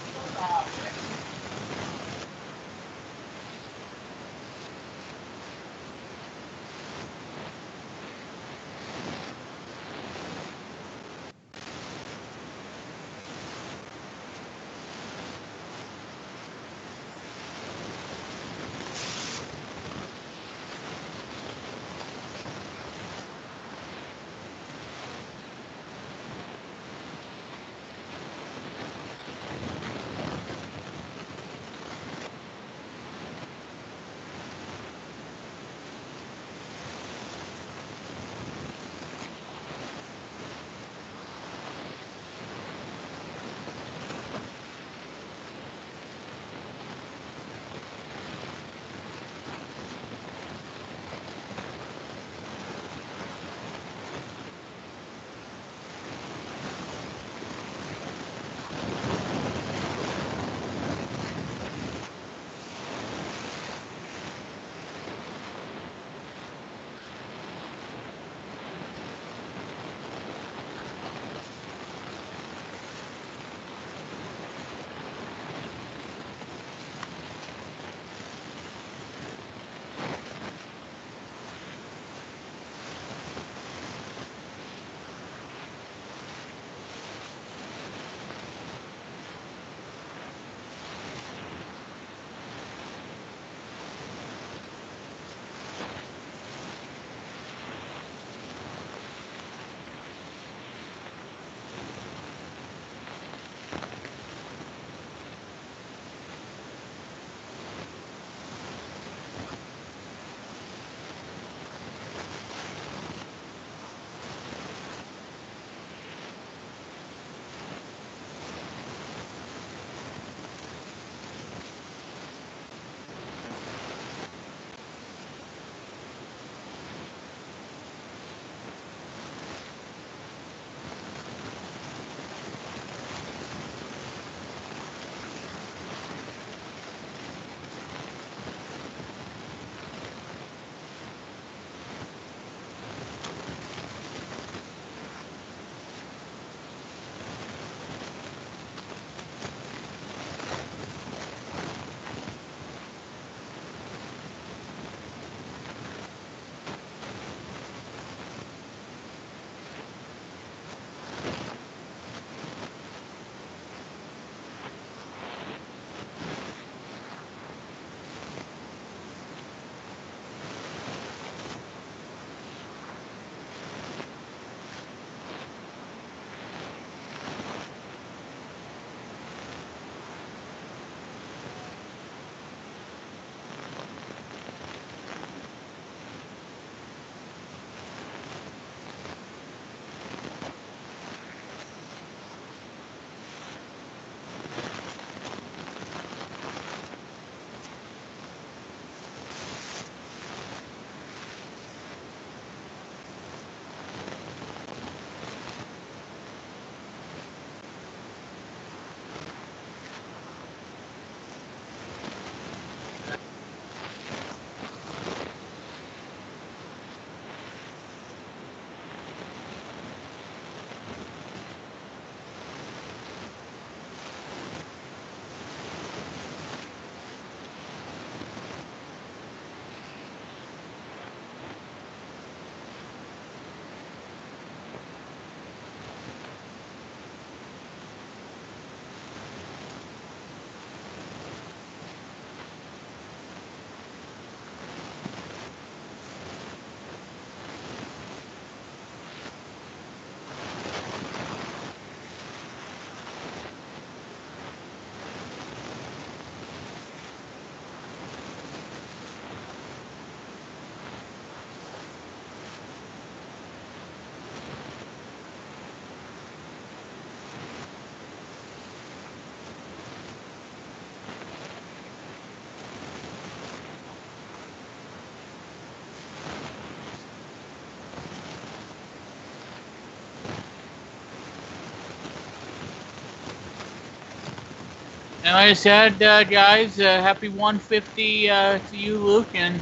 And like I said, guys, happy 150 to you, Luke, and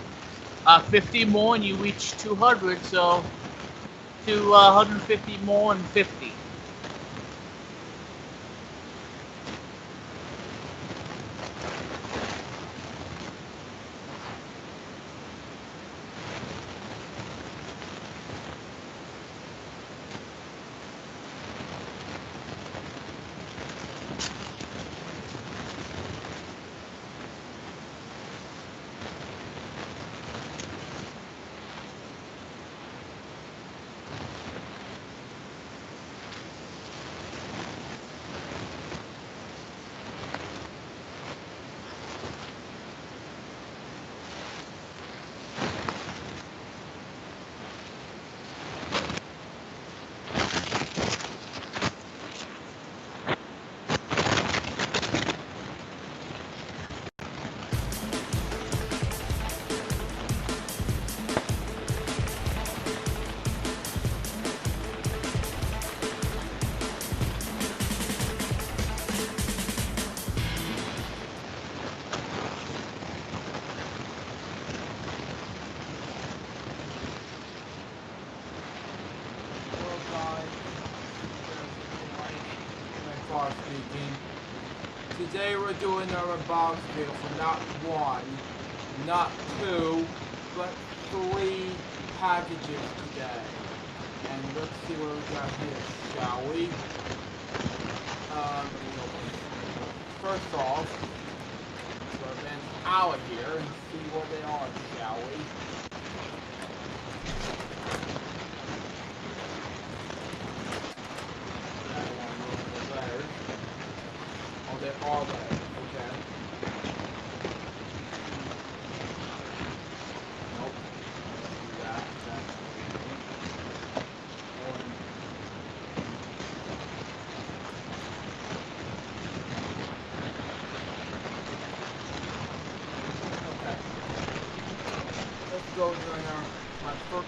50 more, and you reach 200. So 150 more and 50. Hello guys, LukeJ62895 speaking. Today we're doing a box video for not one, not two, but three packages today. And let's see what we got here, shall we? First off, we'll then out of here and see what they are, shall we? Oh, they are letters, okay. Nope. That's okay. Let's go during my first.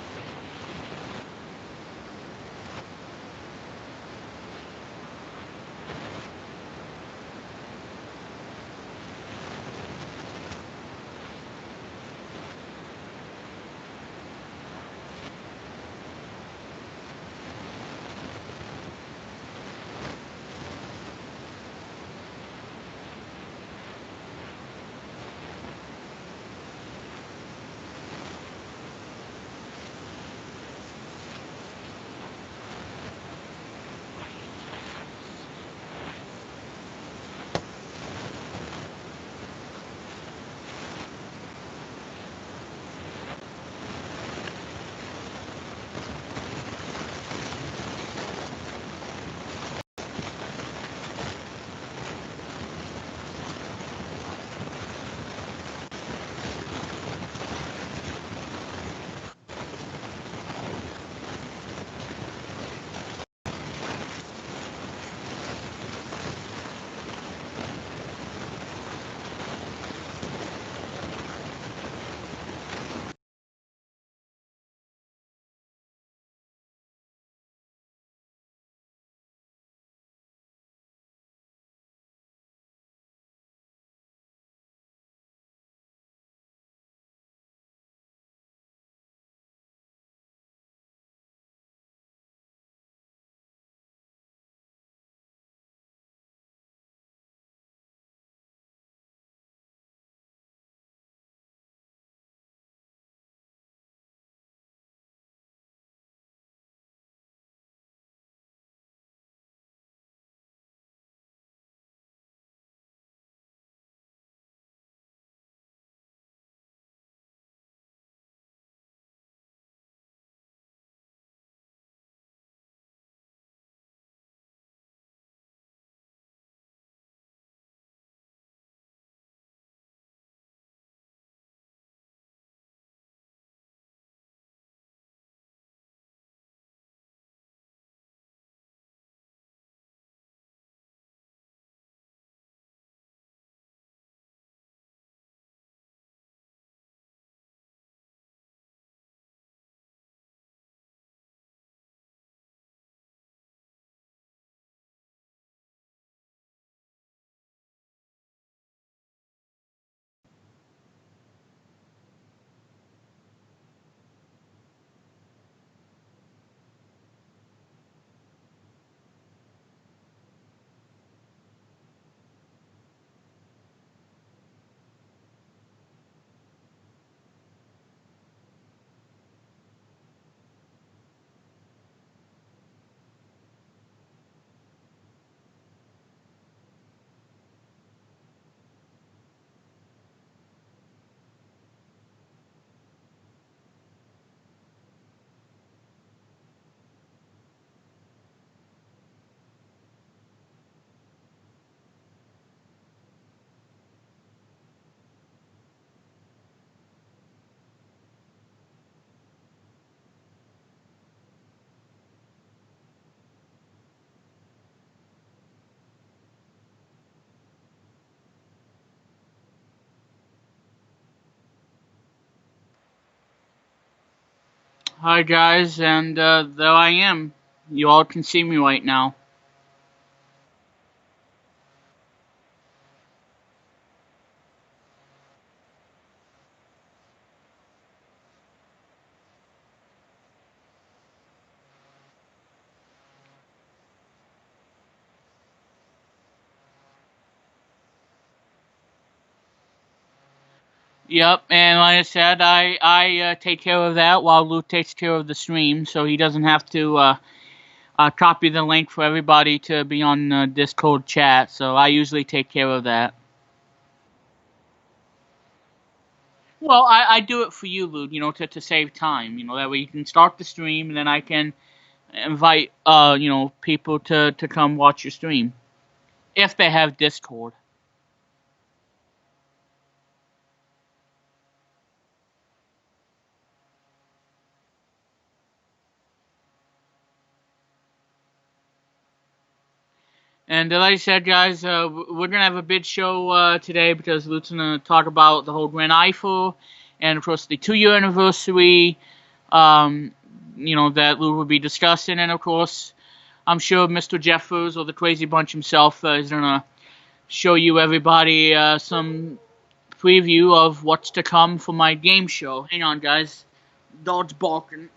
Hi guys, and there I am. You all can see me right now. Yep, and like I said, I take care of that while Luke takes care of the stream, so he doesn't have to copy the link for everybody to be on Discord chat. So I usually take care of that. Well, I do it for you, Luke. To save time. That way you can start the stream, and then I can invite people to come watch your stream if they have Discord. And like I said, guys, we're gonna have a big show today because Luke's gonna talk about the whole Grand Eiffel, and of course the 2-year anniversary. Um, that Luke will be discussing, and of course, I'm sure Mr. Jeffers or the Crazy Bunch himself is gonna show you everybody some preview of what's to come for my game show. Hang on, guys. Dog's barking.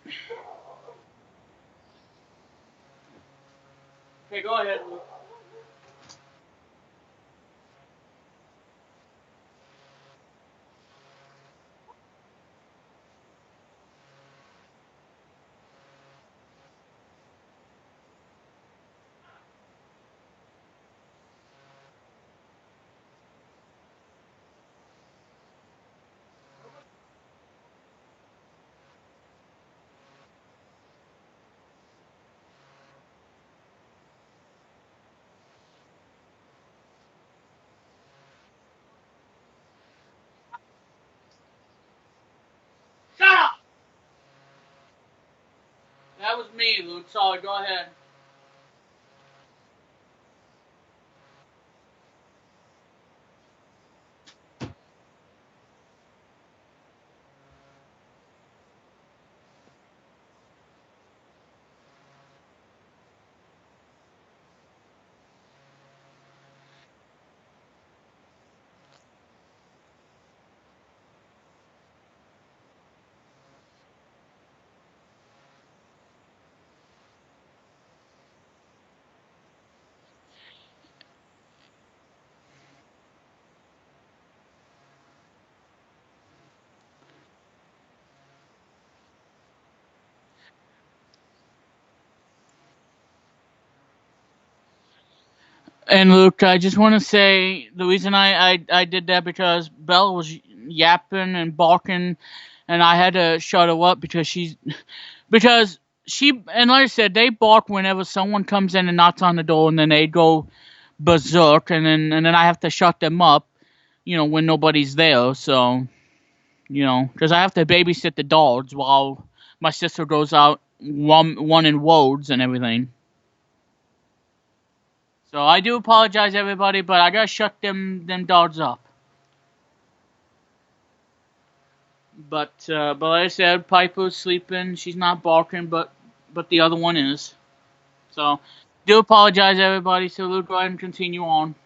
Okay, go ahead, Luke. Shut up! That was me, Luke. Sorry, go ahead. And Luke, I just want to say the reason I did that because Bella was yapping and barking, and I had to shut her up because she, and like I said, they bark whenever someone comes in and knocks on the door, and then they go berserk, and then I have to shut them up, when nobody's there. So because I have to babysit the dogs while my sister goes out one in roads and everything. So I do apologize, everybody, but I gotta shut them dogs up. But like I said, Piper's sleeping. She's not barking, but the other one is. So do apologize, everybody. So we'll go ahead and continue on.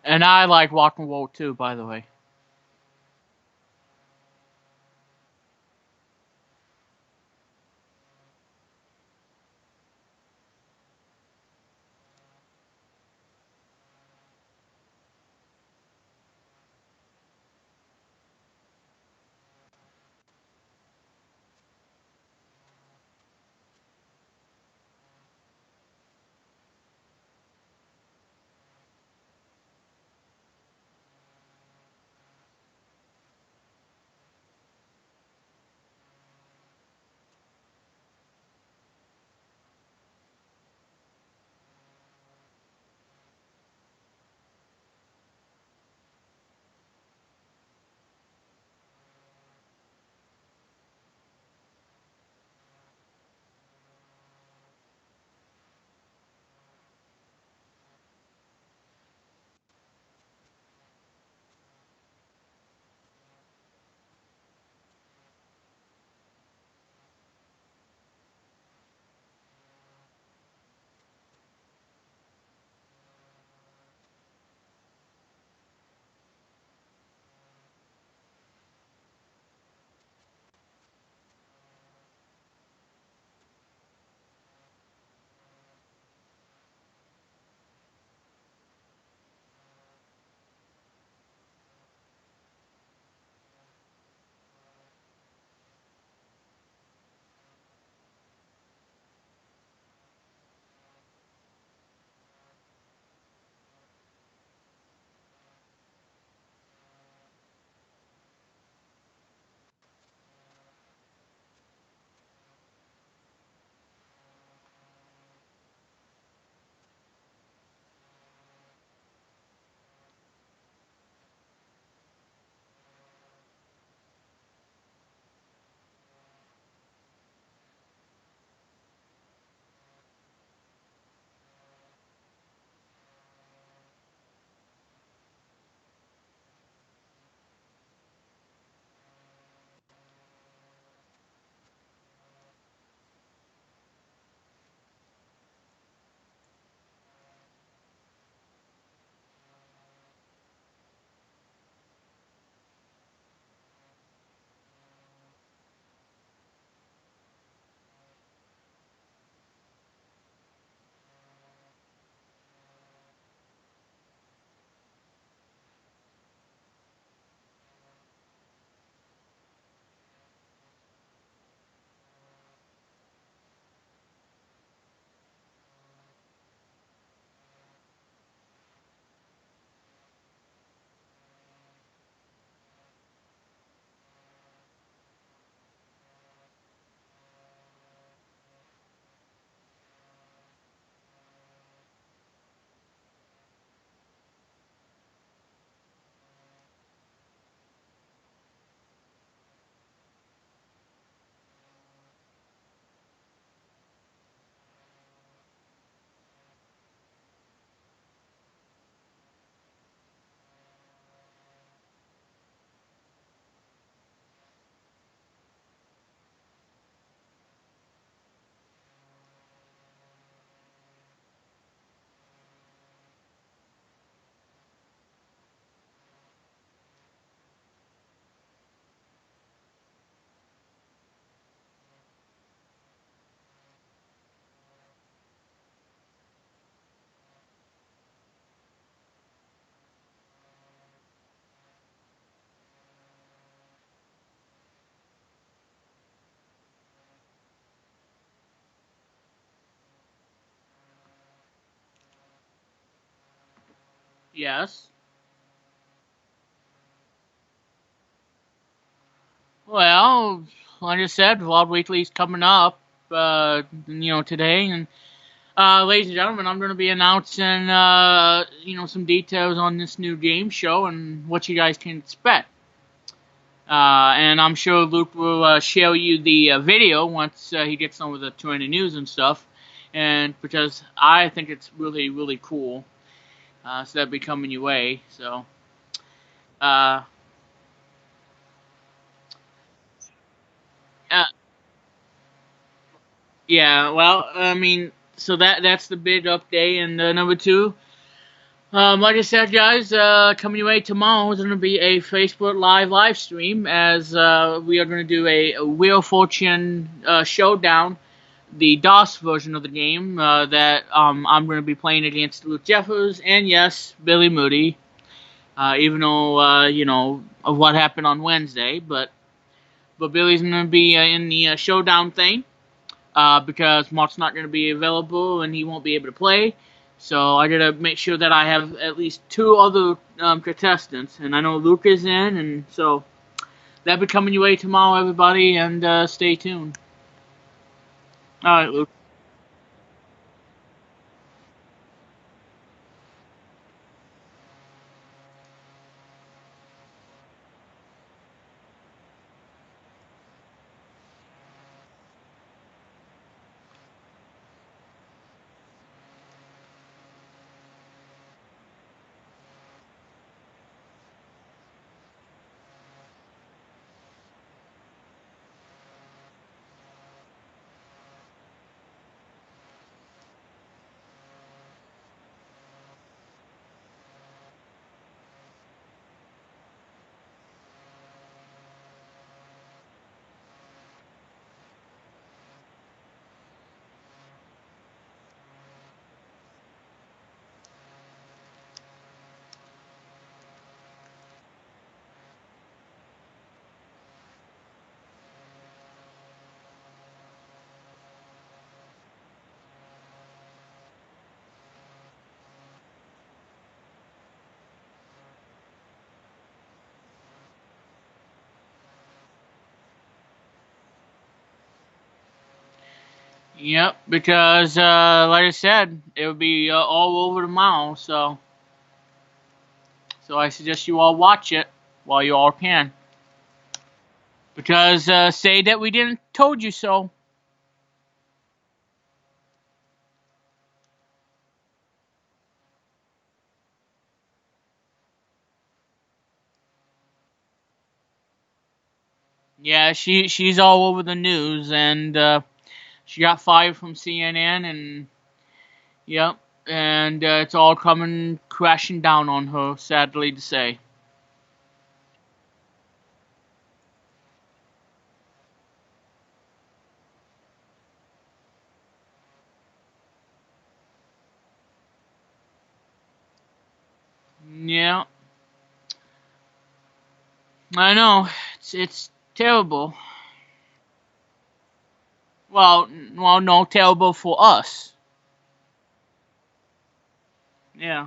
And I like rock and roll too, by the way. Yes. Well, like I said, Wild Weekly's coming up, today, and ladies and gentlemen, I'm going to be announcing, some details on this new game show and what you guys can expect. And I'm sure Luke will show you the video once he gets on with the trending news and stuff, and because I think it's really, really cool. So that'll be coming your way. So, uh, uh, yeah. Well, I mean, so that's the big update, and number two. Like I said, guys, coming your way tomorrow is going to be a Facebook live stream as we are going to do a Wheel of Fortune showdown, the DOS version of the game that I'm going to be playing against Luke Jeffers and yes, Billy Moody. Even though you know of what happened on Wednesday, but Billy's going to be in the showdown thing because Mark's not going to be available and he won't be able to play. So I gotta make sure that I have at least 2 other contestants, and I know Luke is in, and so that'll be coming your way tomorrow, everybody, and stay tuned. All right, Luke. Yep, because like I said, it'll be all over tomorrow. So I suggest you all watch it while you all can, because say that we didn't told you so. Yeah, she's all over the news, and she got fired from CNN, and yep, and it's all coming crashing down on her, sadly to say. Yeah, I know. It's terrible. Well, no, terrible for us. Yeah.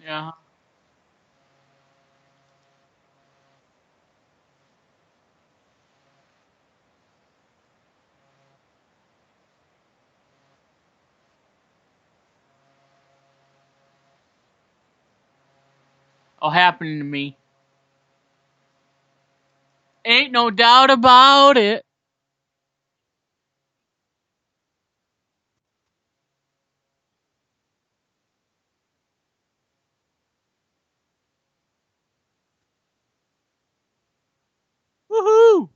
Yeah. are happening to me. Ain't no doubt about it. Woohoo!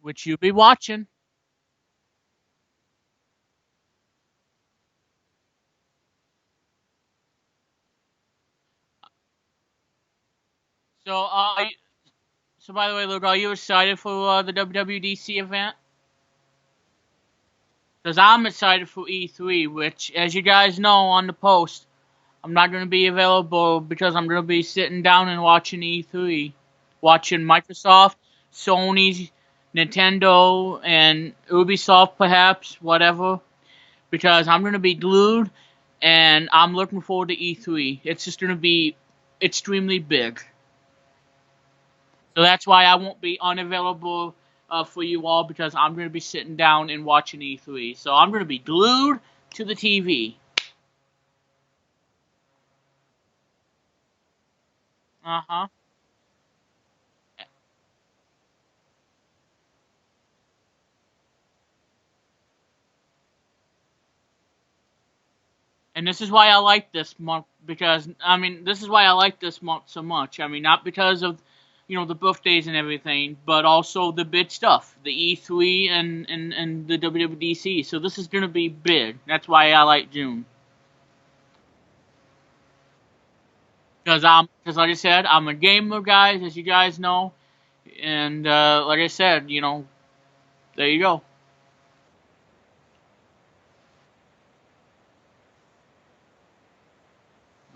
Which you be watching. So, so by the way, Luke, are you excited for the WWDC event? Because I'm excited for E3, which, as you guys know on the post, I'm not going to be available because I'm going to be sitting down and watching E3. Watching Microsoft, Sony, Nintendo, and Ubisoft perhaps, whatever. Because I'm going to be glued, and I'm looking forward to E3. It's just going to be extremely big. So that's why I won't be unavailable for you all, because I'm going to be sitting down and watching E3. So I'm going to be glued to the TV. Uh-huh. And this is why I like this month, because, I mean, this is why I like this month so much. I mean, not because of, the birthdays and everything, but also the big stuff, the E3 and the WWDC. So this is going to be big. That's why I like June. Because like I said, I'm a gamer, guys, as you guys know. And like I said, there you go.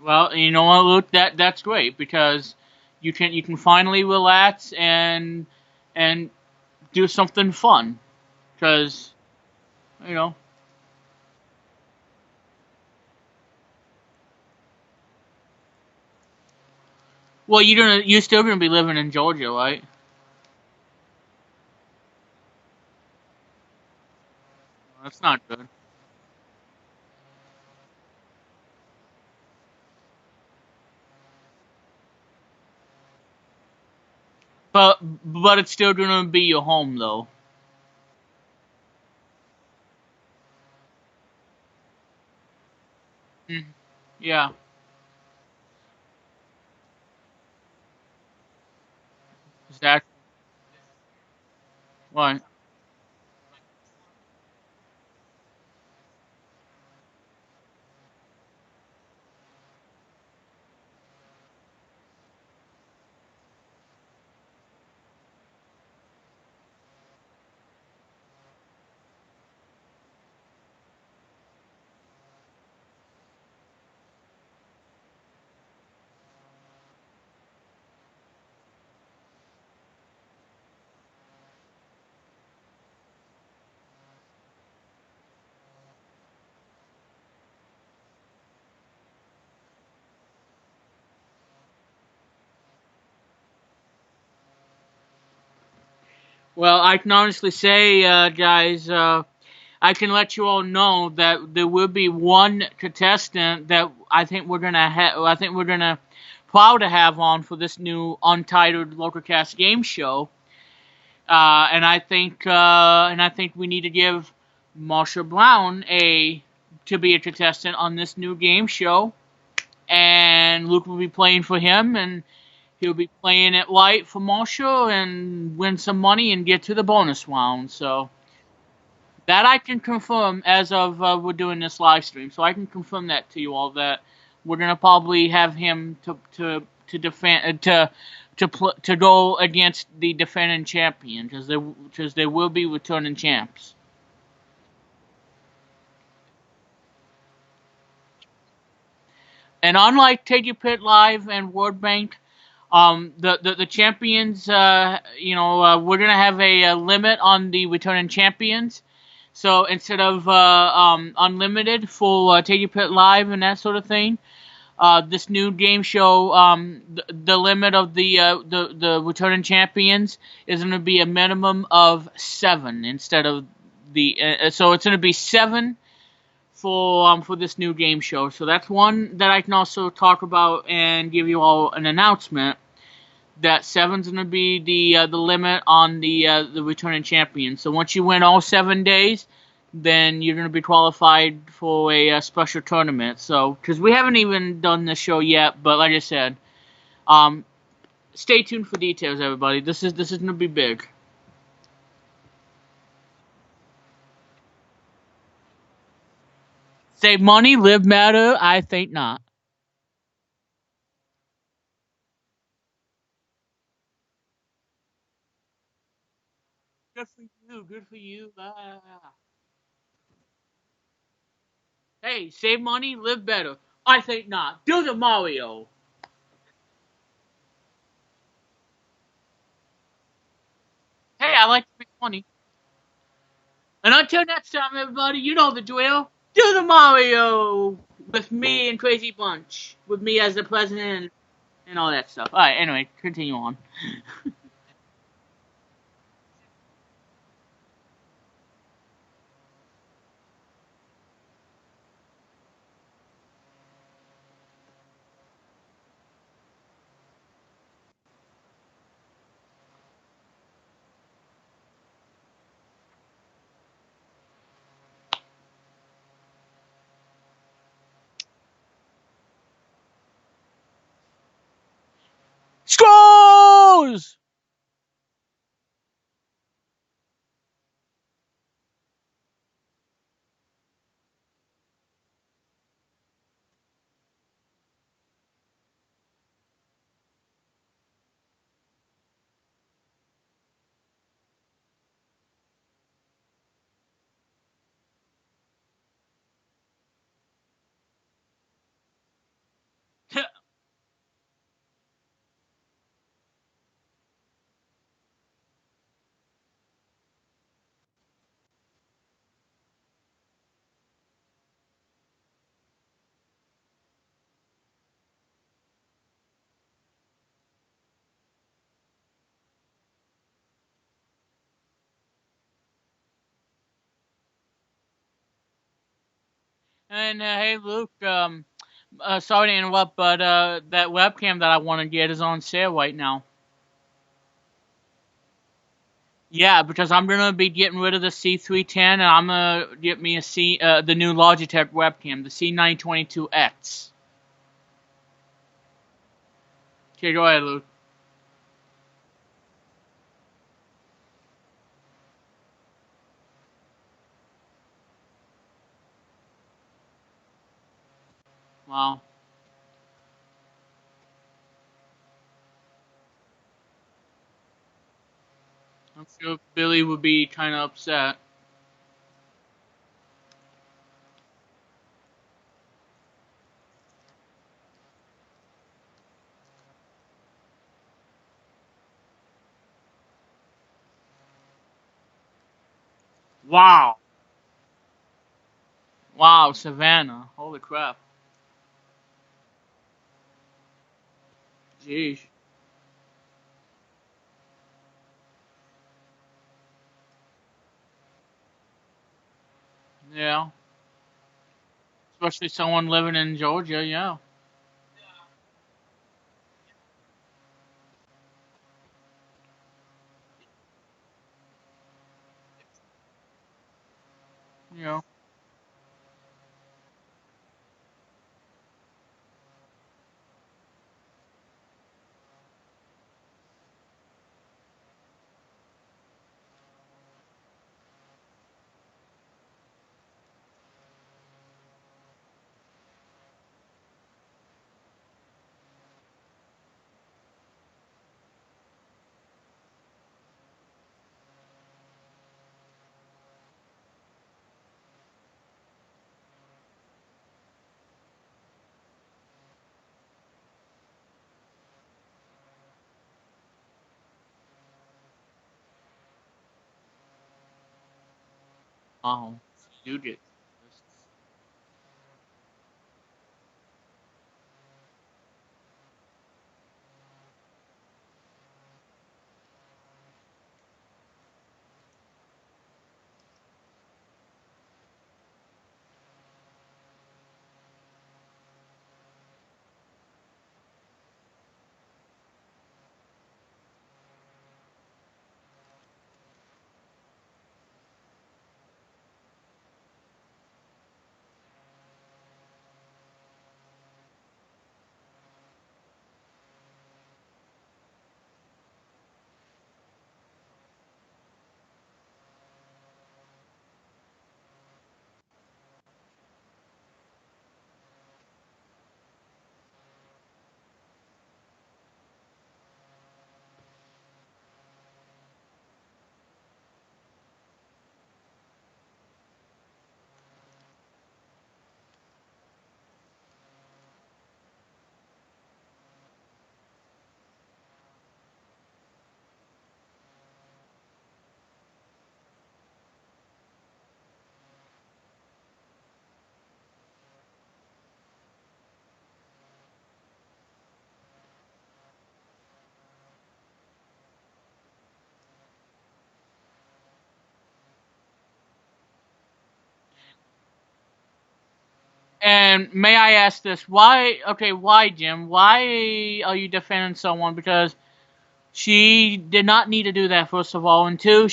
Well, you know what, Luke? That's great, because you can finally relax and do something fun. Because you know, well, you're still gonna be living in Georgia, right? That's not good. But it's still gonna be your home, though. Mm, yeah, exactly. Right. Well, I can honestly say, guys, I can let you all know that there will be one contestant that I think we're gonna proud to have on for this new untitled LocalCast game show. And I think we need to give Marsha Brown a to be a contestant on this new game show, and Luke will be playing for him, and he'll be playing it light for Marsha and win some money and get to the bonus round. So that I can confirm as of we're doing this live stream. So I can confirm that to you all, that we're gonna probably have him to defend to go against the defending champion, because they will be returning champs. And unlike Take Your Pit Live and World Bank, the champions, we're gonna have a limit on the returning champions. So instead of unlimited for Take Your Pet Live and that sort of thing, this new game show, the limit of the returning champions is going to be a minimum of 7 instead of so it's going to be 7 for this new game show. So that's one that I can also talk about and give you all an announcement that 7's going to be the limit on the returning champion. So once you win all 7 days, then you're going to be qualified for a special tournament. So because we haven't even done this show yet, but like I said, stay tuned for details, everybody. This is going to be big. Save money, live better. I think not. Good for you. Good for you. Hey, save money, live better. I think not. Do the Mario. Hey, I like to be funny. And until next time, everybody, you know the drill. Do the Mario with me and Crazy Bunch. With me as the president and all that stuff. Alright, anyway, continue on. Scrolls! And hey, Luke, sorry to interrupt, but that webcam that I want to get is on sale right now. Yeah, because I'm gonna be getting rid of the C310, and I'm gonna get me the new Logitech webcam, the C922X. Okay, go ahead, Luke. Wow, I'm sure Billy would be kind of upset. Wow, wow, Savannah, holy crap, jeez, yeah, especially someone living in Georgia, yeah, you know. Oh, you did. And may I ask this? Why? Okay, why, Jim? Why are you defending someone? Because she did not need to do that. First of all, and two,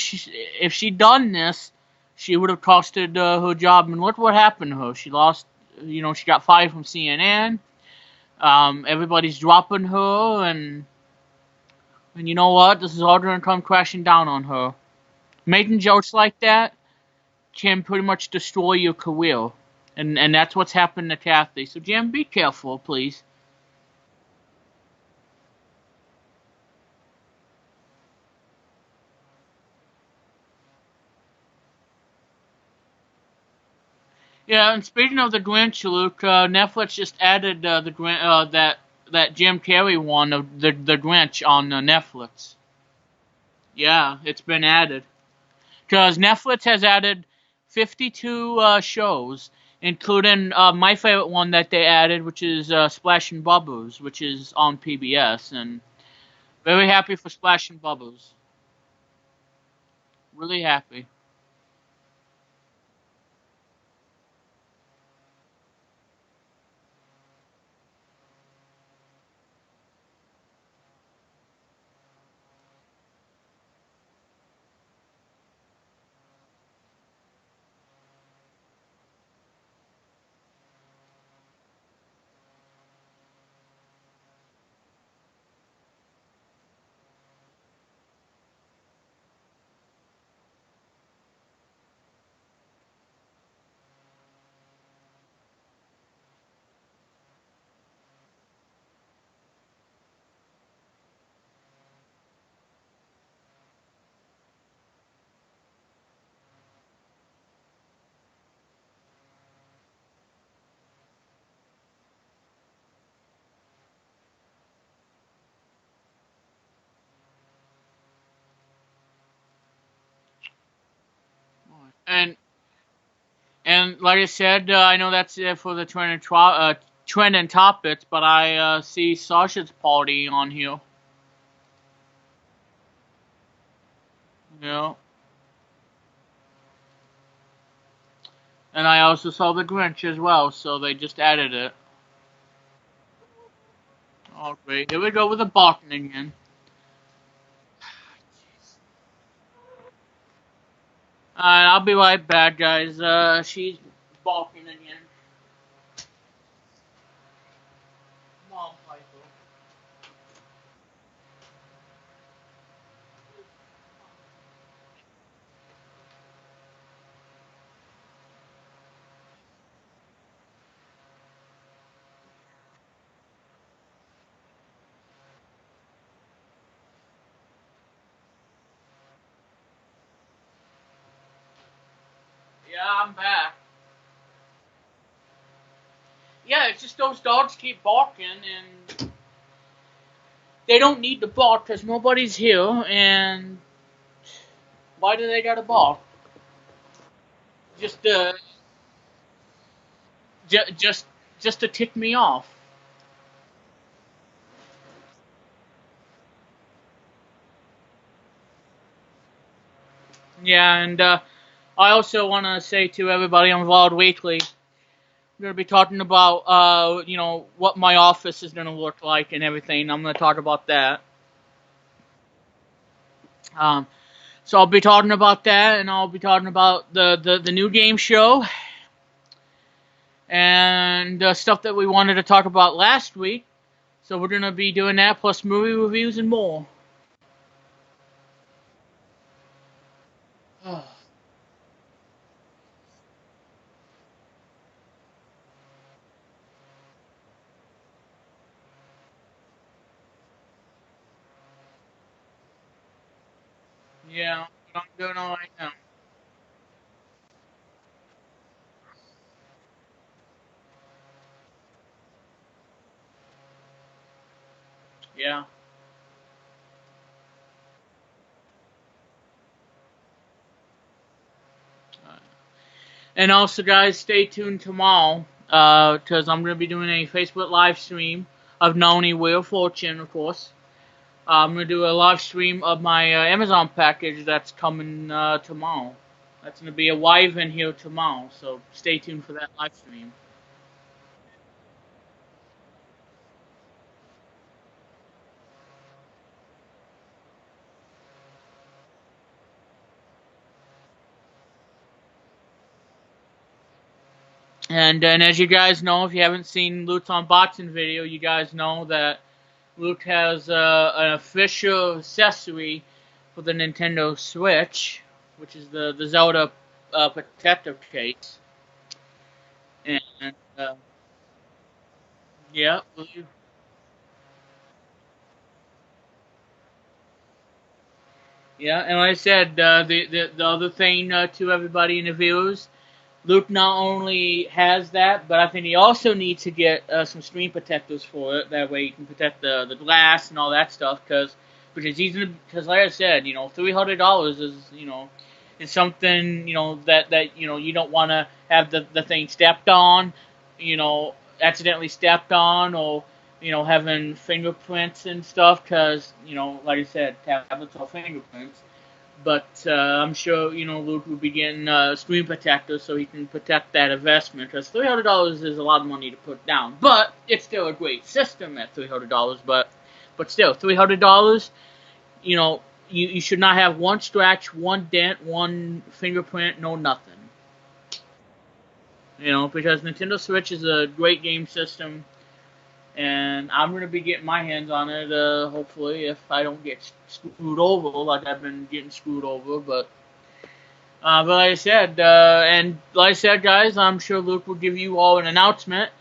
if she done this, she would have costed her job. And look what happened to her. She lost. You know, she got fired from CNN. Everybody's dropping her, and you know what? This is all going to come crashing down on her. Making jokes like that can pretty much destroy your career. And that's what's happened to Kathy. So, Jim, be careful, please. Yeah, and speaking of the Grinch, Luke, Netflix just added that Jim Carrey one of the Grinch on Netflix. Yeah, it's been added because Netflix has added 52 shows, including my favorite one that they added, which is Splash and Bubbles, which is on PBS, and very happy for Splash and Bubbles. Really happy. And And like I said, I know that's it for the trend and topics, but I see Sasha's party on here. You know, and I also saw the Grinch as well, so they just added it. Oh, great! Here we go with the barking again. Alright, I'll be right back, guys. She's barking again. Come on, Piper. Yeah, I'm back. Yeah, it's just those dogs keep barking, and they don't need to bark because nobody's here, and why do they gotta bark? just j- just just to tick me off. Yeah, and I also want to say to everybody on Wild Weekly, we're going to be talking about, what my office is going to look like and everything. I'm going to talk about that. Um, so I'll be talking about that, and I'll be talking about the new game show and stuff that we wanted to talk about last week. So we're going to be doing that, plus movie reviews and more. Yeah, I'm doing all right now. Yeah. And also, guys, stay tuned tomorrow, because I'm going to be doing a Facebook live stream of Noni Wheel of Fortune, of course. I'm going to do a live stream of my Amazon package that's coming tomorrow. That's going to be a live in here tomorrow, so stay tuned for that live stream. And as you guys know, if you haven't seen Luke's unboxing video, you guys know that Luke has an official accessory for the Nintendo Switch, which is the Zelda protective case. And yeah, yeah, and like I said, the other thing to everybody in the viewers, Luke not only has that, but I think he also needs to get some screen protectors for it. That way you can protect the glass and all that stuff. Because like I said, $300 is is something that you don't want to have the thing stepped on, accidentally stepped on, or having fingerprints and stuff. Because like I said, tablets are fingerprints. But I'm sure Luke will be getting screen protectors so he can protect that investment. Because $300 is a lot of money to put down, but it's still a great system at $300. But still, $300. You should not have one scratch, one dent, one fingerprint, no nothing. Because Nintendo Switch is a great game system, and I'm gonna be getting my hands on it. Hopefully, if I don't get screwed over like I've been getting screwed over, but like I said, guys, I'm sure Luke will give you all an announcement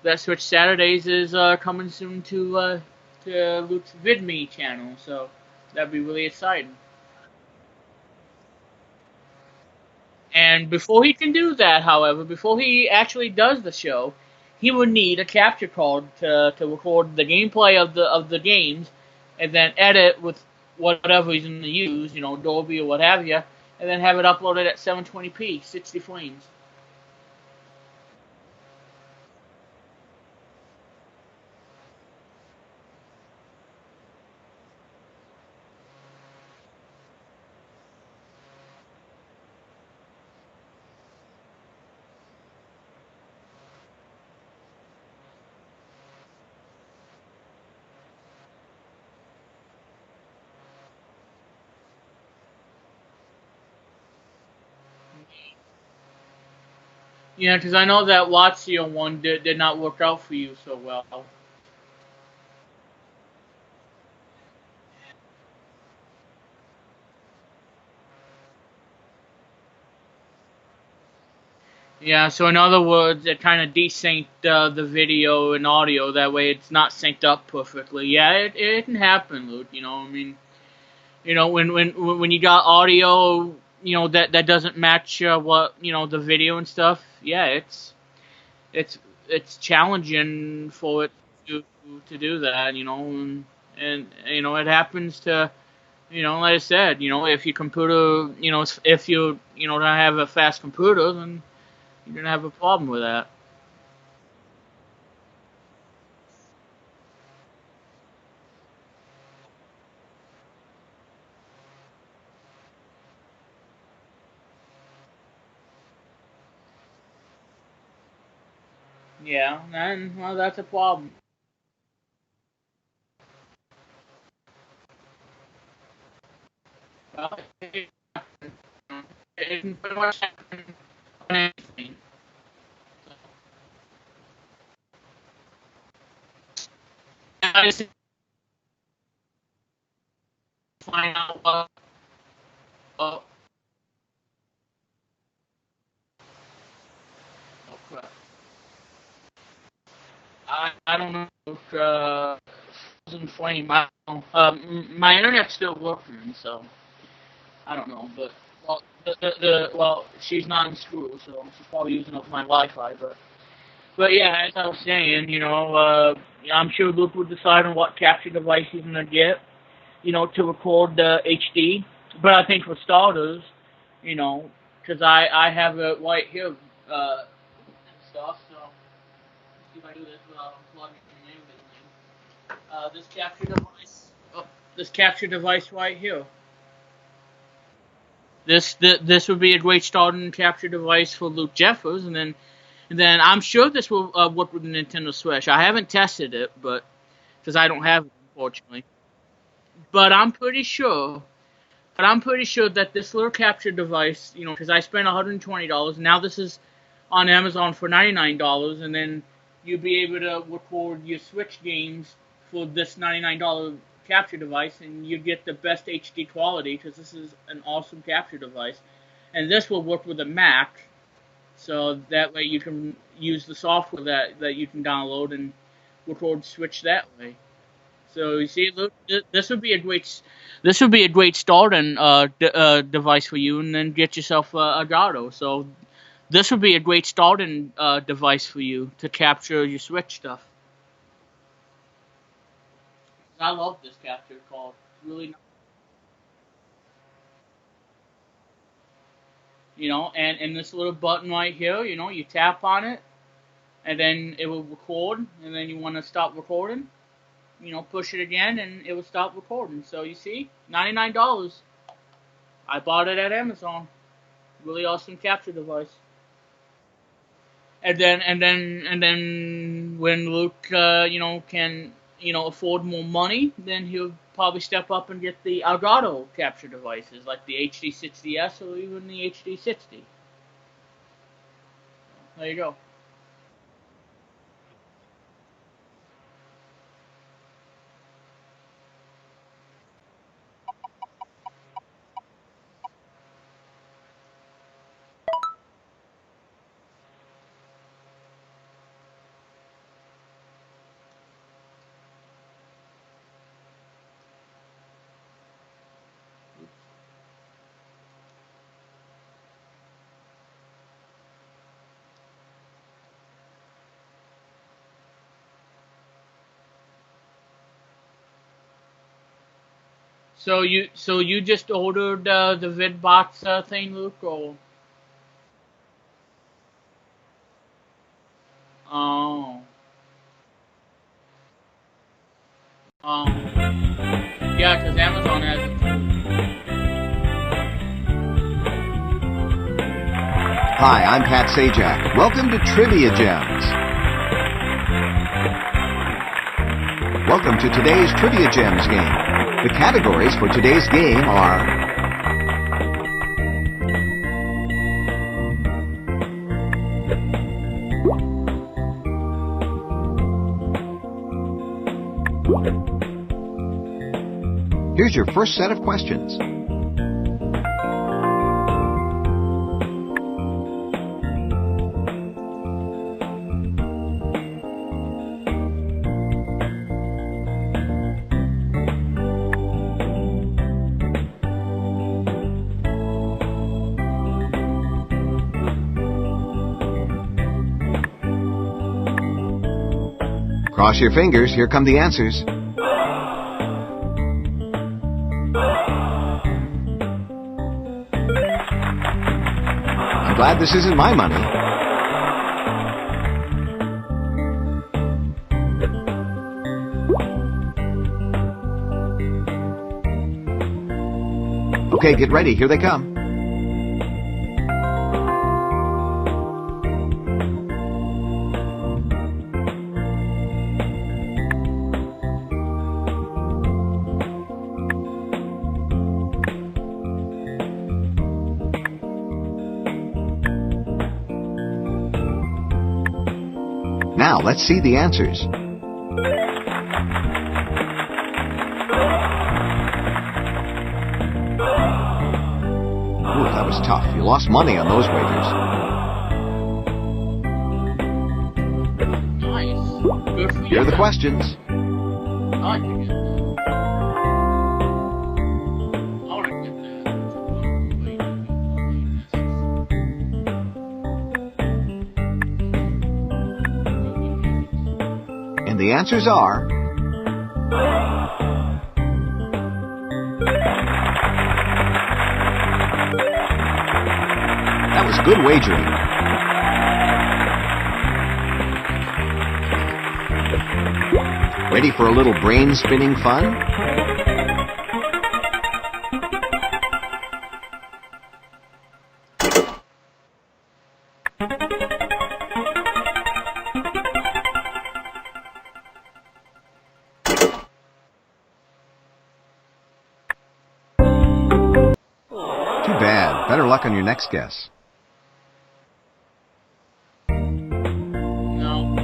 that Switch Saturdays is coming soon to Luke's VidMe channel. So that'd be really exciting. And before he can do that, however, before he actually does the show, he would need a capture card to record the gameplay of the games, and then edit with whatever he's going to use, Dolby or what have you, and then have it uploaded at 720p, 60 frames. Yeah, because I know that Lazio one did not work out for you so well. Yeah, so in other words, it kind of desynced the video and audio. That way, it's not synced up perfectly. Yeah, it can happen, Luke. I mean, when you got audio, that doesn't match what the video and stuff. Yeah, it's it's challenging for it to do that. And it happens to You know, like I said, you know, if your computer, you know, if you know, don't have a fast computer, then you're gonna have a problem with that. Yeah, then well, that's a problem. Well, it can pretty much happen on anything. I just find out what. Oh crap. I don't know if in flame. I don't know. My internet's still working, so I don't know. But well, well, she's not in school, so she's probably using up my Wi-Fi. But yeah, as I was saying, you know, I'm sure Luke will decide on what capture device he's gonna get, you know, to record the HD. But I think for starters, you know, because I have it right here and stuff. So let's see if I do this without unplugging and everything. This capture device. Oh, this capture device right here. This would be a great starting capture device for Luke Jeffers, and then I'm sure this will work with the Nintendo Switch. I haven't tested it, but because I don't have it, unfortunately. But I'm pretty sure that this little capture device, you know, because I spent $120. Now this is on Amazon for $99, and then you'll be able to record your Switch games for this $99 capture device, and you get the best HD quality because this is an awesome capture device. And this will work with a Mac, so that way you can use the software that you can download and record Switch that way. So you see, look, this would be a great starting device for you, and then get yourself a Elgato. So this would be a great starting device for you to capture your Switch stuff. I love this capture card. It's really nice. You know, and this little button right here, you know, you tap on it, and then it will record, and then you want to stop recording, you know, push it again, and it will stop recording. So you see, $99. I bought it at Amazon. Really awesome capture device. And then when Luke, you know, can, you know, afford more money, then he'll probably step up and get the Elgato capture devices like the HD60S or even the HD60. There you go. So you just ordered the VidBox thing, Luke, or oh, yeah, because Amazon has it too. Hi, I'm Pat Sajak. Welcome to Trivia Gems. Welcome to today's Trivia Gems game. The categories for today's game are Here's your first set of questions. Cross your fingers, here come the answers. Glad this isn't my money. Okay, get ready. Here they come. Now, let's see the answers. Ooh, that was tough. You lost money on those wagers. Nice. Good for you. Here are the questions. I like to get that. I want to get that. And the answers are... That was good wagering. Ready for a little brain-spinning fun? Too bad. Better luck on your next guess. No.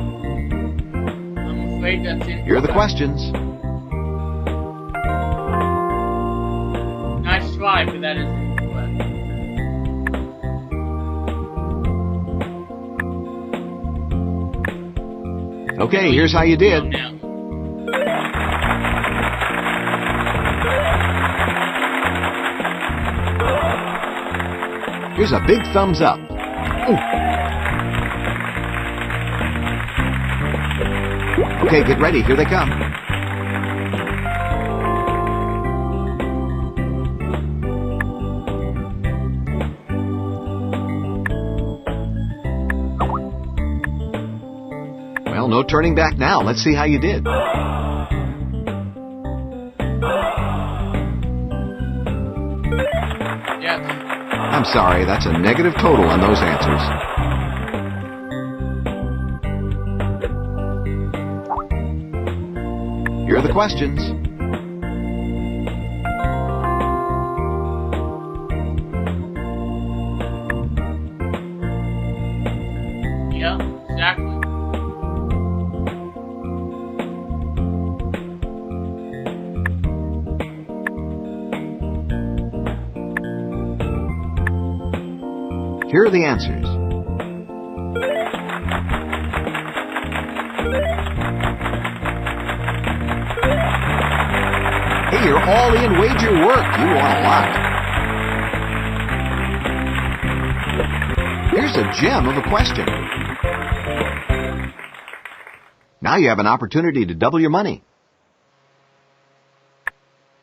I'm afraid that's it. Here are the questions. Nice try, but that is incorrect. Okay, here's how you did. Now. Here's a big thumbs up. Ooh. Okay, get ready. Here they come. Well, no turning back now. Let's see how you did. Yes. I'm sorry, that's a negative total on those answers. Here are the questions. Yeah, exactly. Here are the answers. Hey, your all-in wager worked. You won a lot. Here's a gem of a question. Now you have an opportunity to double your money.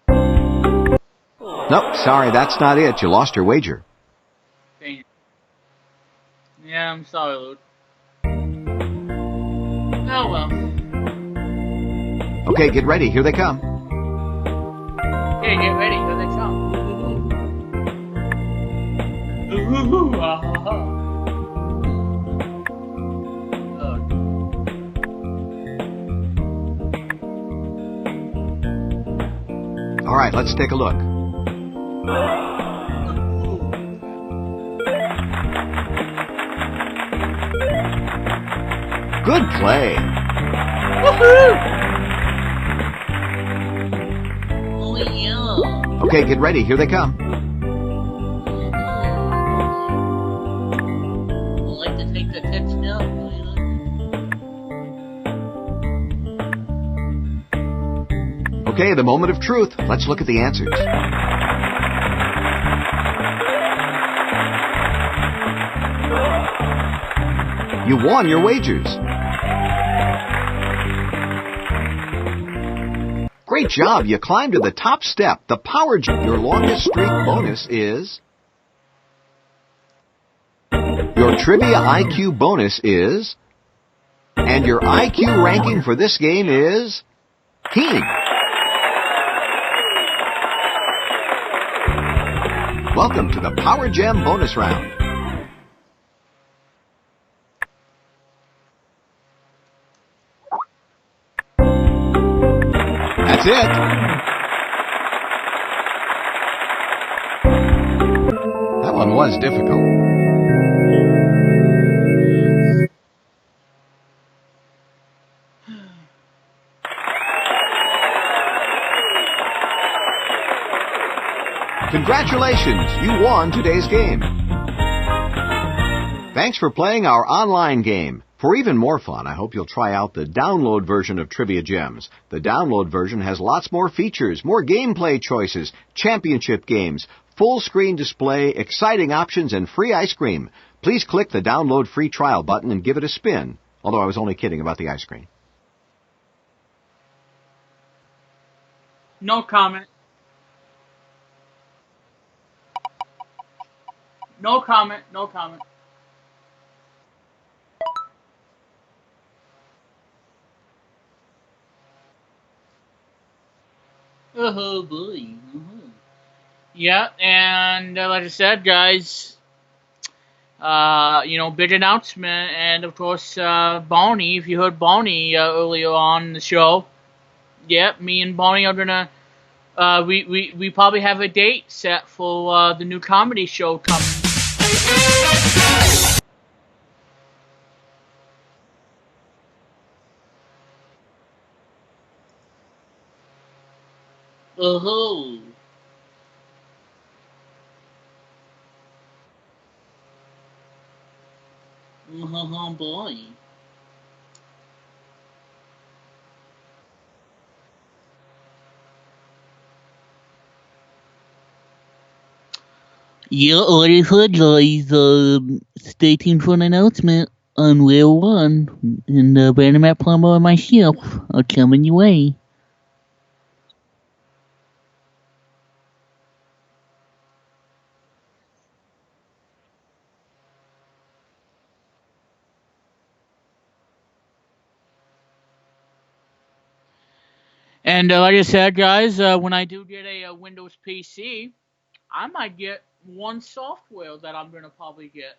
Nope, sorry, that's not it. You lost your wager. Dang it. Yeah, I'm sorry, Luke. Oh well. Okay, get ready. Here they come. Okay, get ready. Here they come. Ooh, ah, ha, ha. All right, let's take a look. Good play. Woohoo! Oh yeah. Okay, get ready. Here they come. I like to take the tips down. Okay, the moment of truth. Let's look at the answers. You won your wagers. Great job. You climbed to the top step. The power jump. Your longest streak bonus is Your Trivia IQ bonus is... And your IQ ranking for this game is... Keen. Welcome to the Power Gem bonus round. That's it. That one was difficult. Congratulations, you won today's game. Thanks for playing our online game. For even more fun, I hope you'll try out the download version of Trivia Gems. The download version has lots more features, more gameplay choices, championship games, full screen display, exciting options, and free ice cream. Please click the download free trial button and give it a spin. Although I was only kidding about the ice cream. No comment. No comment. No comment. Oh boy. Yeah, and like I said, guys, big announcement, and of course, Bonnie. If you heard Bonnie earlier on in the show, yeah, me and Bonnie are gonna. We probably have a date set for the new comedy show coming. Oh. Oh boy. Yeah, order for guys. Stay tuned for an announcement on Wheel 1. And Brandon Matt Plumber and myself are coming your way. And like I said, guys, when I do get a Windows PC, I might get one software that I'm going to probably get.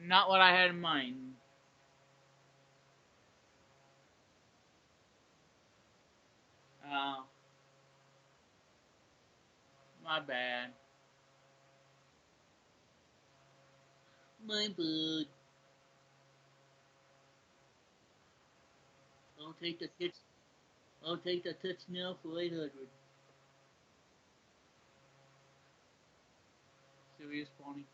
Not what I had in mind. Uh, my bad. My bad. I'll take the touch. I'll take the touch now for 800. Serious, Bonnie.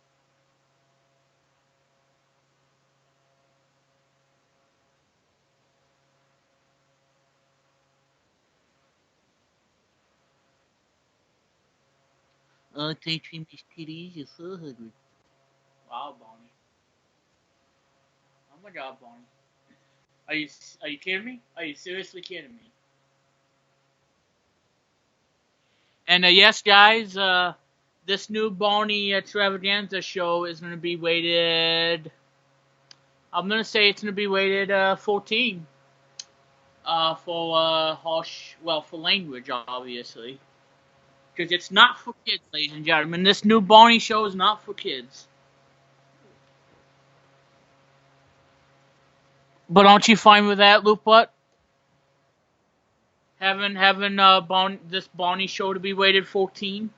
I'll take him his titties for 400. Wow, Bonnie. Oh my God, Bonnie. Are you kidding me? Are you seriously kidding me? And yes, guys, this new Bonnie Extravaganza show is going to be weighted. I'm going to say it's going to be weighted 14 for harsh, well, for language, obviously. Because it's not for kids, ladies and gentlemen. This new Bonnie show is not for kids. But aren't you fine with that, Luke Butt? Having this Bonnie show to be weighted 14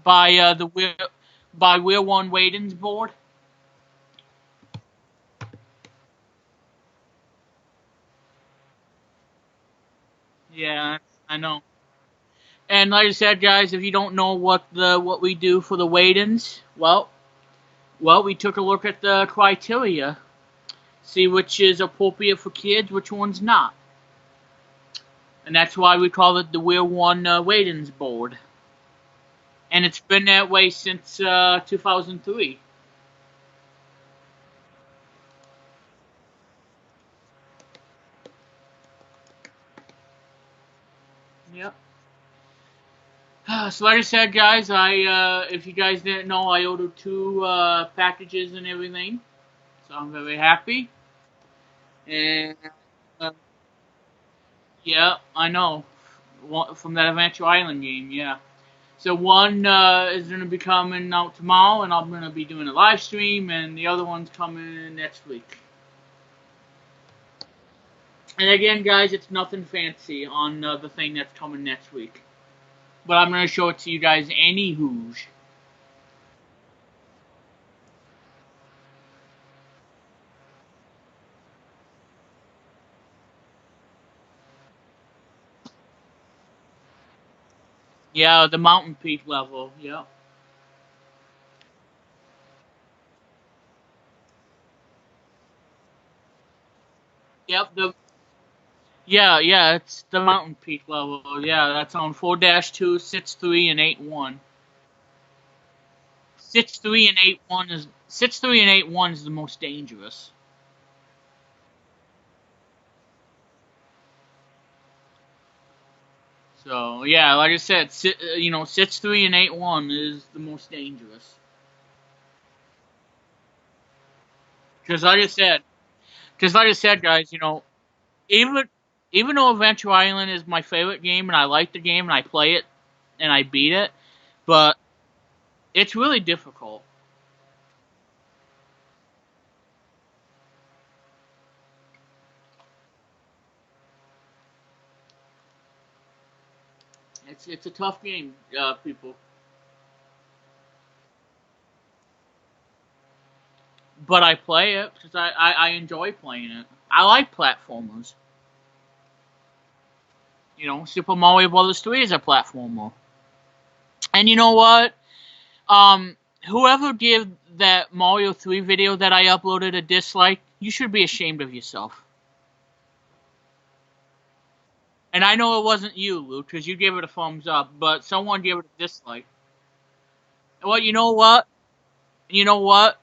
by We're One Waiting's board? Yeah, I know. And like I said, guys, if you don't know what we do for the weightings, well, we took a look at the criteria, see which is appropriate for kids, which one's not, and that's why we call it the We're One weightings board. And it's been that way since 2003. Yep. So like I said, guys, if you guys didn't know, I ordered 2 packages and everything. So I'm very happy. And uh, yeah, I know. From that Adventure Island game, yeah. So one is going to be coming out tomorrow, and I'm going to be doing a live stream, and the other one's coming next week. And again, guys, it's nothing fancy on the thing that's coming next week. But I'm going to show it to you guys anywho's. Yeah, the mountain peak level, yeah. Yep, yeah, it's the mountain peak level. Yeah, that's on 4-2, 6-3, and 8-1. 6-3 and 8-1 is 6-3 and 8-1 is the most dangerous. So yeah, like I said, 6-3 and 8-1 is the most dangerous. Because like I said, guys, even even though Adventure Island is my favorite game and I like the game and I play it and I beat it, but it's really difficult. It's a tough game, people. But I play it because I enjoy playing it. I like platformers. Super Mario Brothers 3 is a platformer. And you know what? Um, Whoever gave that Mario 3 video that I uploaded a dislike, you should be ashamed of yourself. And I know it wasn't you, Luke, because you gave it a thumbs up, but someone gave it a dislike. Well, you know what? You know what?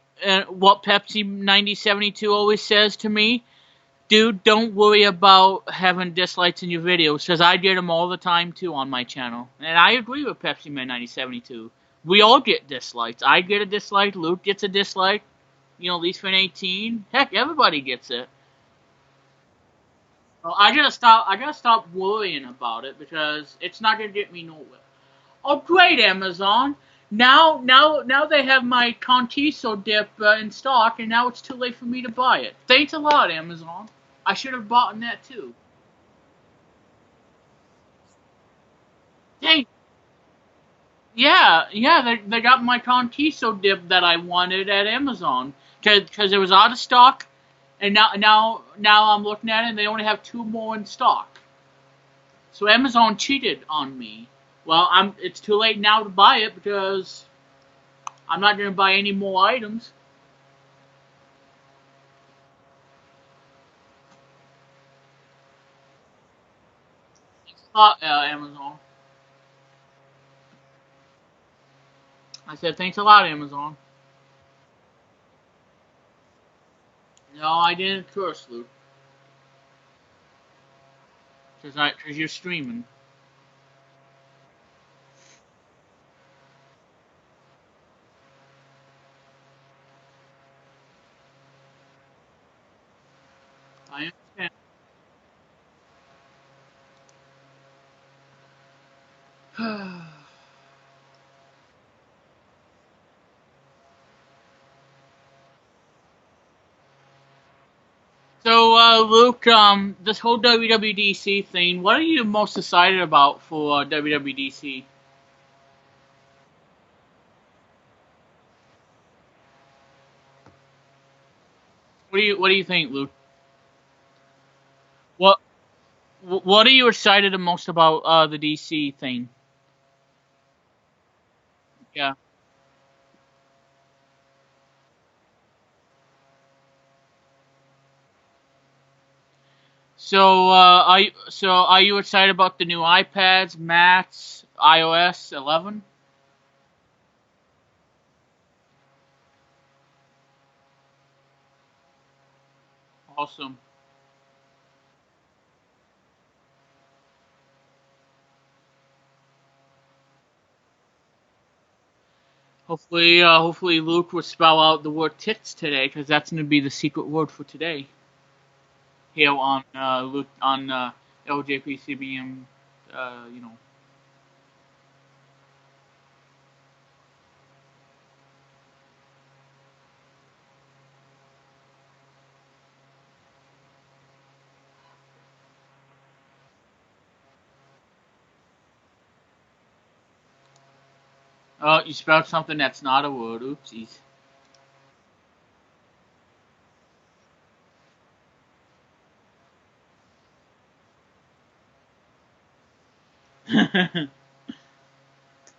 What Pepsi 9072 always says to me? Dude, don't worry about having dislikes in your videos, because I get them all the time, too, on my channel. And I agree with Pepsi Man 9072. We all get dislikes. I get a dislike, Luke gets a dislike, Leafman 18. Heck, everybody gets it. Well, I gotta stop worrying about it, because it's not gonna get me nowhere. Oh, great, Amazon! Now they have my Contiso dip in stock, and now it's too late for me to buy it. Thanks a lot, Amazon. I should have bought that too. Hey, yeah, they got my Contiso dip that I wanted at Amazon because it was out of stock, and now I'm looking at it and they only have 2 more in stock. So Amazon cheated on me. Well, it's too late now to buy it because I'm not going to buy any more items. Amazon. I said thanks a lot, Amazon. No, I didn't curse, Luke, because you're streaming. I understand. So, Luke, this whole WWDC thing, what are you most excited about for WWDC? What do you think, Luke? What What are you excited the most about the DC thing? Yeah. So, are you excited about the new iPads, Macs, iOS 11? Awesome. Hopefully Luke will spell out the word tits today, because that's going to be the secret word for today. Here on Luke on LJPCBM, you know. You spelled something that's not a word. Oopsies.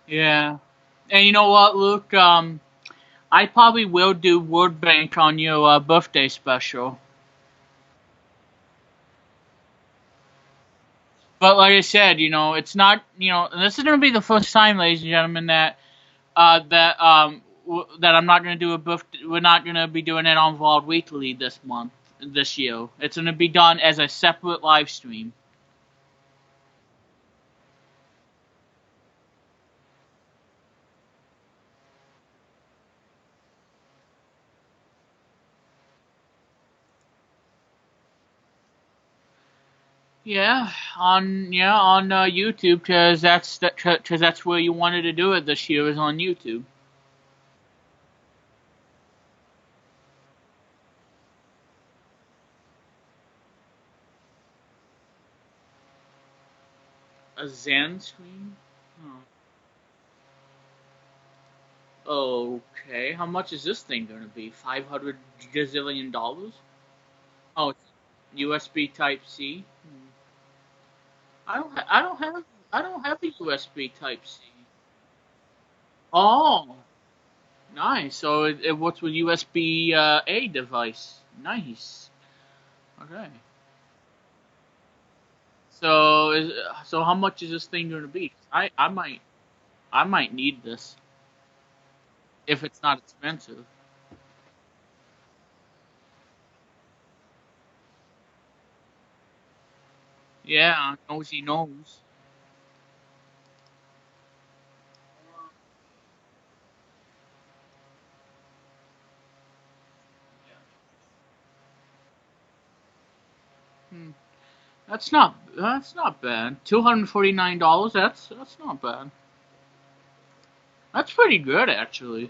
Yeah. And you know what, Luke? I probably will do word bank on your birthday special. But like I said, it's not, this is gonna be the first time, ladies and gentlemen, that I'm not gonna do a birthday. We're not gonna be doing it on Vlog Weekly this year. It's gonna be done as a separate live stream. On YouTube, because that's where you wanted to do it this year, is on YouTube. A Zen stream? Oh. Okay, how much is this thing gonna be? $500 gazillion? Oh, it's USB Type C. I don't have a USB Type C. Oh, nice. So it works with USB A device. Nice. Okay. So how much is this thing gonna be? I might need this if it's not expensive. Yeah, nosy knows. Hmm. That's not bad. $249. That's not bad. That's pretty good actually.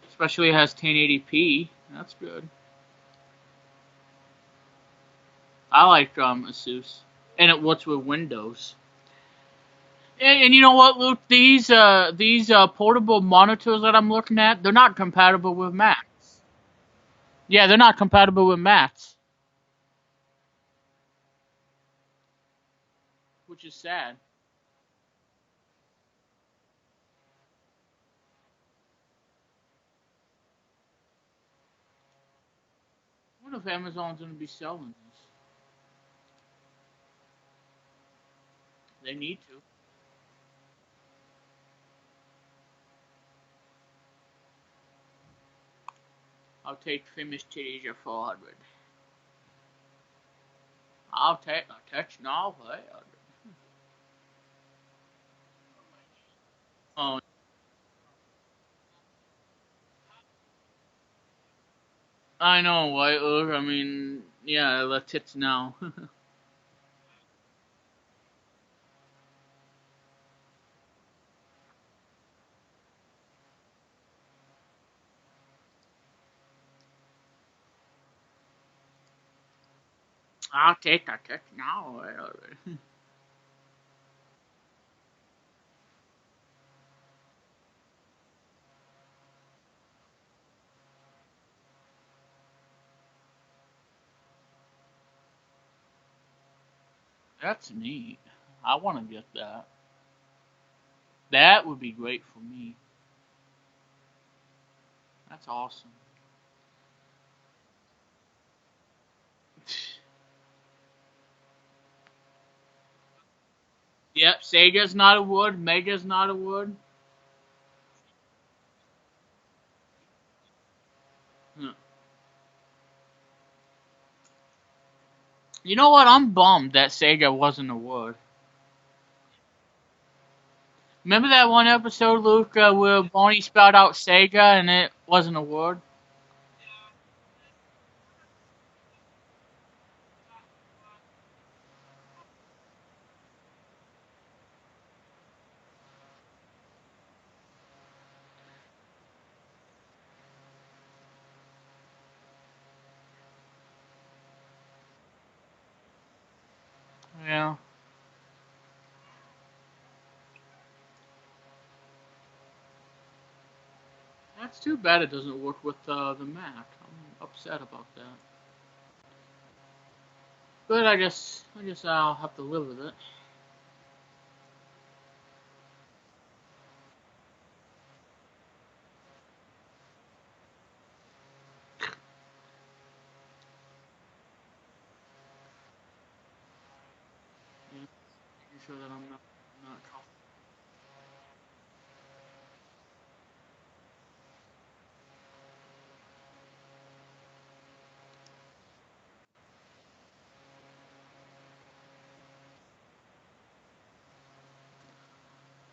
Especially it has 1080p. That's good. I like Asus, and it works with Windows. And you know what, Luke? These portable monitors that I'm looking at, they're not compatible with Macs. Yeah, they're not compatible with Macs, which is sad. I wonder if Amazon's gonna be selling this. They need to. I'll take finished titties at 400. I'll touch now. Oh, I know, right? I mean, yeah, the tits now. I'll take the tits now. That's neat. I want to get that. That would be great for me. That's awesome. Yep, Sega's not a wood. Mega's not a wood. Huh. You know what? I'm bummed that Sega wasn't a word. Remember that one episode, Luke, where Bonnie spelled out Sega and it wasn't a word? Yeah. That's too bad it doesn't work with the Mac. I'm upset about that. But I guess I'll have to live with it. Yeah. Making sure that I'm not coughing.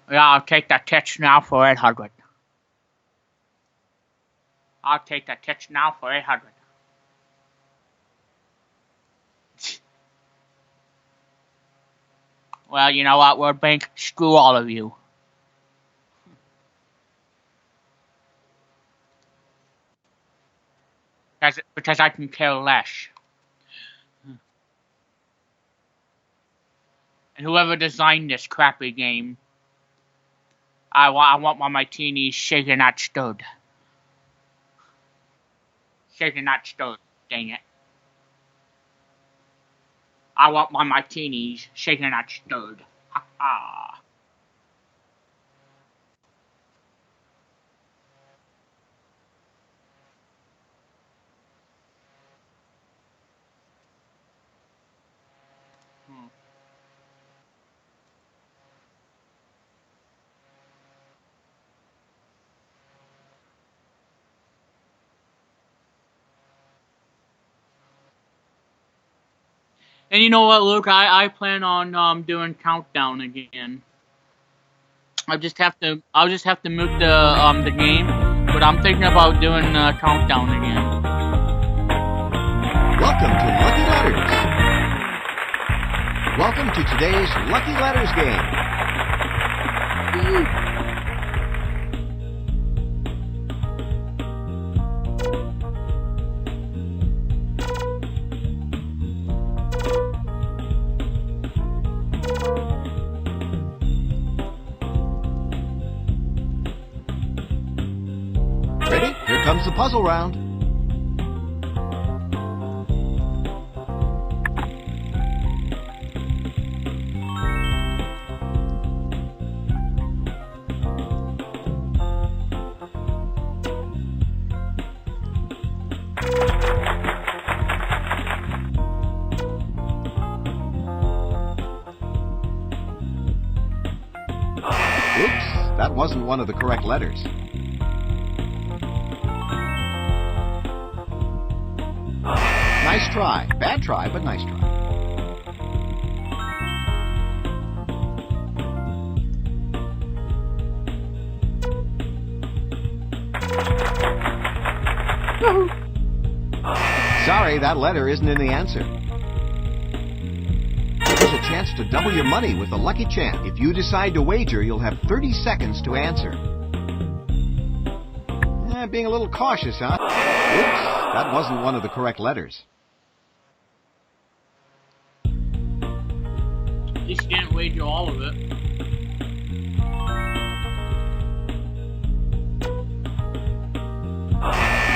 Yeah, I'll take that text now for 800. I'll take that text now for 800. Well, you know what, World Bank? Screw all of you. Because I can care less. And whoever designed this crappy game, I want my martinis shaken, not stirred. Shaken, not stirred. Dang it. I want my martinis shaken, not stirred. Ha ha. Hmm. And you know what, Luke? I plan on doing countdown again. I'll just have to mute the game, but I'm thinking about doing countdown again. Welcome to Lucky Letters. Welcome to today's Lucky Letters game. Ready? Here comes the puzzle round. Oops, that wasn't one of the correct letters. Nice try. Bad try, but nice try. Sorry, that letter isn't in the answer. There's a chance to double your money with a lucky chant. If you decide to wager, you'll have 30 seconds to answer. Being a little cautious, huh? Oops, that wasn't one of the correct letters. At least you didn't wager all of it.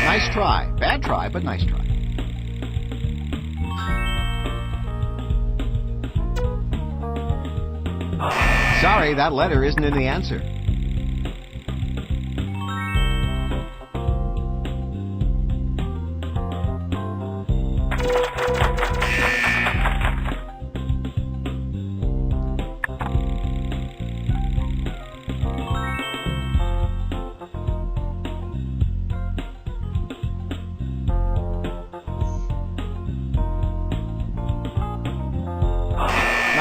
Nice try. Bad try, but nice try. Sorry, that letter isn't in the answer.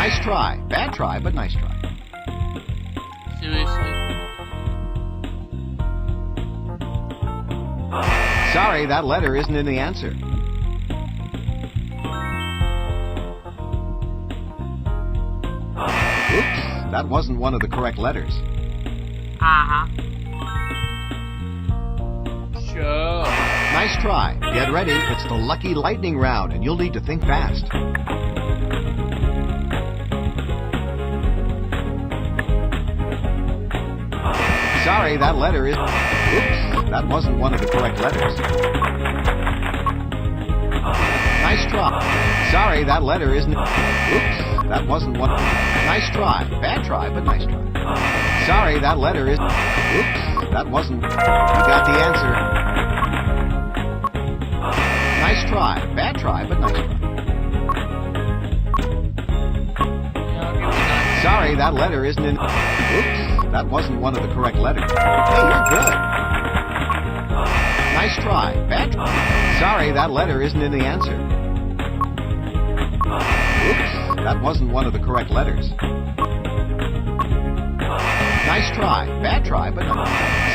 Nice try. Bad try, but nice try. Seriously. Sorry, that letter isn't in the answer. Oops, that wasn't one of the correct letters. Uh-huh. Sure. Nice try. Get ready. It's the lucky lightning round, and you'll need to think fast. Sorry, that letter is... Oops, that wasn't one of the correct letters. Nice try. Sorry, that letter isn't... Oops, that wasn't one... Nice try. Bad try, but nice try. Sorry, that letter is... Oops, that wasn't... You got the answer. Nice try. Bad try, but nice try. Sorry, that letter isn't in... Oops, that wasn't one of the correct letters. Hey, you're good. Nice try. Bad try. Sorry, that letter isn't in the answer. Oops, that wasn't one of the correct letters. Nice try. Bad try, but no.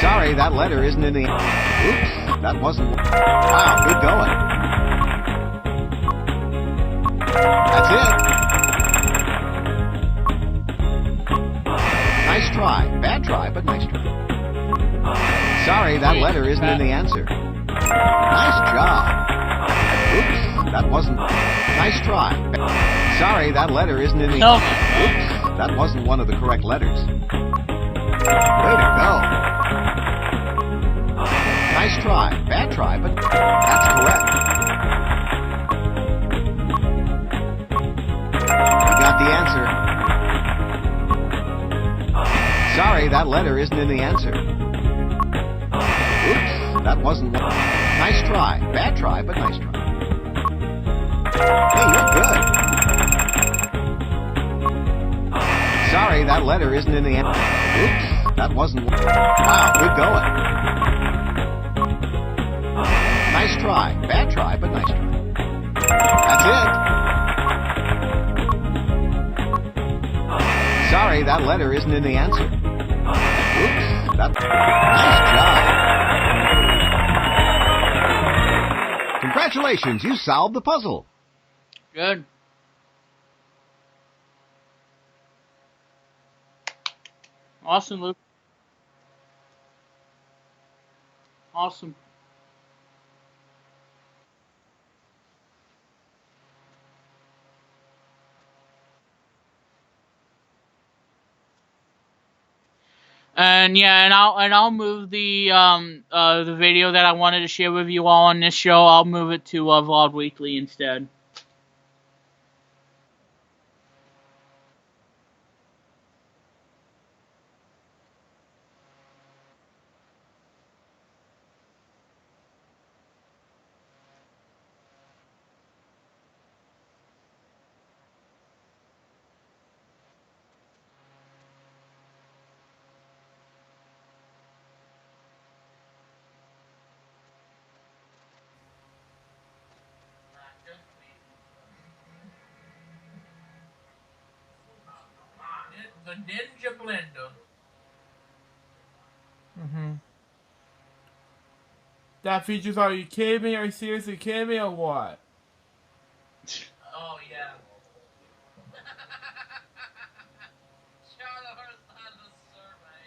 Sorry, that letter isn't in the... Oops, that wasn't... Wow, good going. That's it. Nice try. Bad try, but nice try. Sorry, that letter isn't in the answer. Nice job. Oops, that wasn't... Nice try. Sorry, that letter isn't in the... Oops, that wasn't one of the correct letters. Way to go. Nice try. Bad try, but that's correct. You got the answer. Sorry, that letter isn't in the answer. Oops, that wasn't one. Nice try. Bad try, but nice try. Hey, you're good. Sorry, that letter isn't in the answer. Oops, that wasn't one. Wow, good going. Nice try. Bad try, but nice try. That's it. Sorry, that letter isn't in the answer. Oops, that... Nice job. Congratulations, you solved the puzzle. Good. Awesome, Luke. Awesome. And yeah, and I'll move the video that I wanted to share with you all on this show. I'll move it to Vlog Weekly instead. The Ninja Blender. That features, are you kidding me? Are you seriously kidding me or what? Oh, yeah. Charlotte has a survey.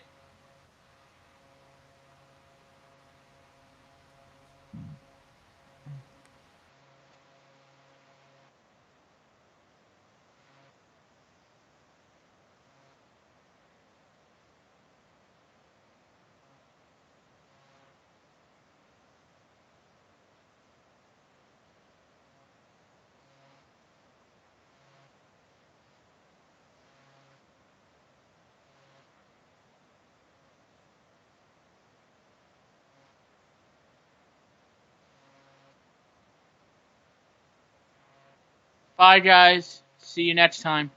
Bye, guys. See you next time.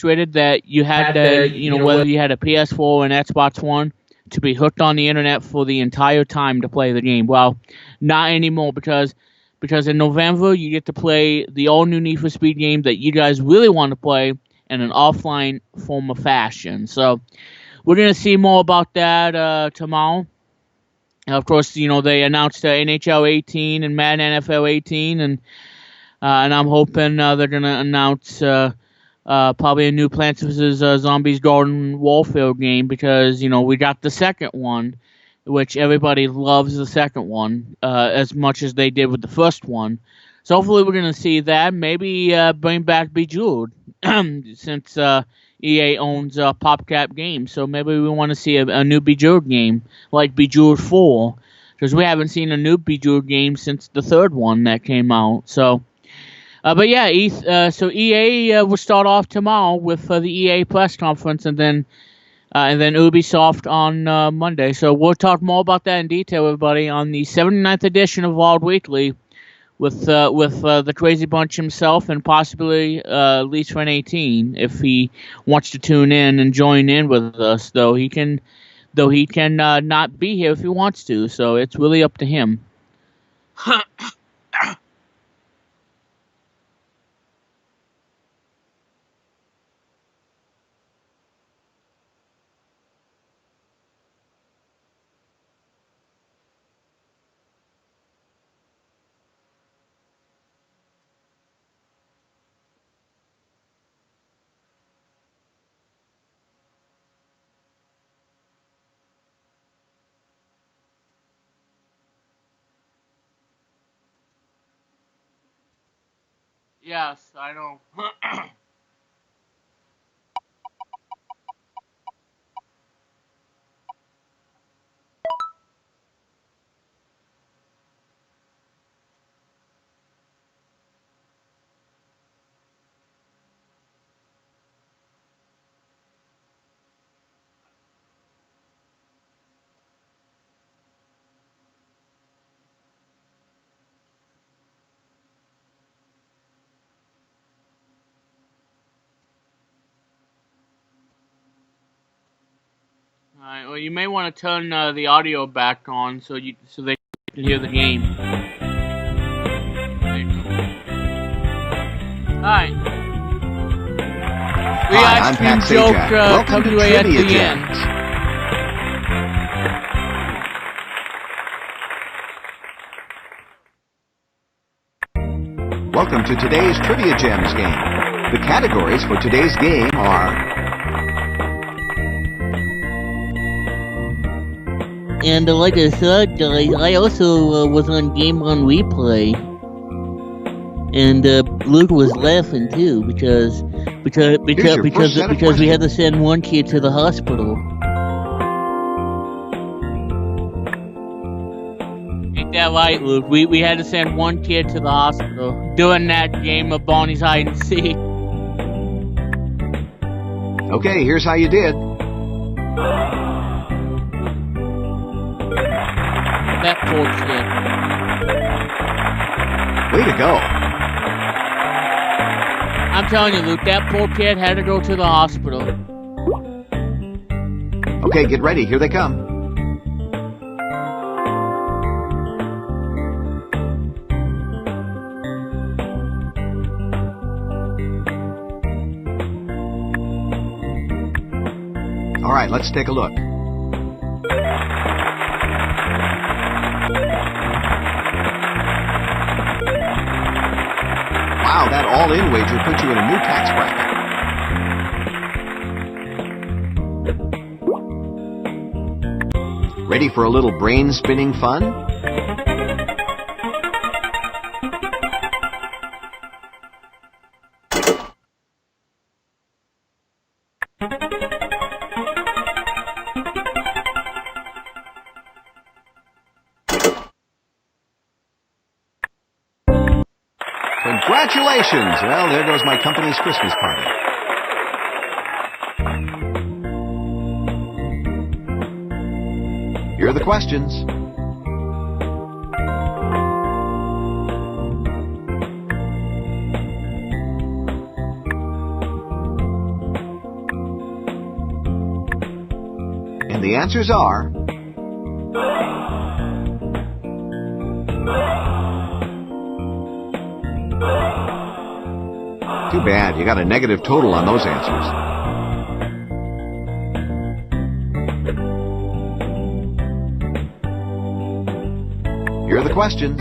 demonstrated that you had to, whether you had a PS4 or an Xbox One, to be hooked on the internet for the entire time to play the game. Well, not anymore because in November you get to play the all-new Need for Speed game that you guys really want to play in an offline form of fashion. So we're going to see more about that tomorrow. Of course, they announced NHL 18 and Madden NFL 18, and I'm hoping they're going to announce probably a new Plants vs. Zombies Garden Warfare game because, we got the second one, which everybody loves the second one as much as they did with the first one. So hopefully we're going to see that. Maybe bring back Bejeweled since EA owns PopCap Games. So maybe we want to see a new Bejeweled game like Bejeweled 4 because we haven't seen a new Bejeweled game since the third one that came out. So, but yeah, so EA will start off tomorrow with the EA press conference and then Ubisoft on Monday. So we'll talk more about that in detail, everybody, on the 79th edition of Wild Weekly with the Crazy Bunch himself and possibly Lease Run 18 if he wants to tune in and join in with us. Though he can not be here if he wants to. So it's really up to him. Yes, I know. All right. Well, you may want to turn the audio back on so they can hear the game. All right. Hi, I'm Pat joke Sajak. Welcome to at Trivia the Gems. end. Welcome to today's Trivia Gems game. The categories for today's game are... And like I said, guys, I also was on Game on Replay, and Luke was laughing too because we had to send one kid to the hospital. Ain't that right, Luke? We had to send one kid to the hospital during that game of Bonnie's hide and seek. Okay, here's how you did. That poor kid. Way to go. I'm telling you, Luke, that poor kid had to go to the hospital. Okay, get ready. Here they come. All right, let's take a look. Wow, that all-in wager put you in a new tax bracket. Ready for a little brain-spinning fun? Congratulations! Well, there goes my company's Christmas party. Here are the questions. And the answers are... Too bad, you got a negative total on those answers. Here are the questions.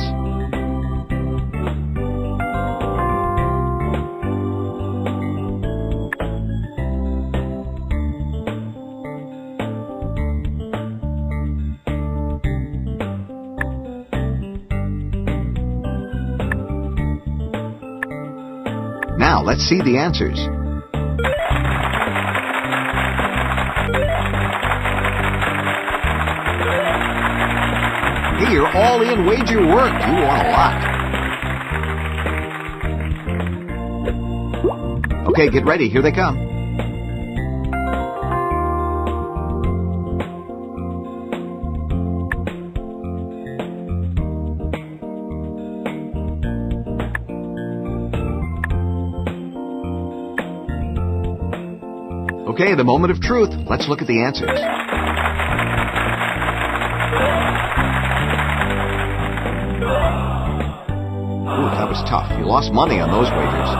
Now, let's see the answers. Hey, your all-in wager worked. You won a lot. Okay, get ready. Here they come. Okay, the moment of truth. Let's look at the answers. Ooh, that was tough. You lost money on those wagers.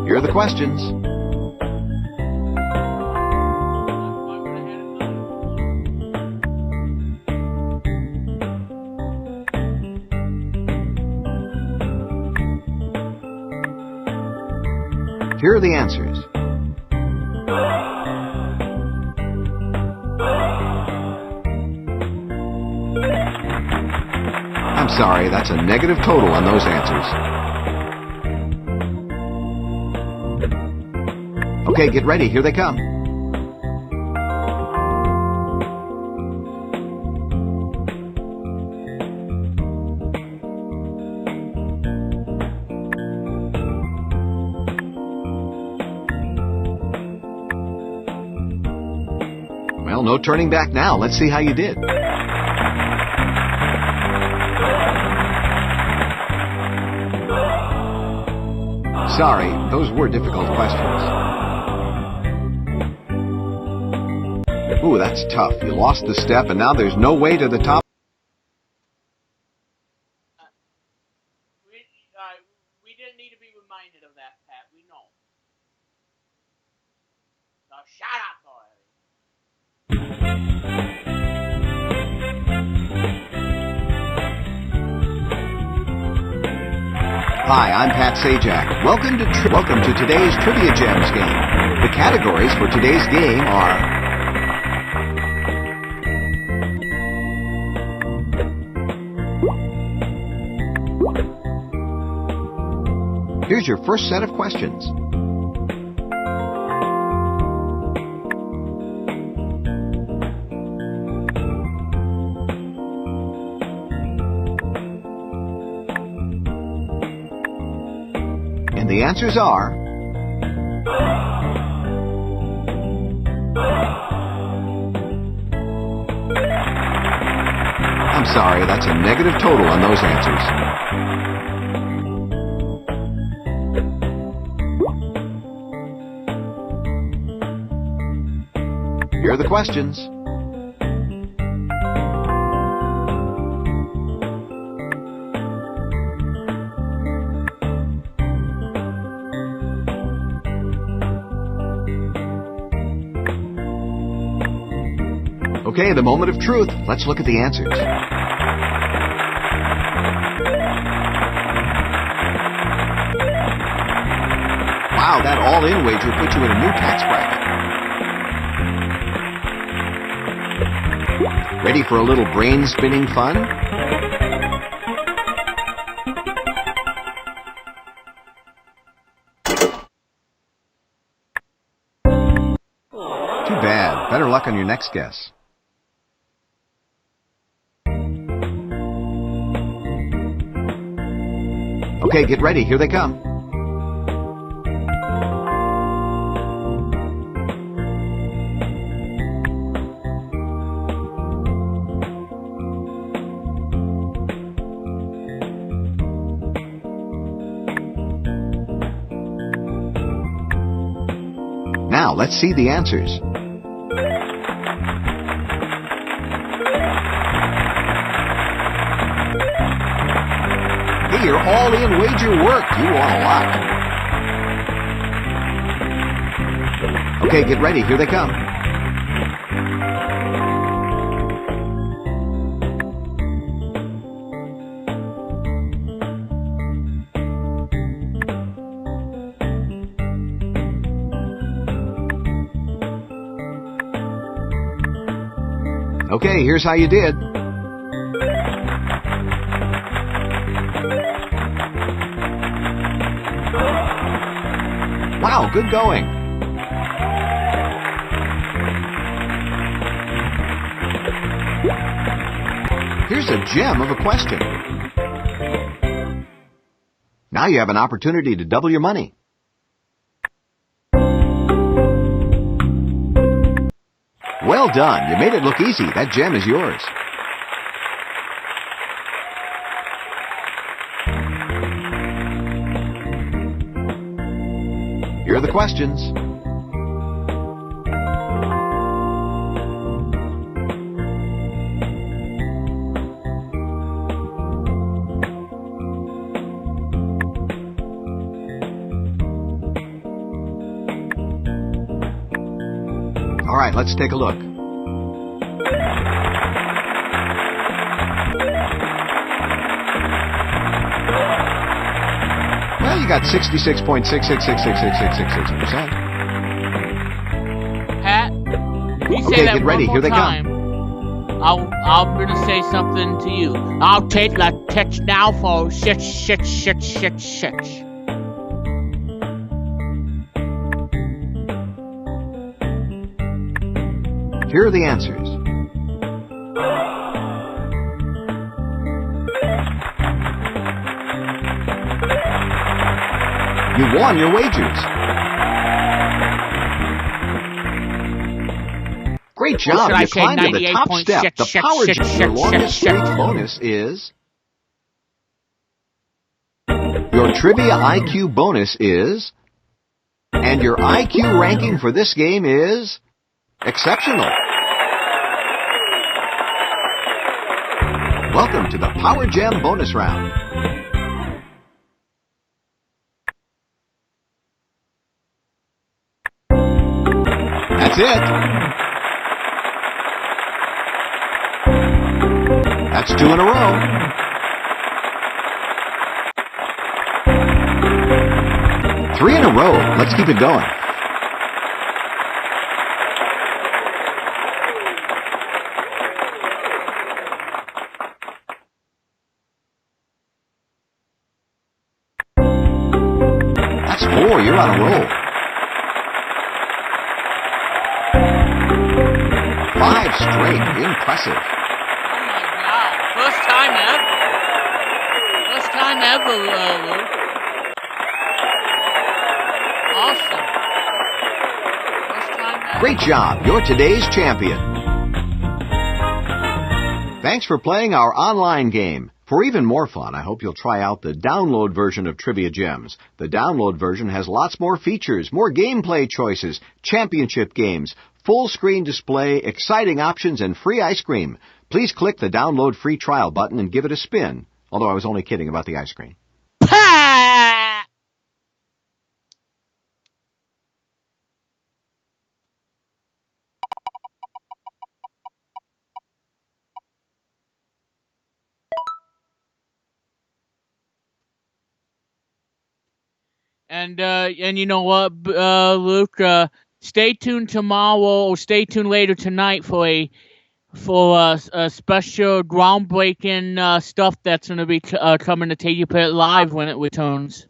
Here are the questions. Here are the answers. I'm sorry, that's a negative total on those answers. Okay, get ready. Here they come. Well, no turning back now. Let's see how you did. Sorry, those were difficult questions. Ooh, that's tough. You lost the step, and now there's no way to the top. We didn't need to be reminded of that, Pat. We know. So shut up, boy. Hi, I'm Pat Sajak. Welcome to today's Trivia Gems game. The categories for today's game are... Here's your first set of questions. And the answers are... I'm sorry, that's a negative total on those answers. Here are the questions. Okay, the moment of truth. Let's look at the answers. Wow, that all-in wager put you in a new tax bracket. Ready for a little brain-spinning fun? Too bad. Better luck on your next guess. Okay, get ready. Here they come. Now, let's see the answers. Hey, your all-in wager worked. You won a lot. Okay, get ready. Here they come. Okay, here's how you did. Wow, good going. Here's a gem of a question. Now you have an opportunity to double your money. Well done. You made it look easy. That gem is yours. Here are the questions. All right, let's take a look. Well, you got 66.66666666%. Pat, if you say Okay, that get ready. one Here more they time, I'm gonna say something to you. I'll take the text now for shit. Here are the answers. You won your wagers. Great job. should I You say climbed to the top 98.6, step. The power shit, gem, shit, your shit, longest shit, streak shit. bonus is... Your trivia IQ bonus is... And your IQ ranking for this game is... Exceptional. Welcome to the Power Gem bonus round. That's it. That's 2 in a row. Three in a row. Let's keep it going. That's 4. You're on a roll. 5 straight. Impressive. Oh my god! First time ever. First time ever, Luke. Awesome. First time ever. Great job. You're today's champion. Thanks for playing our online game. For even more fun, I hope you'll try out the download version of Trivia Gems. The download version has lots more features, more gameplay choices, championship games, full screen display, exciting options, and free ice cream. Please click the download free trial button and give it a spin. Although I was only kidding about the ice cream. Pat! And you know what, Luke? Stay tuned tomorrow or stay tuned later tonight for a special groundbreaking stuff that's going to be coming to take you live when it returns.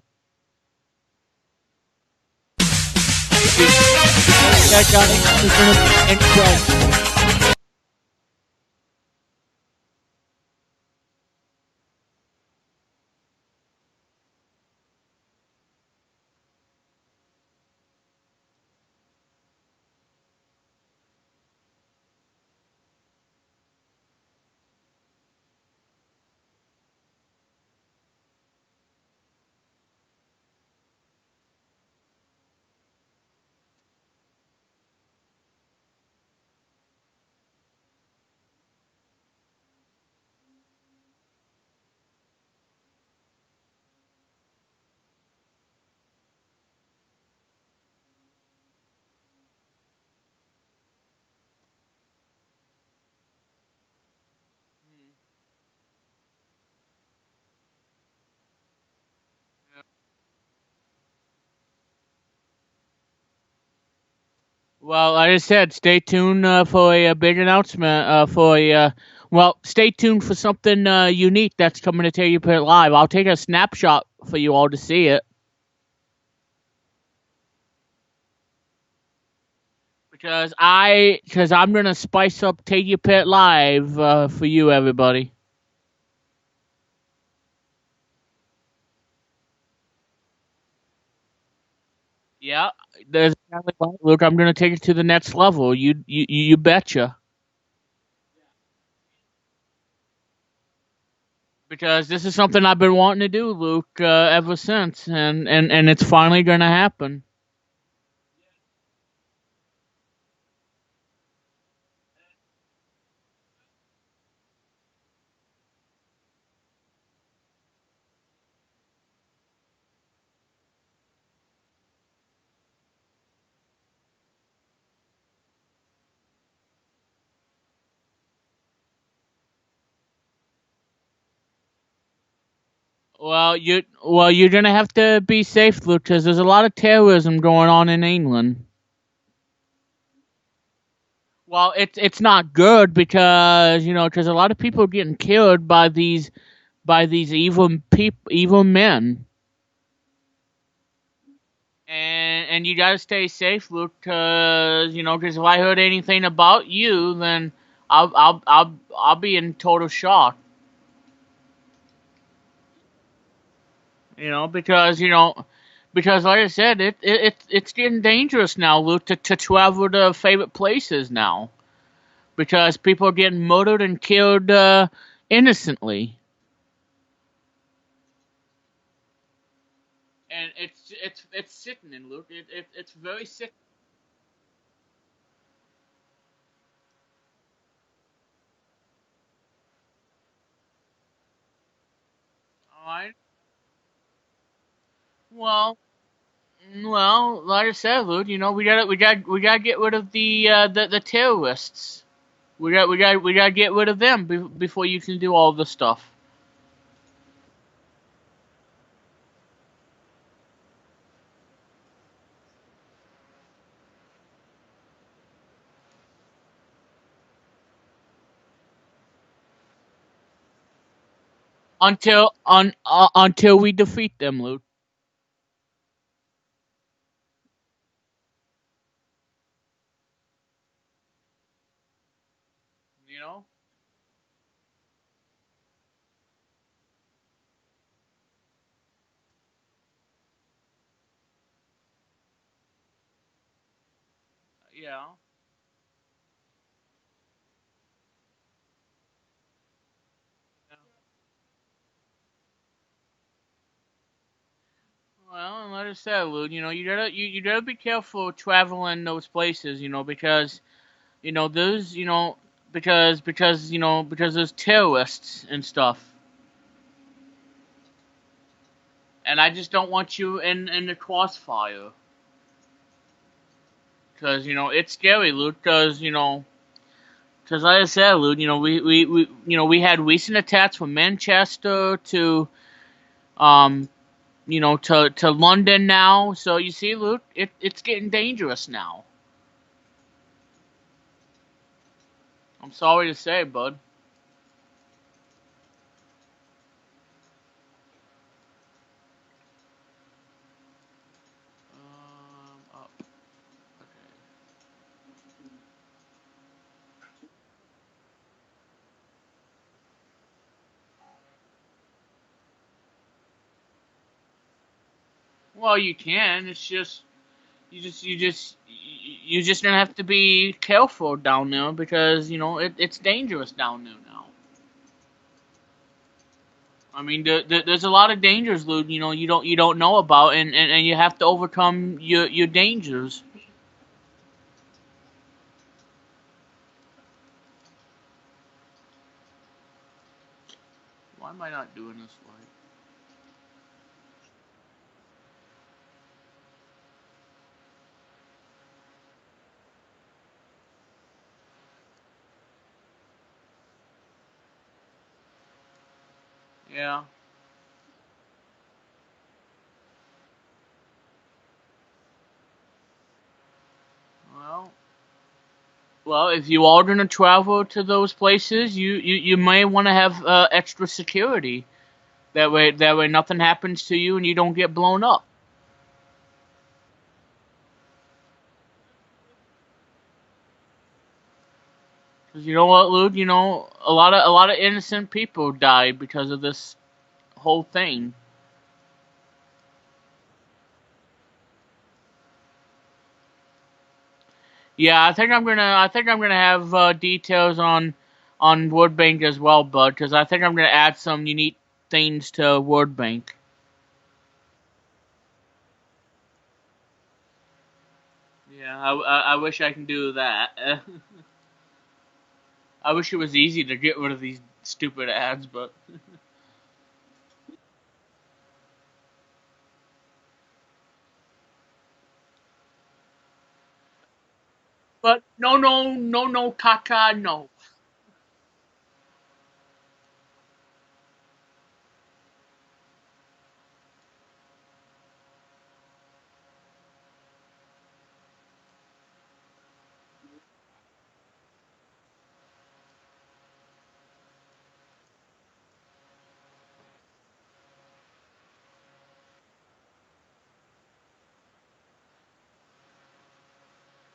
Well, like I said, stay tuned for a big announcement. Stay tuned for something unique that's coming to Tell You Put It Live. I'll take a snapshot for you all to see it. Because I'm gonna spice up Take Your Pet Live for you, everybody. Yeah, there's look. I'm gonna take it to the next level. You betcha. Because this is something I've been wanting to do, Luke, ever since, and it's finally gonna happen. You're gonna have to be safe, Luke, because there's a lot of terrorism going on in England. Well, it's not good because because a lot of people are getting killed by these evil men, and you gotta stay safe, Luke, because if I heard anything about you, then I'll be in total shock. Because like I said, it's getting dangerous now, Luke, to travel to favorite places now. Because people are getting murdered and killed innocently, and it's sickening, Luke. It's very sick. All right. Well, like I said, Luke, we gotta get rid of the terrorists. We gotta get rid of them before you can do all the stuff. Until we defeat them, Luke. You know. Yeah. Well, and like I said, Luke, you gotta be careful traveling those places, because those because there's terrorists and stuff, and I just don't want you in the crossfire, because it's scary, Luke, because like I said, Luke, we had recent attacks from Manchester to to London now, so you see, Luke, it's getting dangerous now. I'm sorry to say, bud. Okay. Well, you can. It's just you just gonna have to be careful down there because it's dangerous down there now. I mean, there's a lot of dangers, Luke. You don't know about, and you have to overcome your dangers. Why am I not doing this right? Yeah. Well, Well, if you are going to travel to those places, you may want to have extra security. That way nothing happens to you and you don't get blown up. 'Cause you know what, Luke? You know, a lot of innocent people died because of this whole thing. Yeah, I think I'm gonna have details on Word Bank as well, bud, because I think I'm gonna add some unique things to Word Bank. Yeah, I wish I can do that. I wish it was easy to get rid of these stupid ads, but no, no, no, no, caca, no.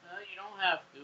You don't have to.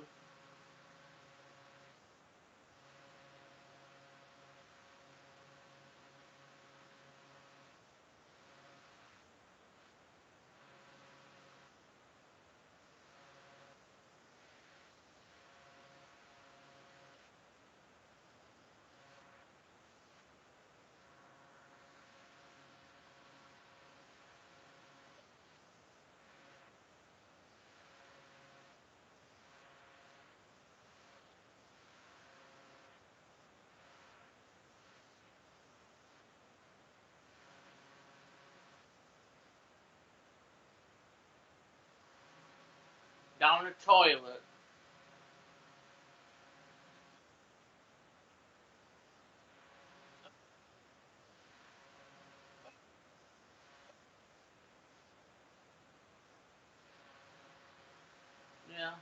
Down the toilet. Yeah.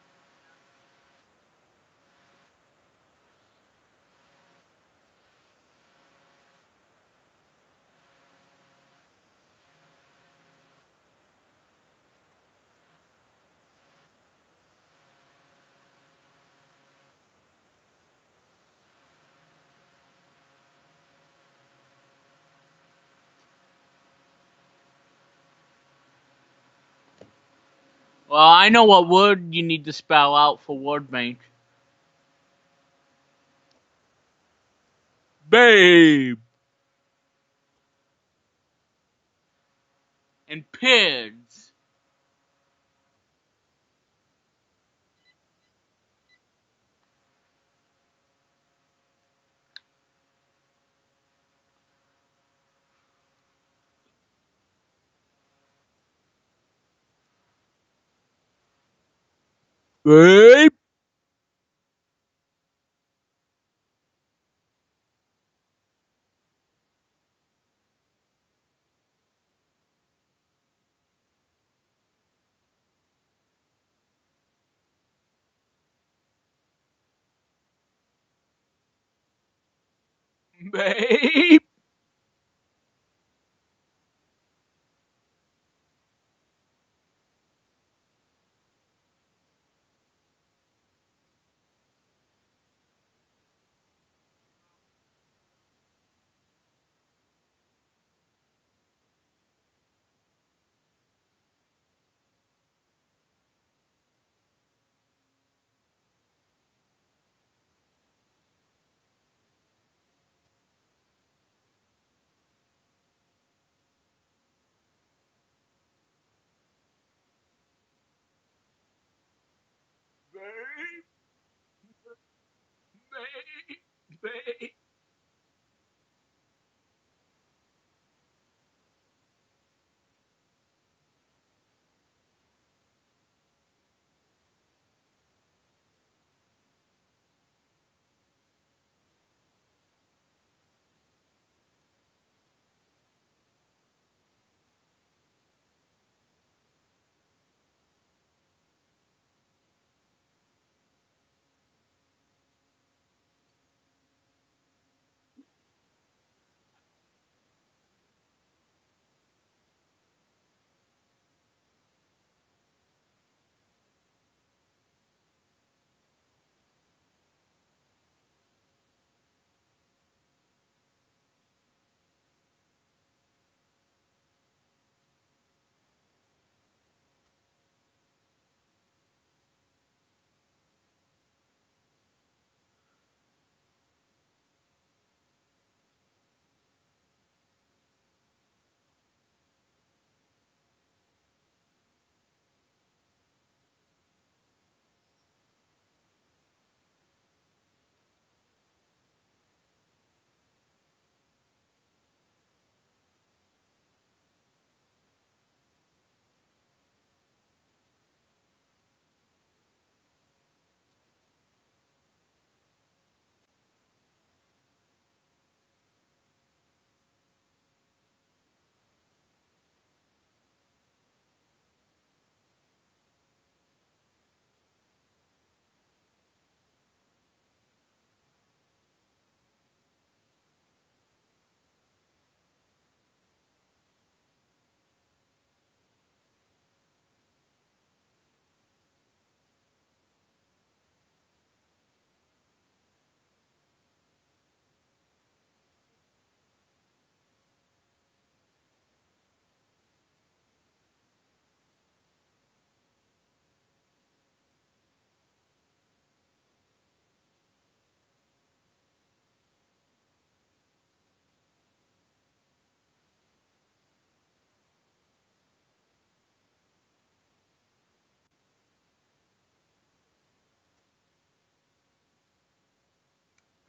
Well, I know what word you need to spell out for Word Bank. Babe and PIDS. Babe. Babe.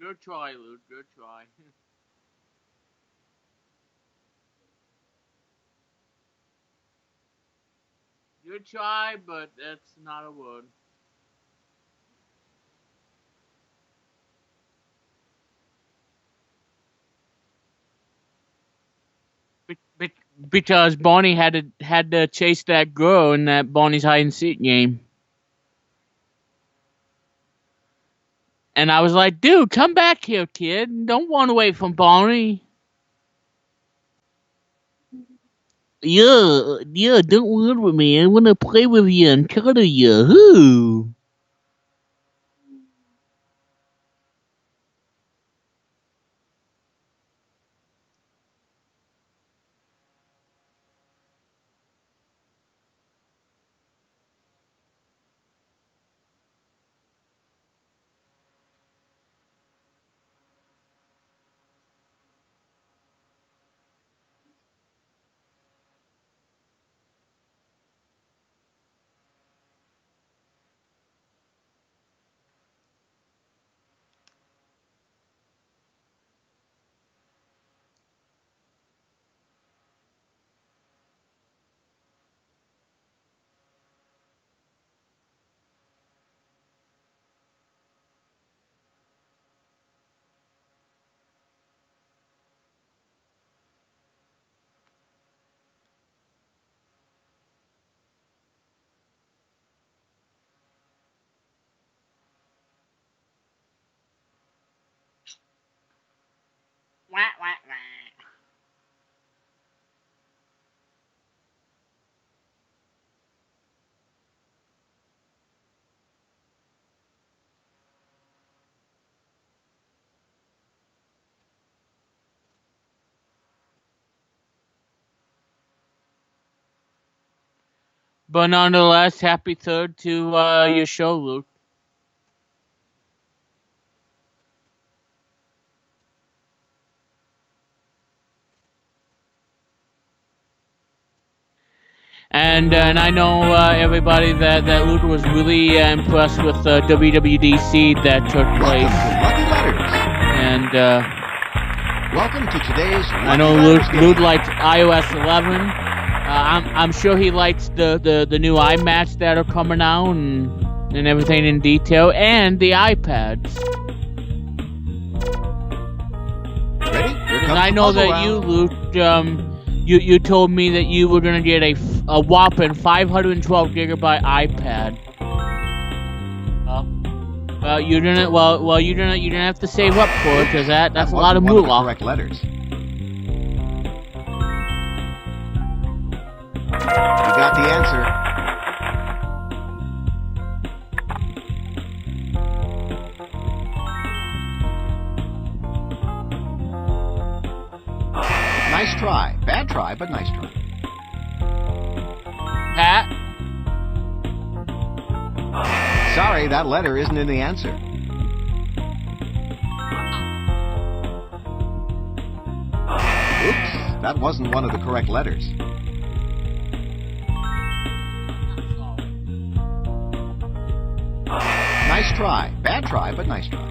Good try, Luke. Good try. Good try, but that's not a word. Because Bonnie had to chase that girl in that Bonnie's hide and seek game. And I was like, dude, come back here, kid. Don't run away from Bonnie. Yeah, don't run with me. I want to play with you and cuddle you. Ooh. Wah, wah, wah. But nonetheless, happy third to your show, Luke. And I know everybody that Luke was really impressed with the WWDC that took place. Lucky Letters. And Welcome to today's I know Luke likes iOS 11. I'm sure he likes the new iMats that are coming out and everything in detail, and the iPads. Ready? Here comes I the know puzzle that round. you, Luke, you told me that you were gonna get a whopping 512 gigabyte iPad. Well, you didn't have to save up for it because that's a lot of wasn't one moolah. the correct letters. You got the answer. Nice try. Bad try, but nice try. Pat? Sorry, that letter isn't in the answer. Oops, that wasn't one of the correct letters. Nice try. Bad try, but nice try.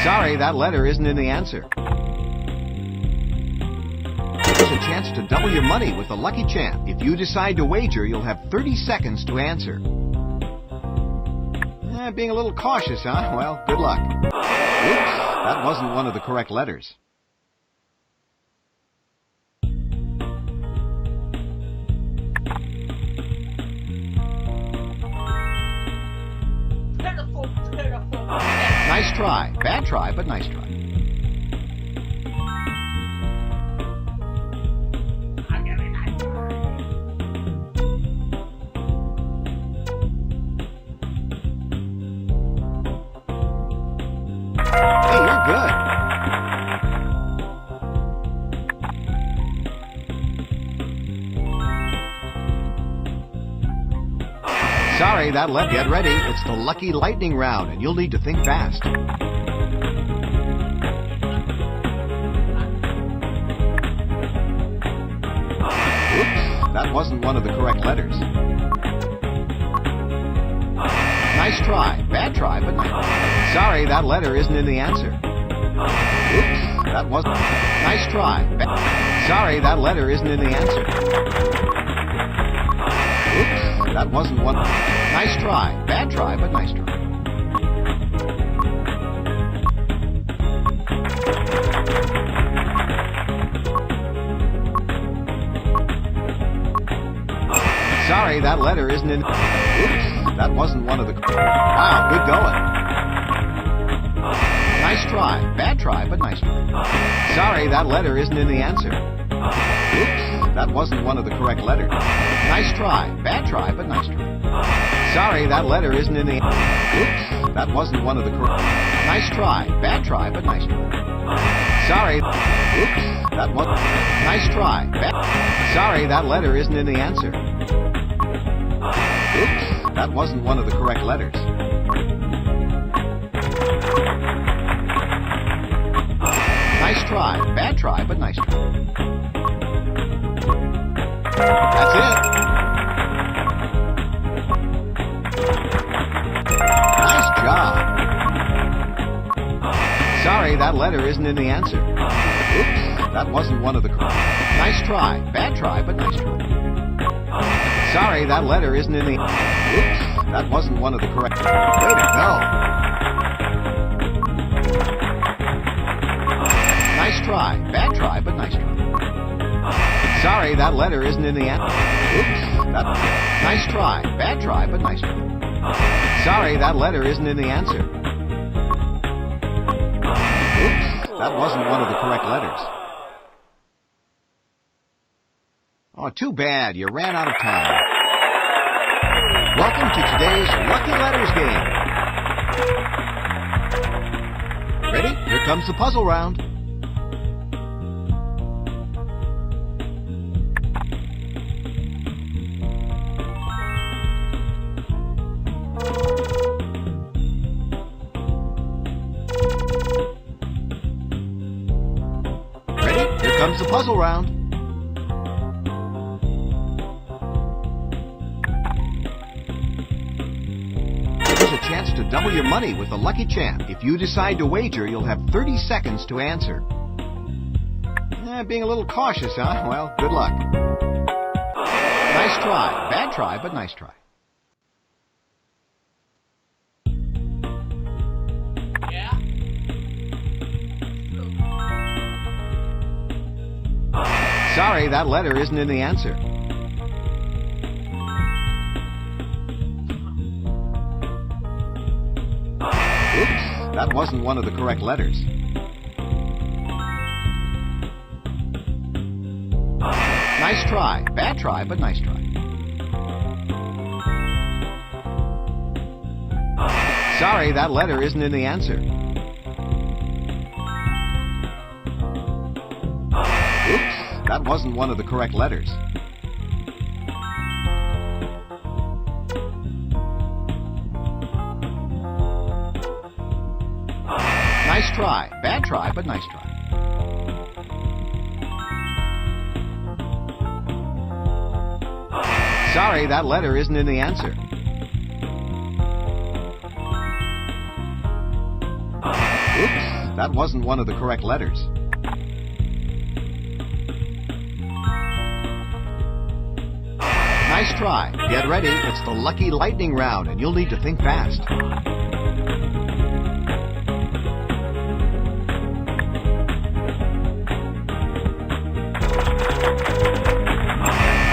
Sorry, that letter isn't in the answer. Here's a chance to double your money with the Lucky Champ. If you decide to wager, you'll have 30 seconds to answer. Being a little cautious, huh? Well, good luck. Oops, that wasn't one of the correct letters. Nice try. Bad try, but nice try. Hey, you're good. Sorry, that left. Get ready. It's the Lucky Lightning round, and you'll need to think fast. that wasn't one of the correct letters. Nice try. Bad try, but nice. Sorry, that letter isn't in the answer. Oops, that wasn't. Nice try. Sorry, that letter isn't in the answer. Oops, that wasn't one. Nice try. Bad try, but nice try. Sorry, that letter isn't in. Oops, that wasn't one of the. Wow, good going. Nice try. Bad try, but nice try. Sorry, that letter isn't in the answer. Oops, that wasn't one of the correct letters. Nice try. Bad try, but nice try. Sorry, that letter isn't in the. Oops, that wasn't one of the correct. Nice try. Bad try, but nice try. Sorry. Oops, that was. Nice try. Sorry, that letter isn't in the answer. Oops, that wasn't one of the correct letters. Nice try. Bad try, but nice try. That's it. Nice job. Sorry, that letter isn't in the answer. Oops, that wasn't one of the correct. Nice try. Bad try, but nice try. Sorry, that letter isn't in the. Oops, that wasn't one of the correct. Way to go. Nice try. Bad try, but nice try. Sorry, that letter isn't in the answer. Oops, that. Nice try. Bad try, but nice try. Sorry, that letter isn't in the answer. Oops, that wasn't one of the correct letters. Oh, too bad. You ran out of time. Welcome to today's Lucky Letters game. Ready? Here comes the puzzle round. Ready? Here comes the puzzle round. Chance to double your money with the Lucky Champ. If you decide to wager, you'll have 30 seconds to answer. Being a little cautious, huh? Well, good luck. Nice try. Bad try, but nice try. Yeah? Sorry, that letter isn't in the answer. Oops, that wasn't one of the correct letters. Nice try. Bad try, but nice try. Sorry, that letter isn't in the answer. Oops, that wasn't one of the correct letters. Nice try. Bad try, but nice try. Sorry, that letter isn't in the answer. Oops, that wasn't one of the correct letters. Nice try. Get ready. It's the Lucky Lightning round, and you'll need to think fast.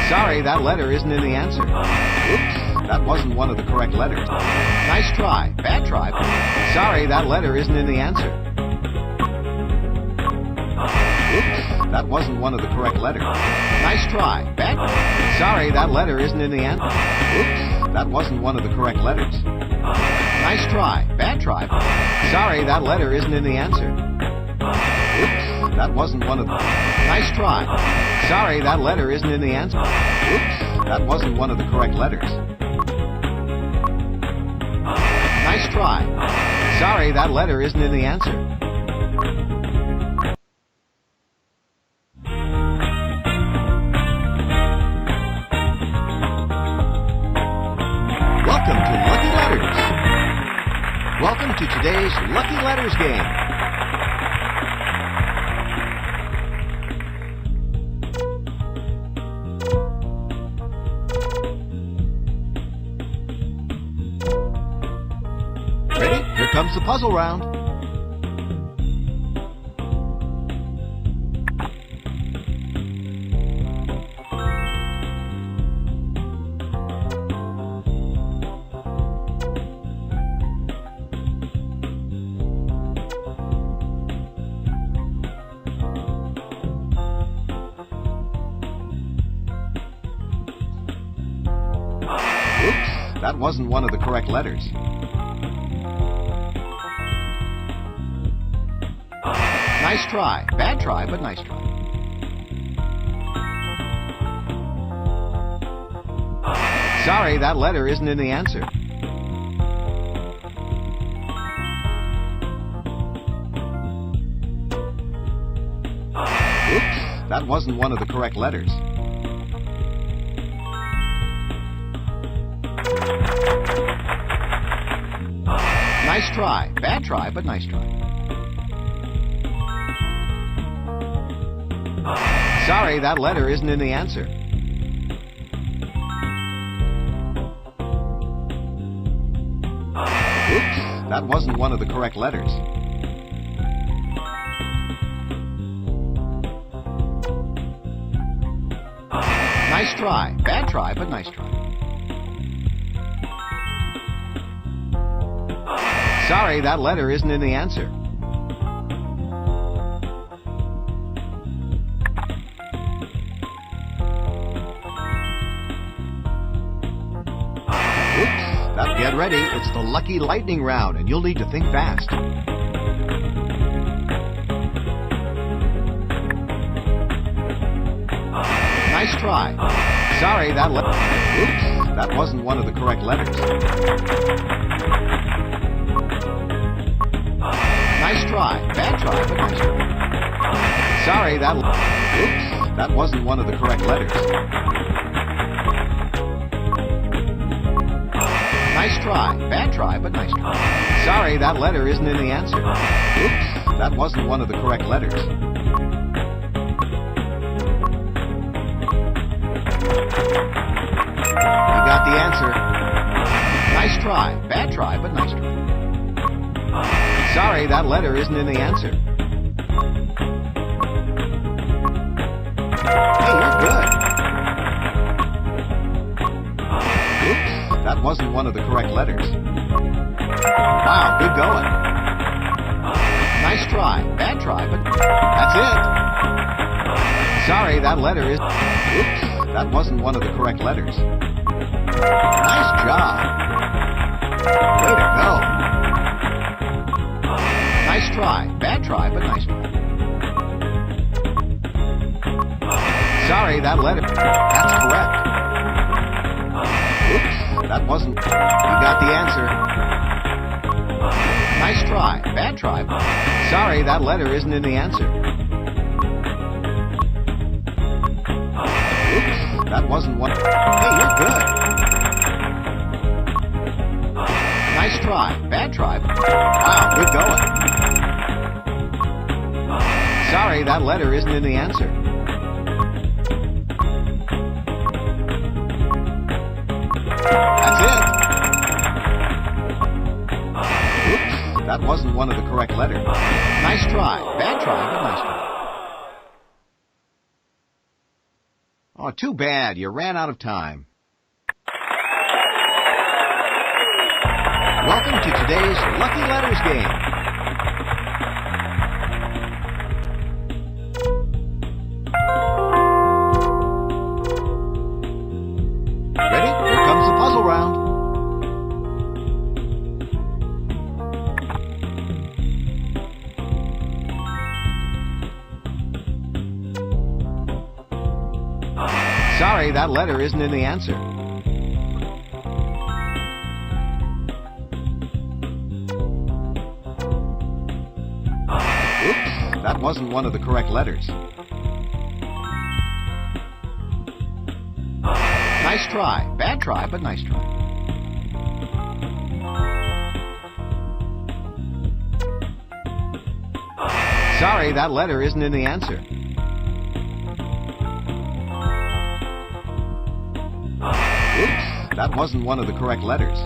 Sorry, that letter isn't in the answer. Oops, that wasn't one of the correct letters. Nice try. Bad try. Sorry, that letter isn't in the answer. Oops, that wasn't one of the correct letters. Nice try. Bad. Sorry, that letter isn't in the answer. Oops, that wasn't one of the correct letters. Nice try. Bad try. Sorry, that letter isn't in the answer. Oops, that wasn't one of the. Nice try. Sorry, that letter isn't in the answer. Oops, that wasn't one of the correct letters. Nice try. Sorry, that letter isn't in the answer. to today's Lucky Letters game. Ready? Here comes the puzzle round. Oops, that wasn't one of the correct letters. Nice try. Bad try, but nice try. Sorry, that letter isn't in the answer. Oops, that wasn't one of the correct letters. Nice try. Bad try, but nice try. Sorry, that letter isn't in the answer. Oops, that wasn't one of the correct letters. Nice try. Bad try, but nice try. Sorry, that letter isn't in the answer. Get ready, it's the Lucky Lightning round, and you'll need to think fast. Nice try. Sorry, oops, that wasn't one of the correct letters. Nice try. Bad try, but nice try. Sorry, oops, that wasn't one of the correct letters. Nice try. Bad try, but nice try. Sorry, that letter isn't in the answer. Oops, that wasn't one of the correct letters. You got the answer. Nice try. Bad try, but nice try. Sorry, that letter isn't in the answer. Hey, you're good. Oops, that wasn't one of the correct letters. Wow, good going. Nice try. Bad try, but that's it. Sorry, that letter is... Oops, that wasn't one of the correct letters. Nice job. Way to go. Nice try. Bad try, but nice try. Sorry, that letter... That's correct. Oops, that wasn't... You got the answer. Nice try. Bad try. Sorry, that letter isn't in the answer. Oops, that wasn't one... Hey, you're good. Nice try. Bad try. Wow, good going. Sorry, that letter isn't in the answer. That's it. Oops, that wasn't one of the correct letters. Nice try. Bad try, but nice try. Oh, too bad. You ran out of time. Welcome to today's Lucky Letters game. Ready? Here comes the puzzle round. Sorry, that letter isn't in the answer. Oops, that wasn't one of the correct letters. Nice try. Bad try, but nice try. Sorry, that letter isn't in the answer. Oops, that wasn't one of the correct letters.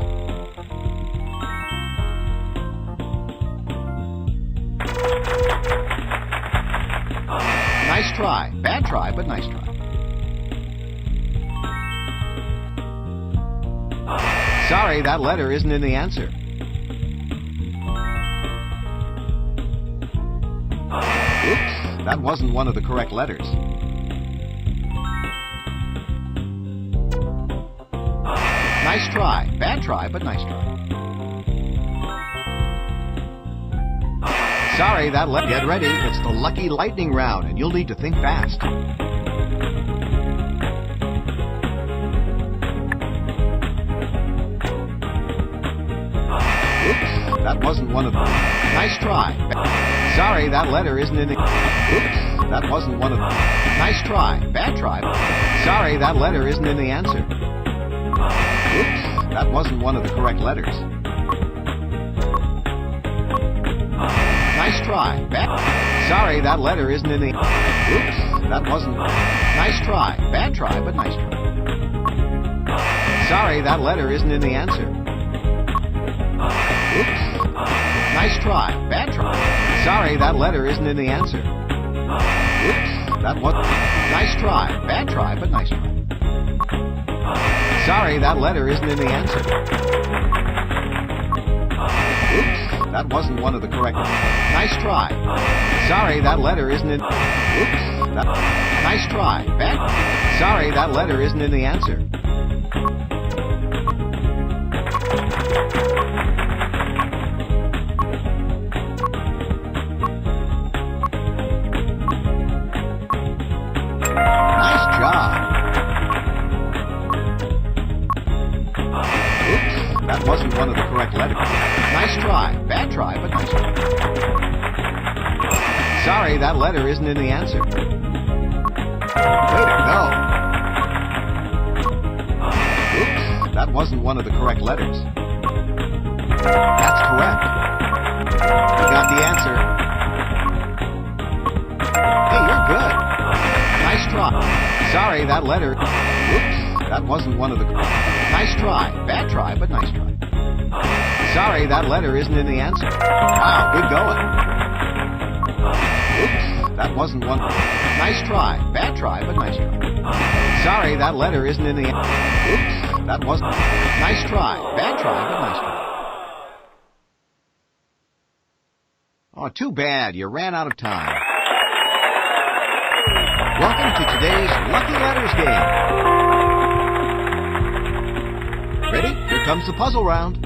Nice try. Bad try, but nice try. Sorry, that letter isn't in the answer. Oops, that wasn't one of the correct letters. Nice try. Bad try, but nice try. Sorry, that letter. Get ready. It's the lucky lightning round, and you'll need to think fast. Oops, that wasn't one of the... Nice try. Sorry, that letter isn't in the... Oops, that wasn't one of the... Nice try. Bad try. Sorry, that letter isn't in the answer. Oops, that wasn't one of the correct letters. Nice try. Sorry, that letter isn't in the... Oops, that wasn't... Nice try. Bad try, but nice try. Sorry, that letter isn't in the answer. Oops. Nice try. Bad try. Sorry, that letter isn't in the answer. Oops, that was... Nice try. Bad try, but nice try. Sorry, that letter isn't in the answer. Oops, that wasn't one of the correct... Nice try. Sorry, that letter isn't in... Oops, that... Nice try. Bad... Sorry, that letter isn't in the answer. Nice job. Oops, that wasn't one of the correct letters. Nice try. Bad try, but nice try. Sorry, that letter isn't in the answer. Way to go. Oops, that wasn't one of the correct letters. That's correct. You got the answer. Hey, you're good. Nice try. Sorry, that letter... Oops, that wasn't one of the... Nice try. Bad try, but nice try. Sorry, that letter isn't in the answer. Wow, good going. Oops, that wasn't one... Nice try. Bad try, but nice try. Sorry, that letter isn't in the... Oops, that wasn't... Nice try. Bad try, but nice try. Oh, too bad. You ran out of time. Welcome to today's Lucky Letters game. Ready? Here comes the puzzle round.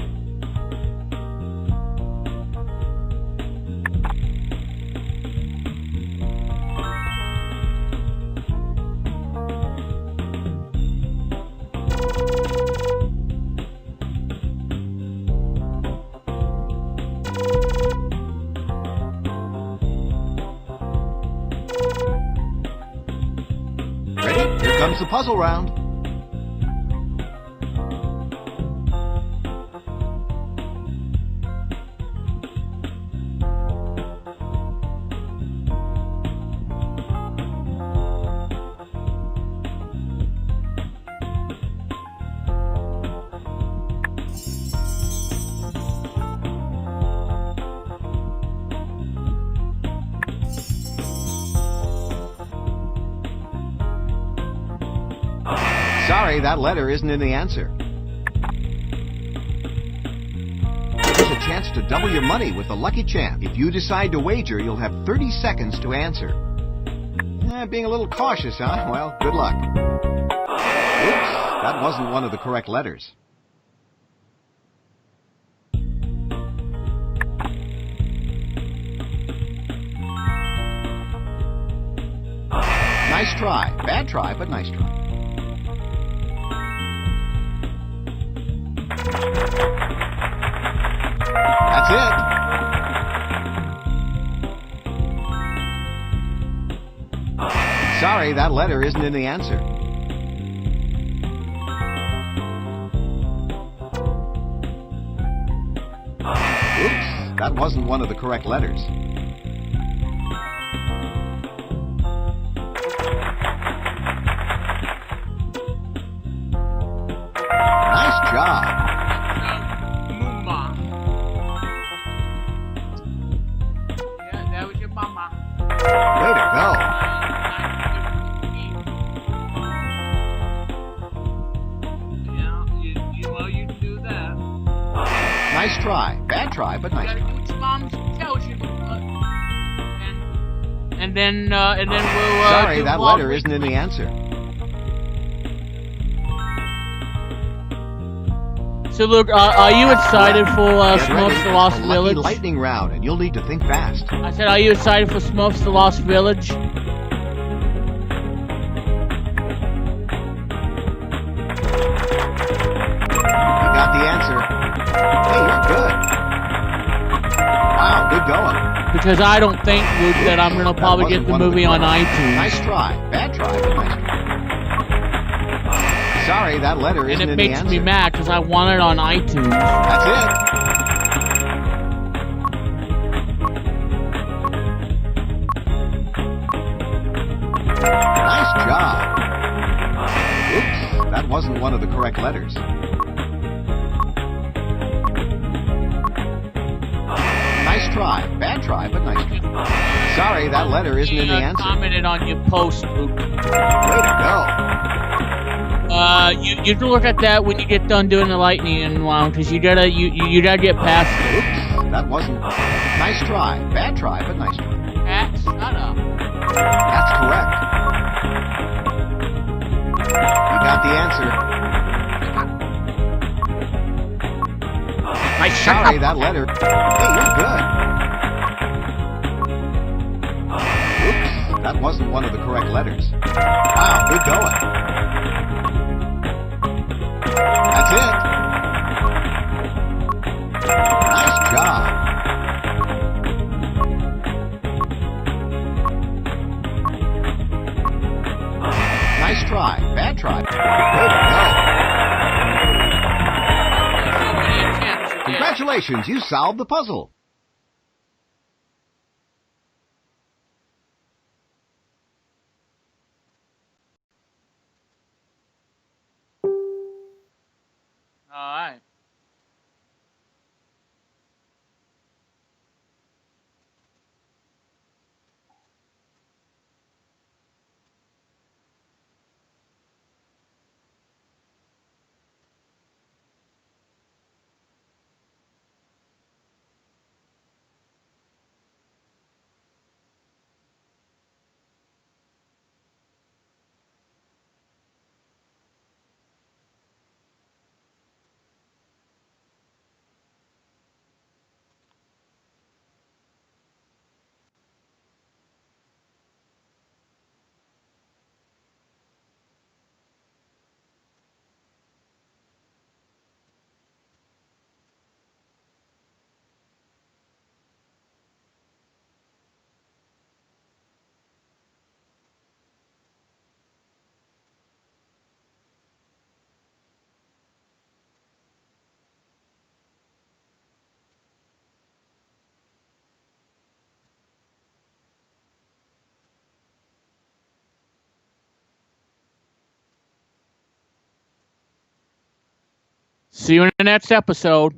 Here comes the puzzle round. Sorry, that letter isn't in the answer. There's a chance to double your money with the Lucky Champ. If you decide to wager, you'll have 30 seconds to answer. Being a little cautious, huh? Well, good luck. Oops, that wasn't one of the correct letters. Nice try. Bad try, but nice try. That's it. Sorry, that letter isn't in the answer. Oops, that wasn't one of the correct letters. job. Mama. Yeah, that was your mama. Way to go. Yeah, you can do that. Nice try. Bad try, but You nice gotta try. do what your mom tells you. And then we'll. Sorry, do that Walt letter isn't in the answer. So, Luke, are you excited for Get Smurfs ready. the Lost It's the Village? Lucky lightning round, and you'll need to think fast. I said, are you excited for Smurfs the Lost Village? You got the answer. Hey, you're good. Wow, good going. Because I don't think, Luke, that I'm going to probably get the movie on iTunes. Nice try. Bad try, but nice try. Sorry, that letter And isn't it in the makes answer. me mad because I want it on iTunes. That's it. Nice job. Oops, that wasn't one of the correct letters. Nice try. Bad try, but nice try. Sorry, that letter isn't in the answer. Commented on your post, Luke. Way to go. You can look at that when you get done doing the lightning round, because you gotta get past it. Oops, that wasn't. Nice try. Bad try, but nice try. Pat, shut up. That's correct. You got the answer. Sorry, that letter. Hey, you're good. Oops, that wasn't one of the correct letters. Wow, good going. That's it. Nice job. Nice try. Bad try. Way to go. Congratulations, you solved the puzzle. Alright. See you in the next episode.